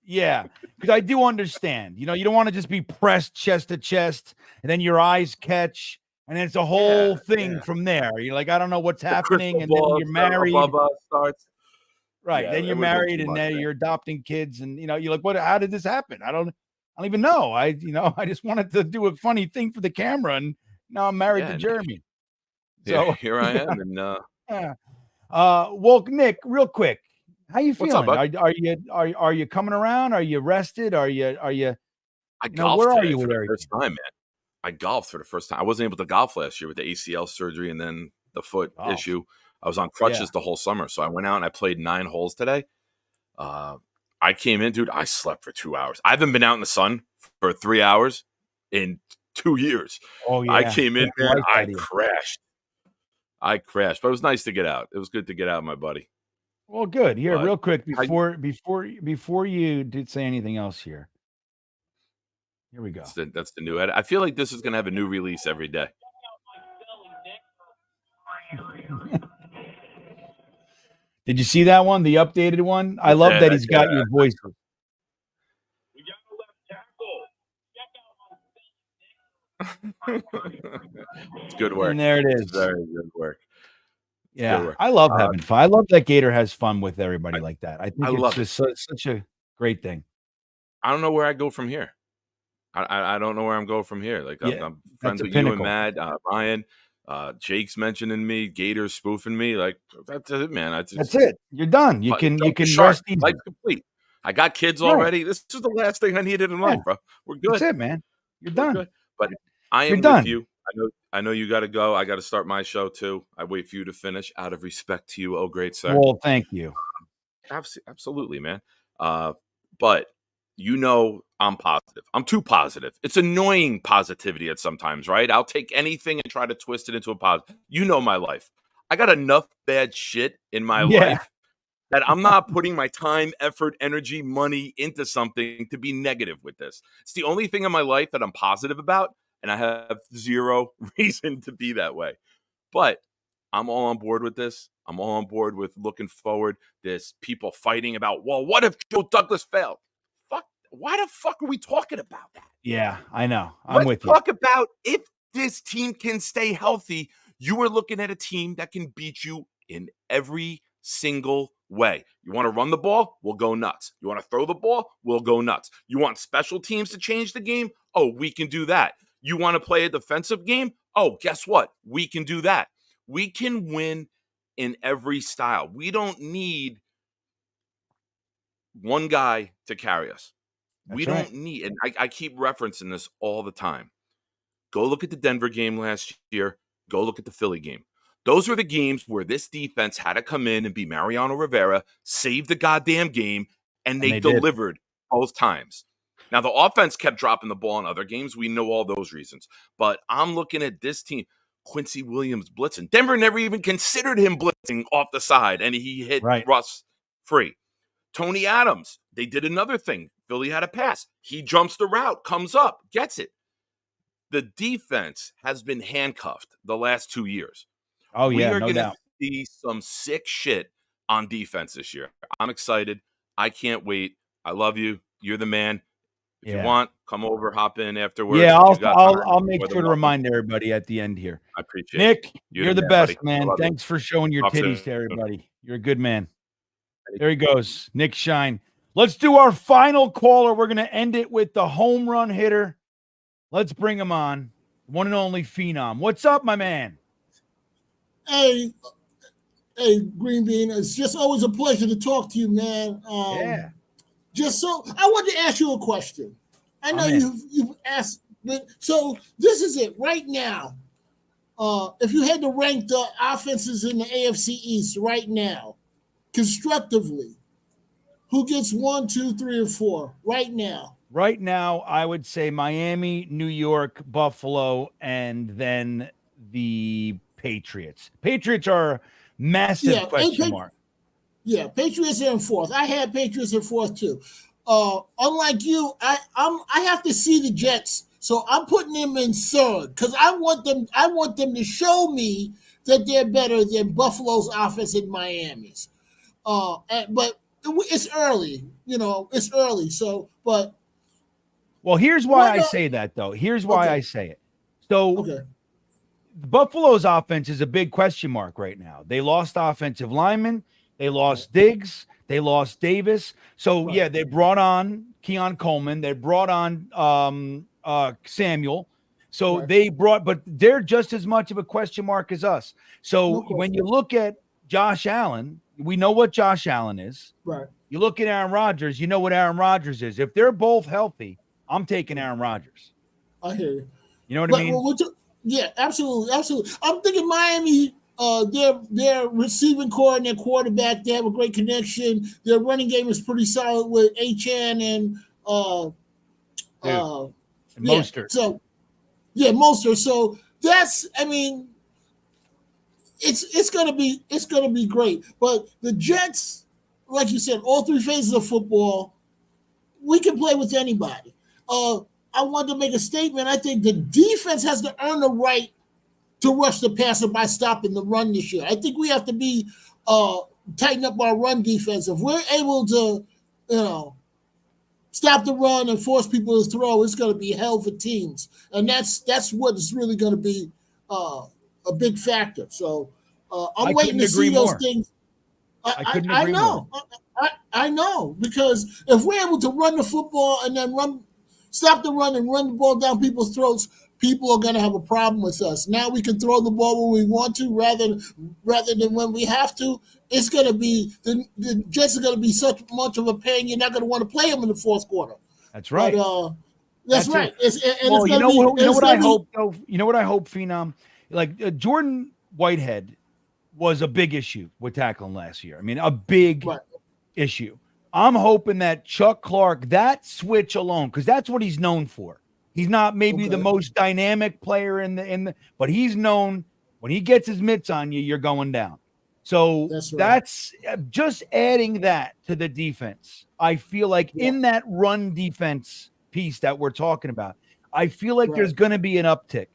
Yeah. Because I do understand. You don't want to just be pressed chest to chest and then your eyes catch. And then it's a whole thing from there. You're like, I don't know what's happening. And then you're married. Starts. Right. Then you're married and then you're adopting kids. And, you're like, what? How did this happen? I don't even know. I just wanted to do a funny thing for the camera. And now I'm married to Jeremy. So here I am. And well, Nick, real quick, how you feeling? What's up, are you coming around? Are you rested? Are you? I golfed where are you for the first time, man? I golfed for the first time. I wasn't able to golf last year with the ACL surgery and then the foot issue. I was on crutches the whole summer. So I went out and I played 9 holes today. I came in, dude. I slept for 2 hours. I haven't been out in the sun for 3 hours in 2 years. Oh yeah. I came in, man. I crashed. But it was nice to get out. It was good to get out, my buddy. Well, good. Here, real quick, before you did say anything else here. Here we go. That's the new edit. I feel like this is going to have a new release every day. Did you see that one? The updated one? I love that he's got your voice. It's good work. And there it is. It's very good work. Yeah, I love having fun. I love that Gator has fun with everybody like that. I think it's just such a great thing. I don't know where I go from here. I don't know where I'm going from here. Like I'm friends with you and Matt, Ryan, Jake's mentioning me, Gator's spoofing me. Like that's it, man. That's it. You're done. You can rest easy. Life's complete. I got kids already. This is the last thing I needed in life, bro. We're good. That's it, man. You're done. Good. But I am with you. I know you got to go. I got to start my show too. I wait for you to finish out of respect to you. Oh, great, sir. Well, thank you. Absolutely, man. But I'm positive. I'm too positive. It's annoying positivity at sometimes, right? I'll take anything and try to twist it into a positive. You know my life. I got enough bad shit in my life that I'm not putting my time, effort, energy, money into something to be negative with this. It's the only thing in my life that I'm positive about, and I have zero reason to be that way. But I'm all on board with this. I'm all on board with looking forward. There's people fighting about, well, what if Joe Douglas failed? Why the fuck are we talking about that? Yeah, I know. I'm with you. Let's talk about if this team can stay healthy, you are looking at a team that can beat you in every single way. You want to run the ball? We'll go nuts. You want to throw the ball? We'll go nuts. You want special teams to change the game? Oh, we can do that. You want to play a defensive game? Oh, guess what? We can do that. We can win in every style. We don't need one guy to carry us. We don't need, and I keep referencing this all the time. Go look at the Denver game last year. Go look at the Philly game. Those were the games where this defense had to come in and be Mariano Rivera, save the goddamn game, and they delivered both times. Now, the offense kept dropping the ball in other games. We know all those reasons. But I'm looking at this team. Quincy Williams blitzing. Denver never even considered him blitzing off the side, and he hit Russ free. Tony Adams, they did another thing. Philly had a pass. He jumps the route, comes up, gets it. The defense has been handcuffed the last 2 years. Oh, we yeah, are no going to doubt. see some sick shit on defense this year. I'm excited. I can't wait. I love you. You're the man. If you want, come over, hop in afterwards. Yeah, I'll make sure to remind everybody at the end here. I appreciate Nick, it. you're the best, buddy. man. Thanks for showing your titties to everybody. You're a good man. There he goes, Nick Shine. Let's do our final caller. We're going to end it with the home run hitter. Let's bring him on. One and only Phenom. What's up, my man? Hey, GreenBean. It's just always a pleasure to talk to you, man. Yeah. Just so I wanted to ask you a question. I know you've asked, so this is it right now. If you had to rank the offenses in the AFC East right now, constructively, who gets 1, 2, 3, or 4 right now? Right now, I would say Miami, New York, Buffalo, and then the Patriots. Patriots are a massive question mark. Yeah, Patriots are in 4th. I had Patriots in 4th too. Unlike you, I have to see the Jets, so I'm putting them in 3rd because I want them to show me that they're better than Buffalo's offense and Miami's. But it's early, it's early. So, but well, here's why I say that though. Here's why I say it. So, Buffalo's offense is a big question mark right now. They lost offensive linemen. They lost Diggs. They lost Davis. So, yeah, they brought on Keon Coleman. They brought on Samuel. So but they're just as much of a question mark as us. So when you look at Josh Allen, we know what Josh Allen is. Right. You look at Aaron Rodgers, you know what Aaron Rodgers is. If they're both healthy, I'm taking Aaron Rodgers. I hear you. You know what I mean? Yeah, absolutely. Absolutely. I'm thinking Miami, their receiving core and their quarterback, they have a great connection. Their running game is pretty solid with Achane and Mostert. Mostert. So that's, it's gonna be great. But the Jets, like you said, all 3 phases of football, we can play with anybody. I want to make a statement. I think the defense has to earn the right to rush the passer by stopping the run this year. I think we have to be tighten up our run defense. If we're able to, stop the run and force people to throw, it's going to be hell for teams, and that's what is really going to be a big factor. So I'm waiting to see those things. I know. I know, because if we're able to run the football and then stop the run and run the ball down people's throats, people are going to have a problem with us. Now we can throw the ball when we want to rather than when we have to. It's going to be the Jets are going to be such much of a pain. You're not going to want to play them in the 4th quarter. That's right. But, that's right. You know what I hope, though. You know what I hope, Phenom. Like Jordan Whitehead was a big issue with tackling last year. A big issue. I'm hoping that Chuck Clark, that switch alone, because that's what he's known for. He's not maybe the most dynamic player in the, but he's known when he gets his mitts on you, you're going down. So that's just adding that to the defense. I feel like in that run defense piece that we're talking about, I feel like there's going to be an uptick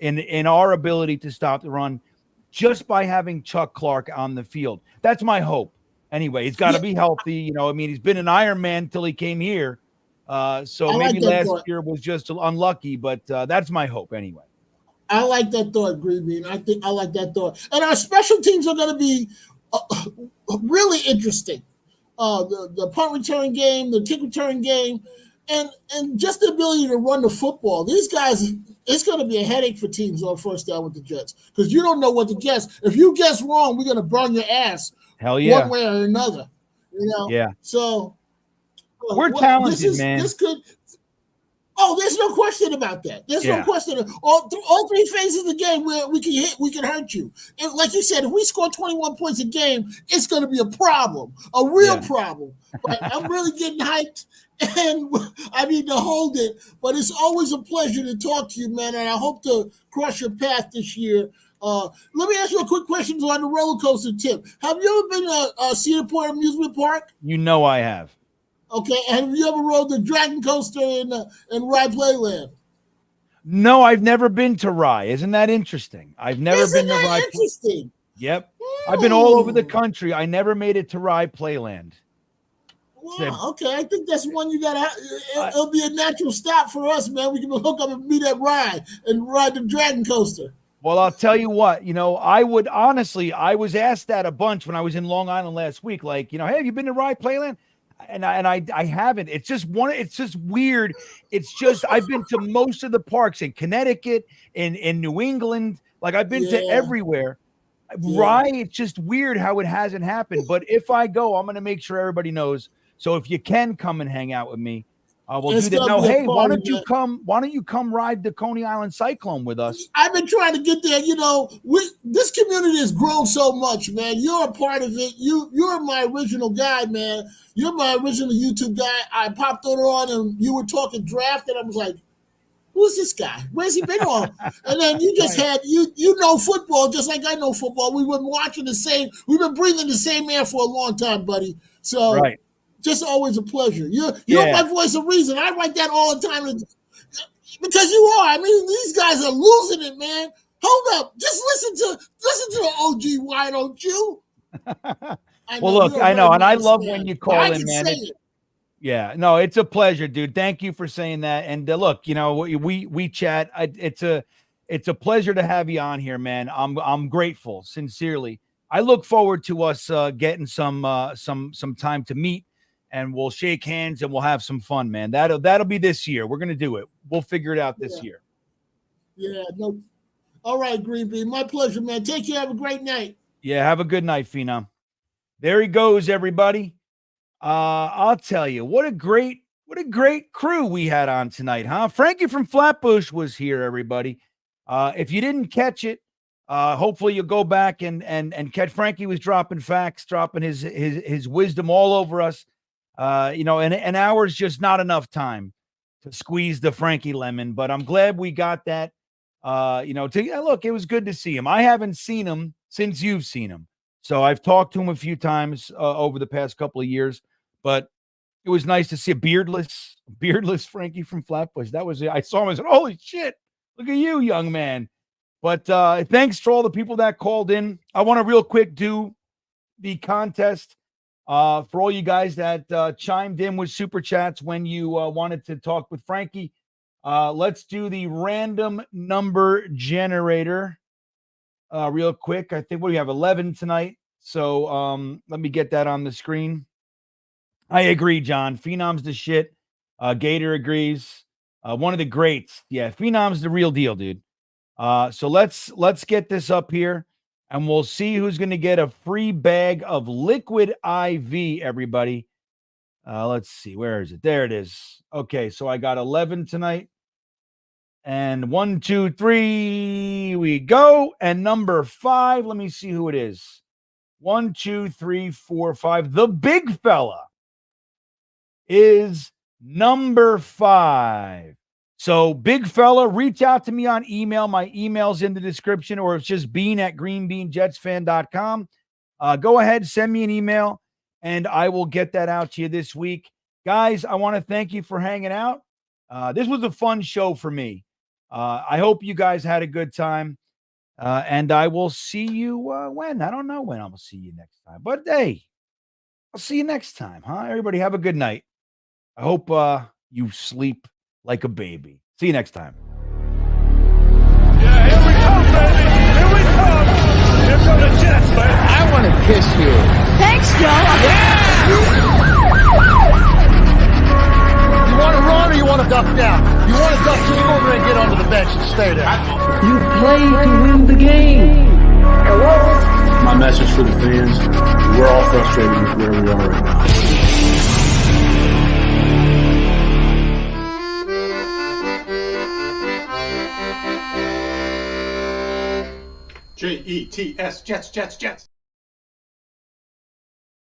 in our ability to stop the run just by having Chuck Clark on the field. That's my hope. Anyway, he's got to be healthy. He's been an Iron Man till he came here. So maybe last year was just unlucky, but that's my hope anyway. I like that thought, GreenBean. I like that thought. And our special teams are going to be really interesting. The punt return game, the kick return game, and just the ability to run the football. These guys, it's going to be a headache for teams on first down with the Jets because you don't know what to guess. If you guess wrong, we're going to burn your ass. Hell yeah. One way or another. Yeah. So we're talented, man. This could. Oh, there's no question about that. There's no question. All three phases of the game where we can hurt you. And like you said, if we score 21 points a game, it's going to be a problem, a real problem. But I'm really getting hyped, and I need to hold it. But it's always a pleasure to talk to you, man, and I hope to cross your path this year. Let me ask you a quick question on the roller coaster tip. Have you ever been to Cedar Point Amusement Park? You know I have. Okay, have you ever rode the Dragon Coaster in Rye Playland? No, I've never been to Rye. Isn't that interesting? I've never been to Rye. Interesting. Yep. I've been all over the country. I never made it to Rye Playland. Wow, okay, I think that's one you gotta. It'll be a natural stop for us, man. We can hook up and meet at Rye and ride the Dragon Coaster. Well, I'll tell you what. I would honestly. I was asked that a bunch when I was in Long Island last week. Like, hey, have you been to Rye Playland? And I haven't. It's just weird. It's just I've been to most of the parks in Connecticut, in New England. Like I've been to everywhere. Rye, it's just weird how it hasn't happened. But if I go, I'm gonna make sure everybody knows. So if you can come and hang out with me, we'll do that. Now, hey, why don't you come ride the Coney Island Cyclone with us? I've been trying to get there. This community has grown so much, man. You're a part of it. You're my original guy, man. You're my original YouTube guy. I popped on and you were talking draft, and I was like, who's this guy? Where's he been on? And then you just had you know football just like I know football. We've been we've been breathing the same air for a long time, buddy. So just always a pleasure. You're my voice of reason. I write that all the time because you are. I mean, these guys are losing it, man. Hold up, just listen to the OG. Why don't you? Well, look, I know, and I love when you call in, man. Yeah, no, it's a pleasure, dude. Thank you for saying that. And look, we chat. It's a pleasure to have you on here, man. I'm grateful, sincerely. I look forward to us getting some time to meet, and we'll shake hands and we'll have some fun, man. That'll be this year. We're gonna do it. We'll figure it out this year. Yeah, no. All right, GreenBean. My pleasure, man. Take care. Have a great night. Yeah, have a good night, Phenom. There he goes, everybody. I'll tell you, what a great crew we had on tonight, huh? Frankie from Flatbush was here, everybody. If you didn't catch it, hopefully you'll go back and catch. Frankie was dropping facts, dropping his wisdom all over us. And an hour's just not enough time to squeeze the Frankie lemon, but I'm glad we got that. Look, it was good to see him. I haven't seen him since you've seen him. So I've talked to him a few times over the past couple of years, but it was nice to see a beardless Frankie from Flatbush. That was it. I saw him and said, holy shit, look at you, young man. But thanks to all the people that called in. I want to real quick do the contest for all you guys that chimed in with Super Chats when you wanted to talk with Frankie. Let's do the random number generator. Real quick. I think we have 11 tonight. So let me get that on the screen. I agree, John. Phenom's the shit. Gator agrees. One of the greats. Yeah, Phenom's the real deal, dude. So let's get this up here and we'll see who's going to get a free bag of liquid IV, everybody. Let's see. Where is it? There it is. Okay, so I got 11 tonight. And 1, 2, 3, we go. And number 5, let me see who it is. 1, 2, 3, 4, 5. The big fella is number 5. So big fella, reach out to me on email. My email's in the description, or it's just bean@greenbeanjetsfan.com. Go ahead, send me an email, and I will get that out to you this week. Guys, I want to thank you for hanging out. This was a fun show for me. I hope you guys had a good time. And I will see you when? I don't know when I will see you next time. But hey, I'll see you next time, huh? Everybody have a good night. I hope you sleep like a baby. See you next time. Yeah, Here come the Jets, man. I want to kiss you. Thanks, Joe. You want to run or you want to duck down? You want to duck, just go over and get onto the bench and stay there. You play to win the game. My message for the fans, we're all frustrated with where we are right now. Jets, Jets, Jets.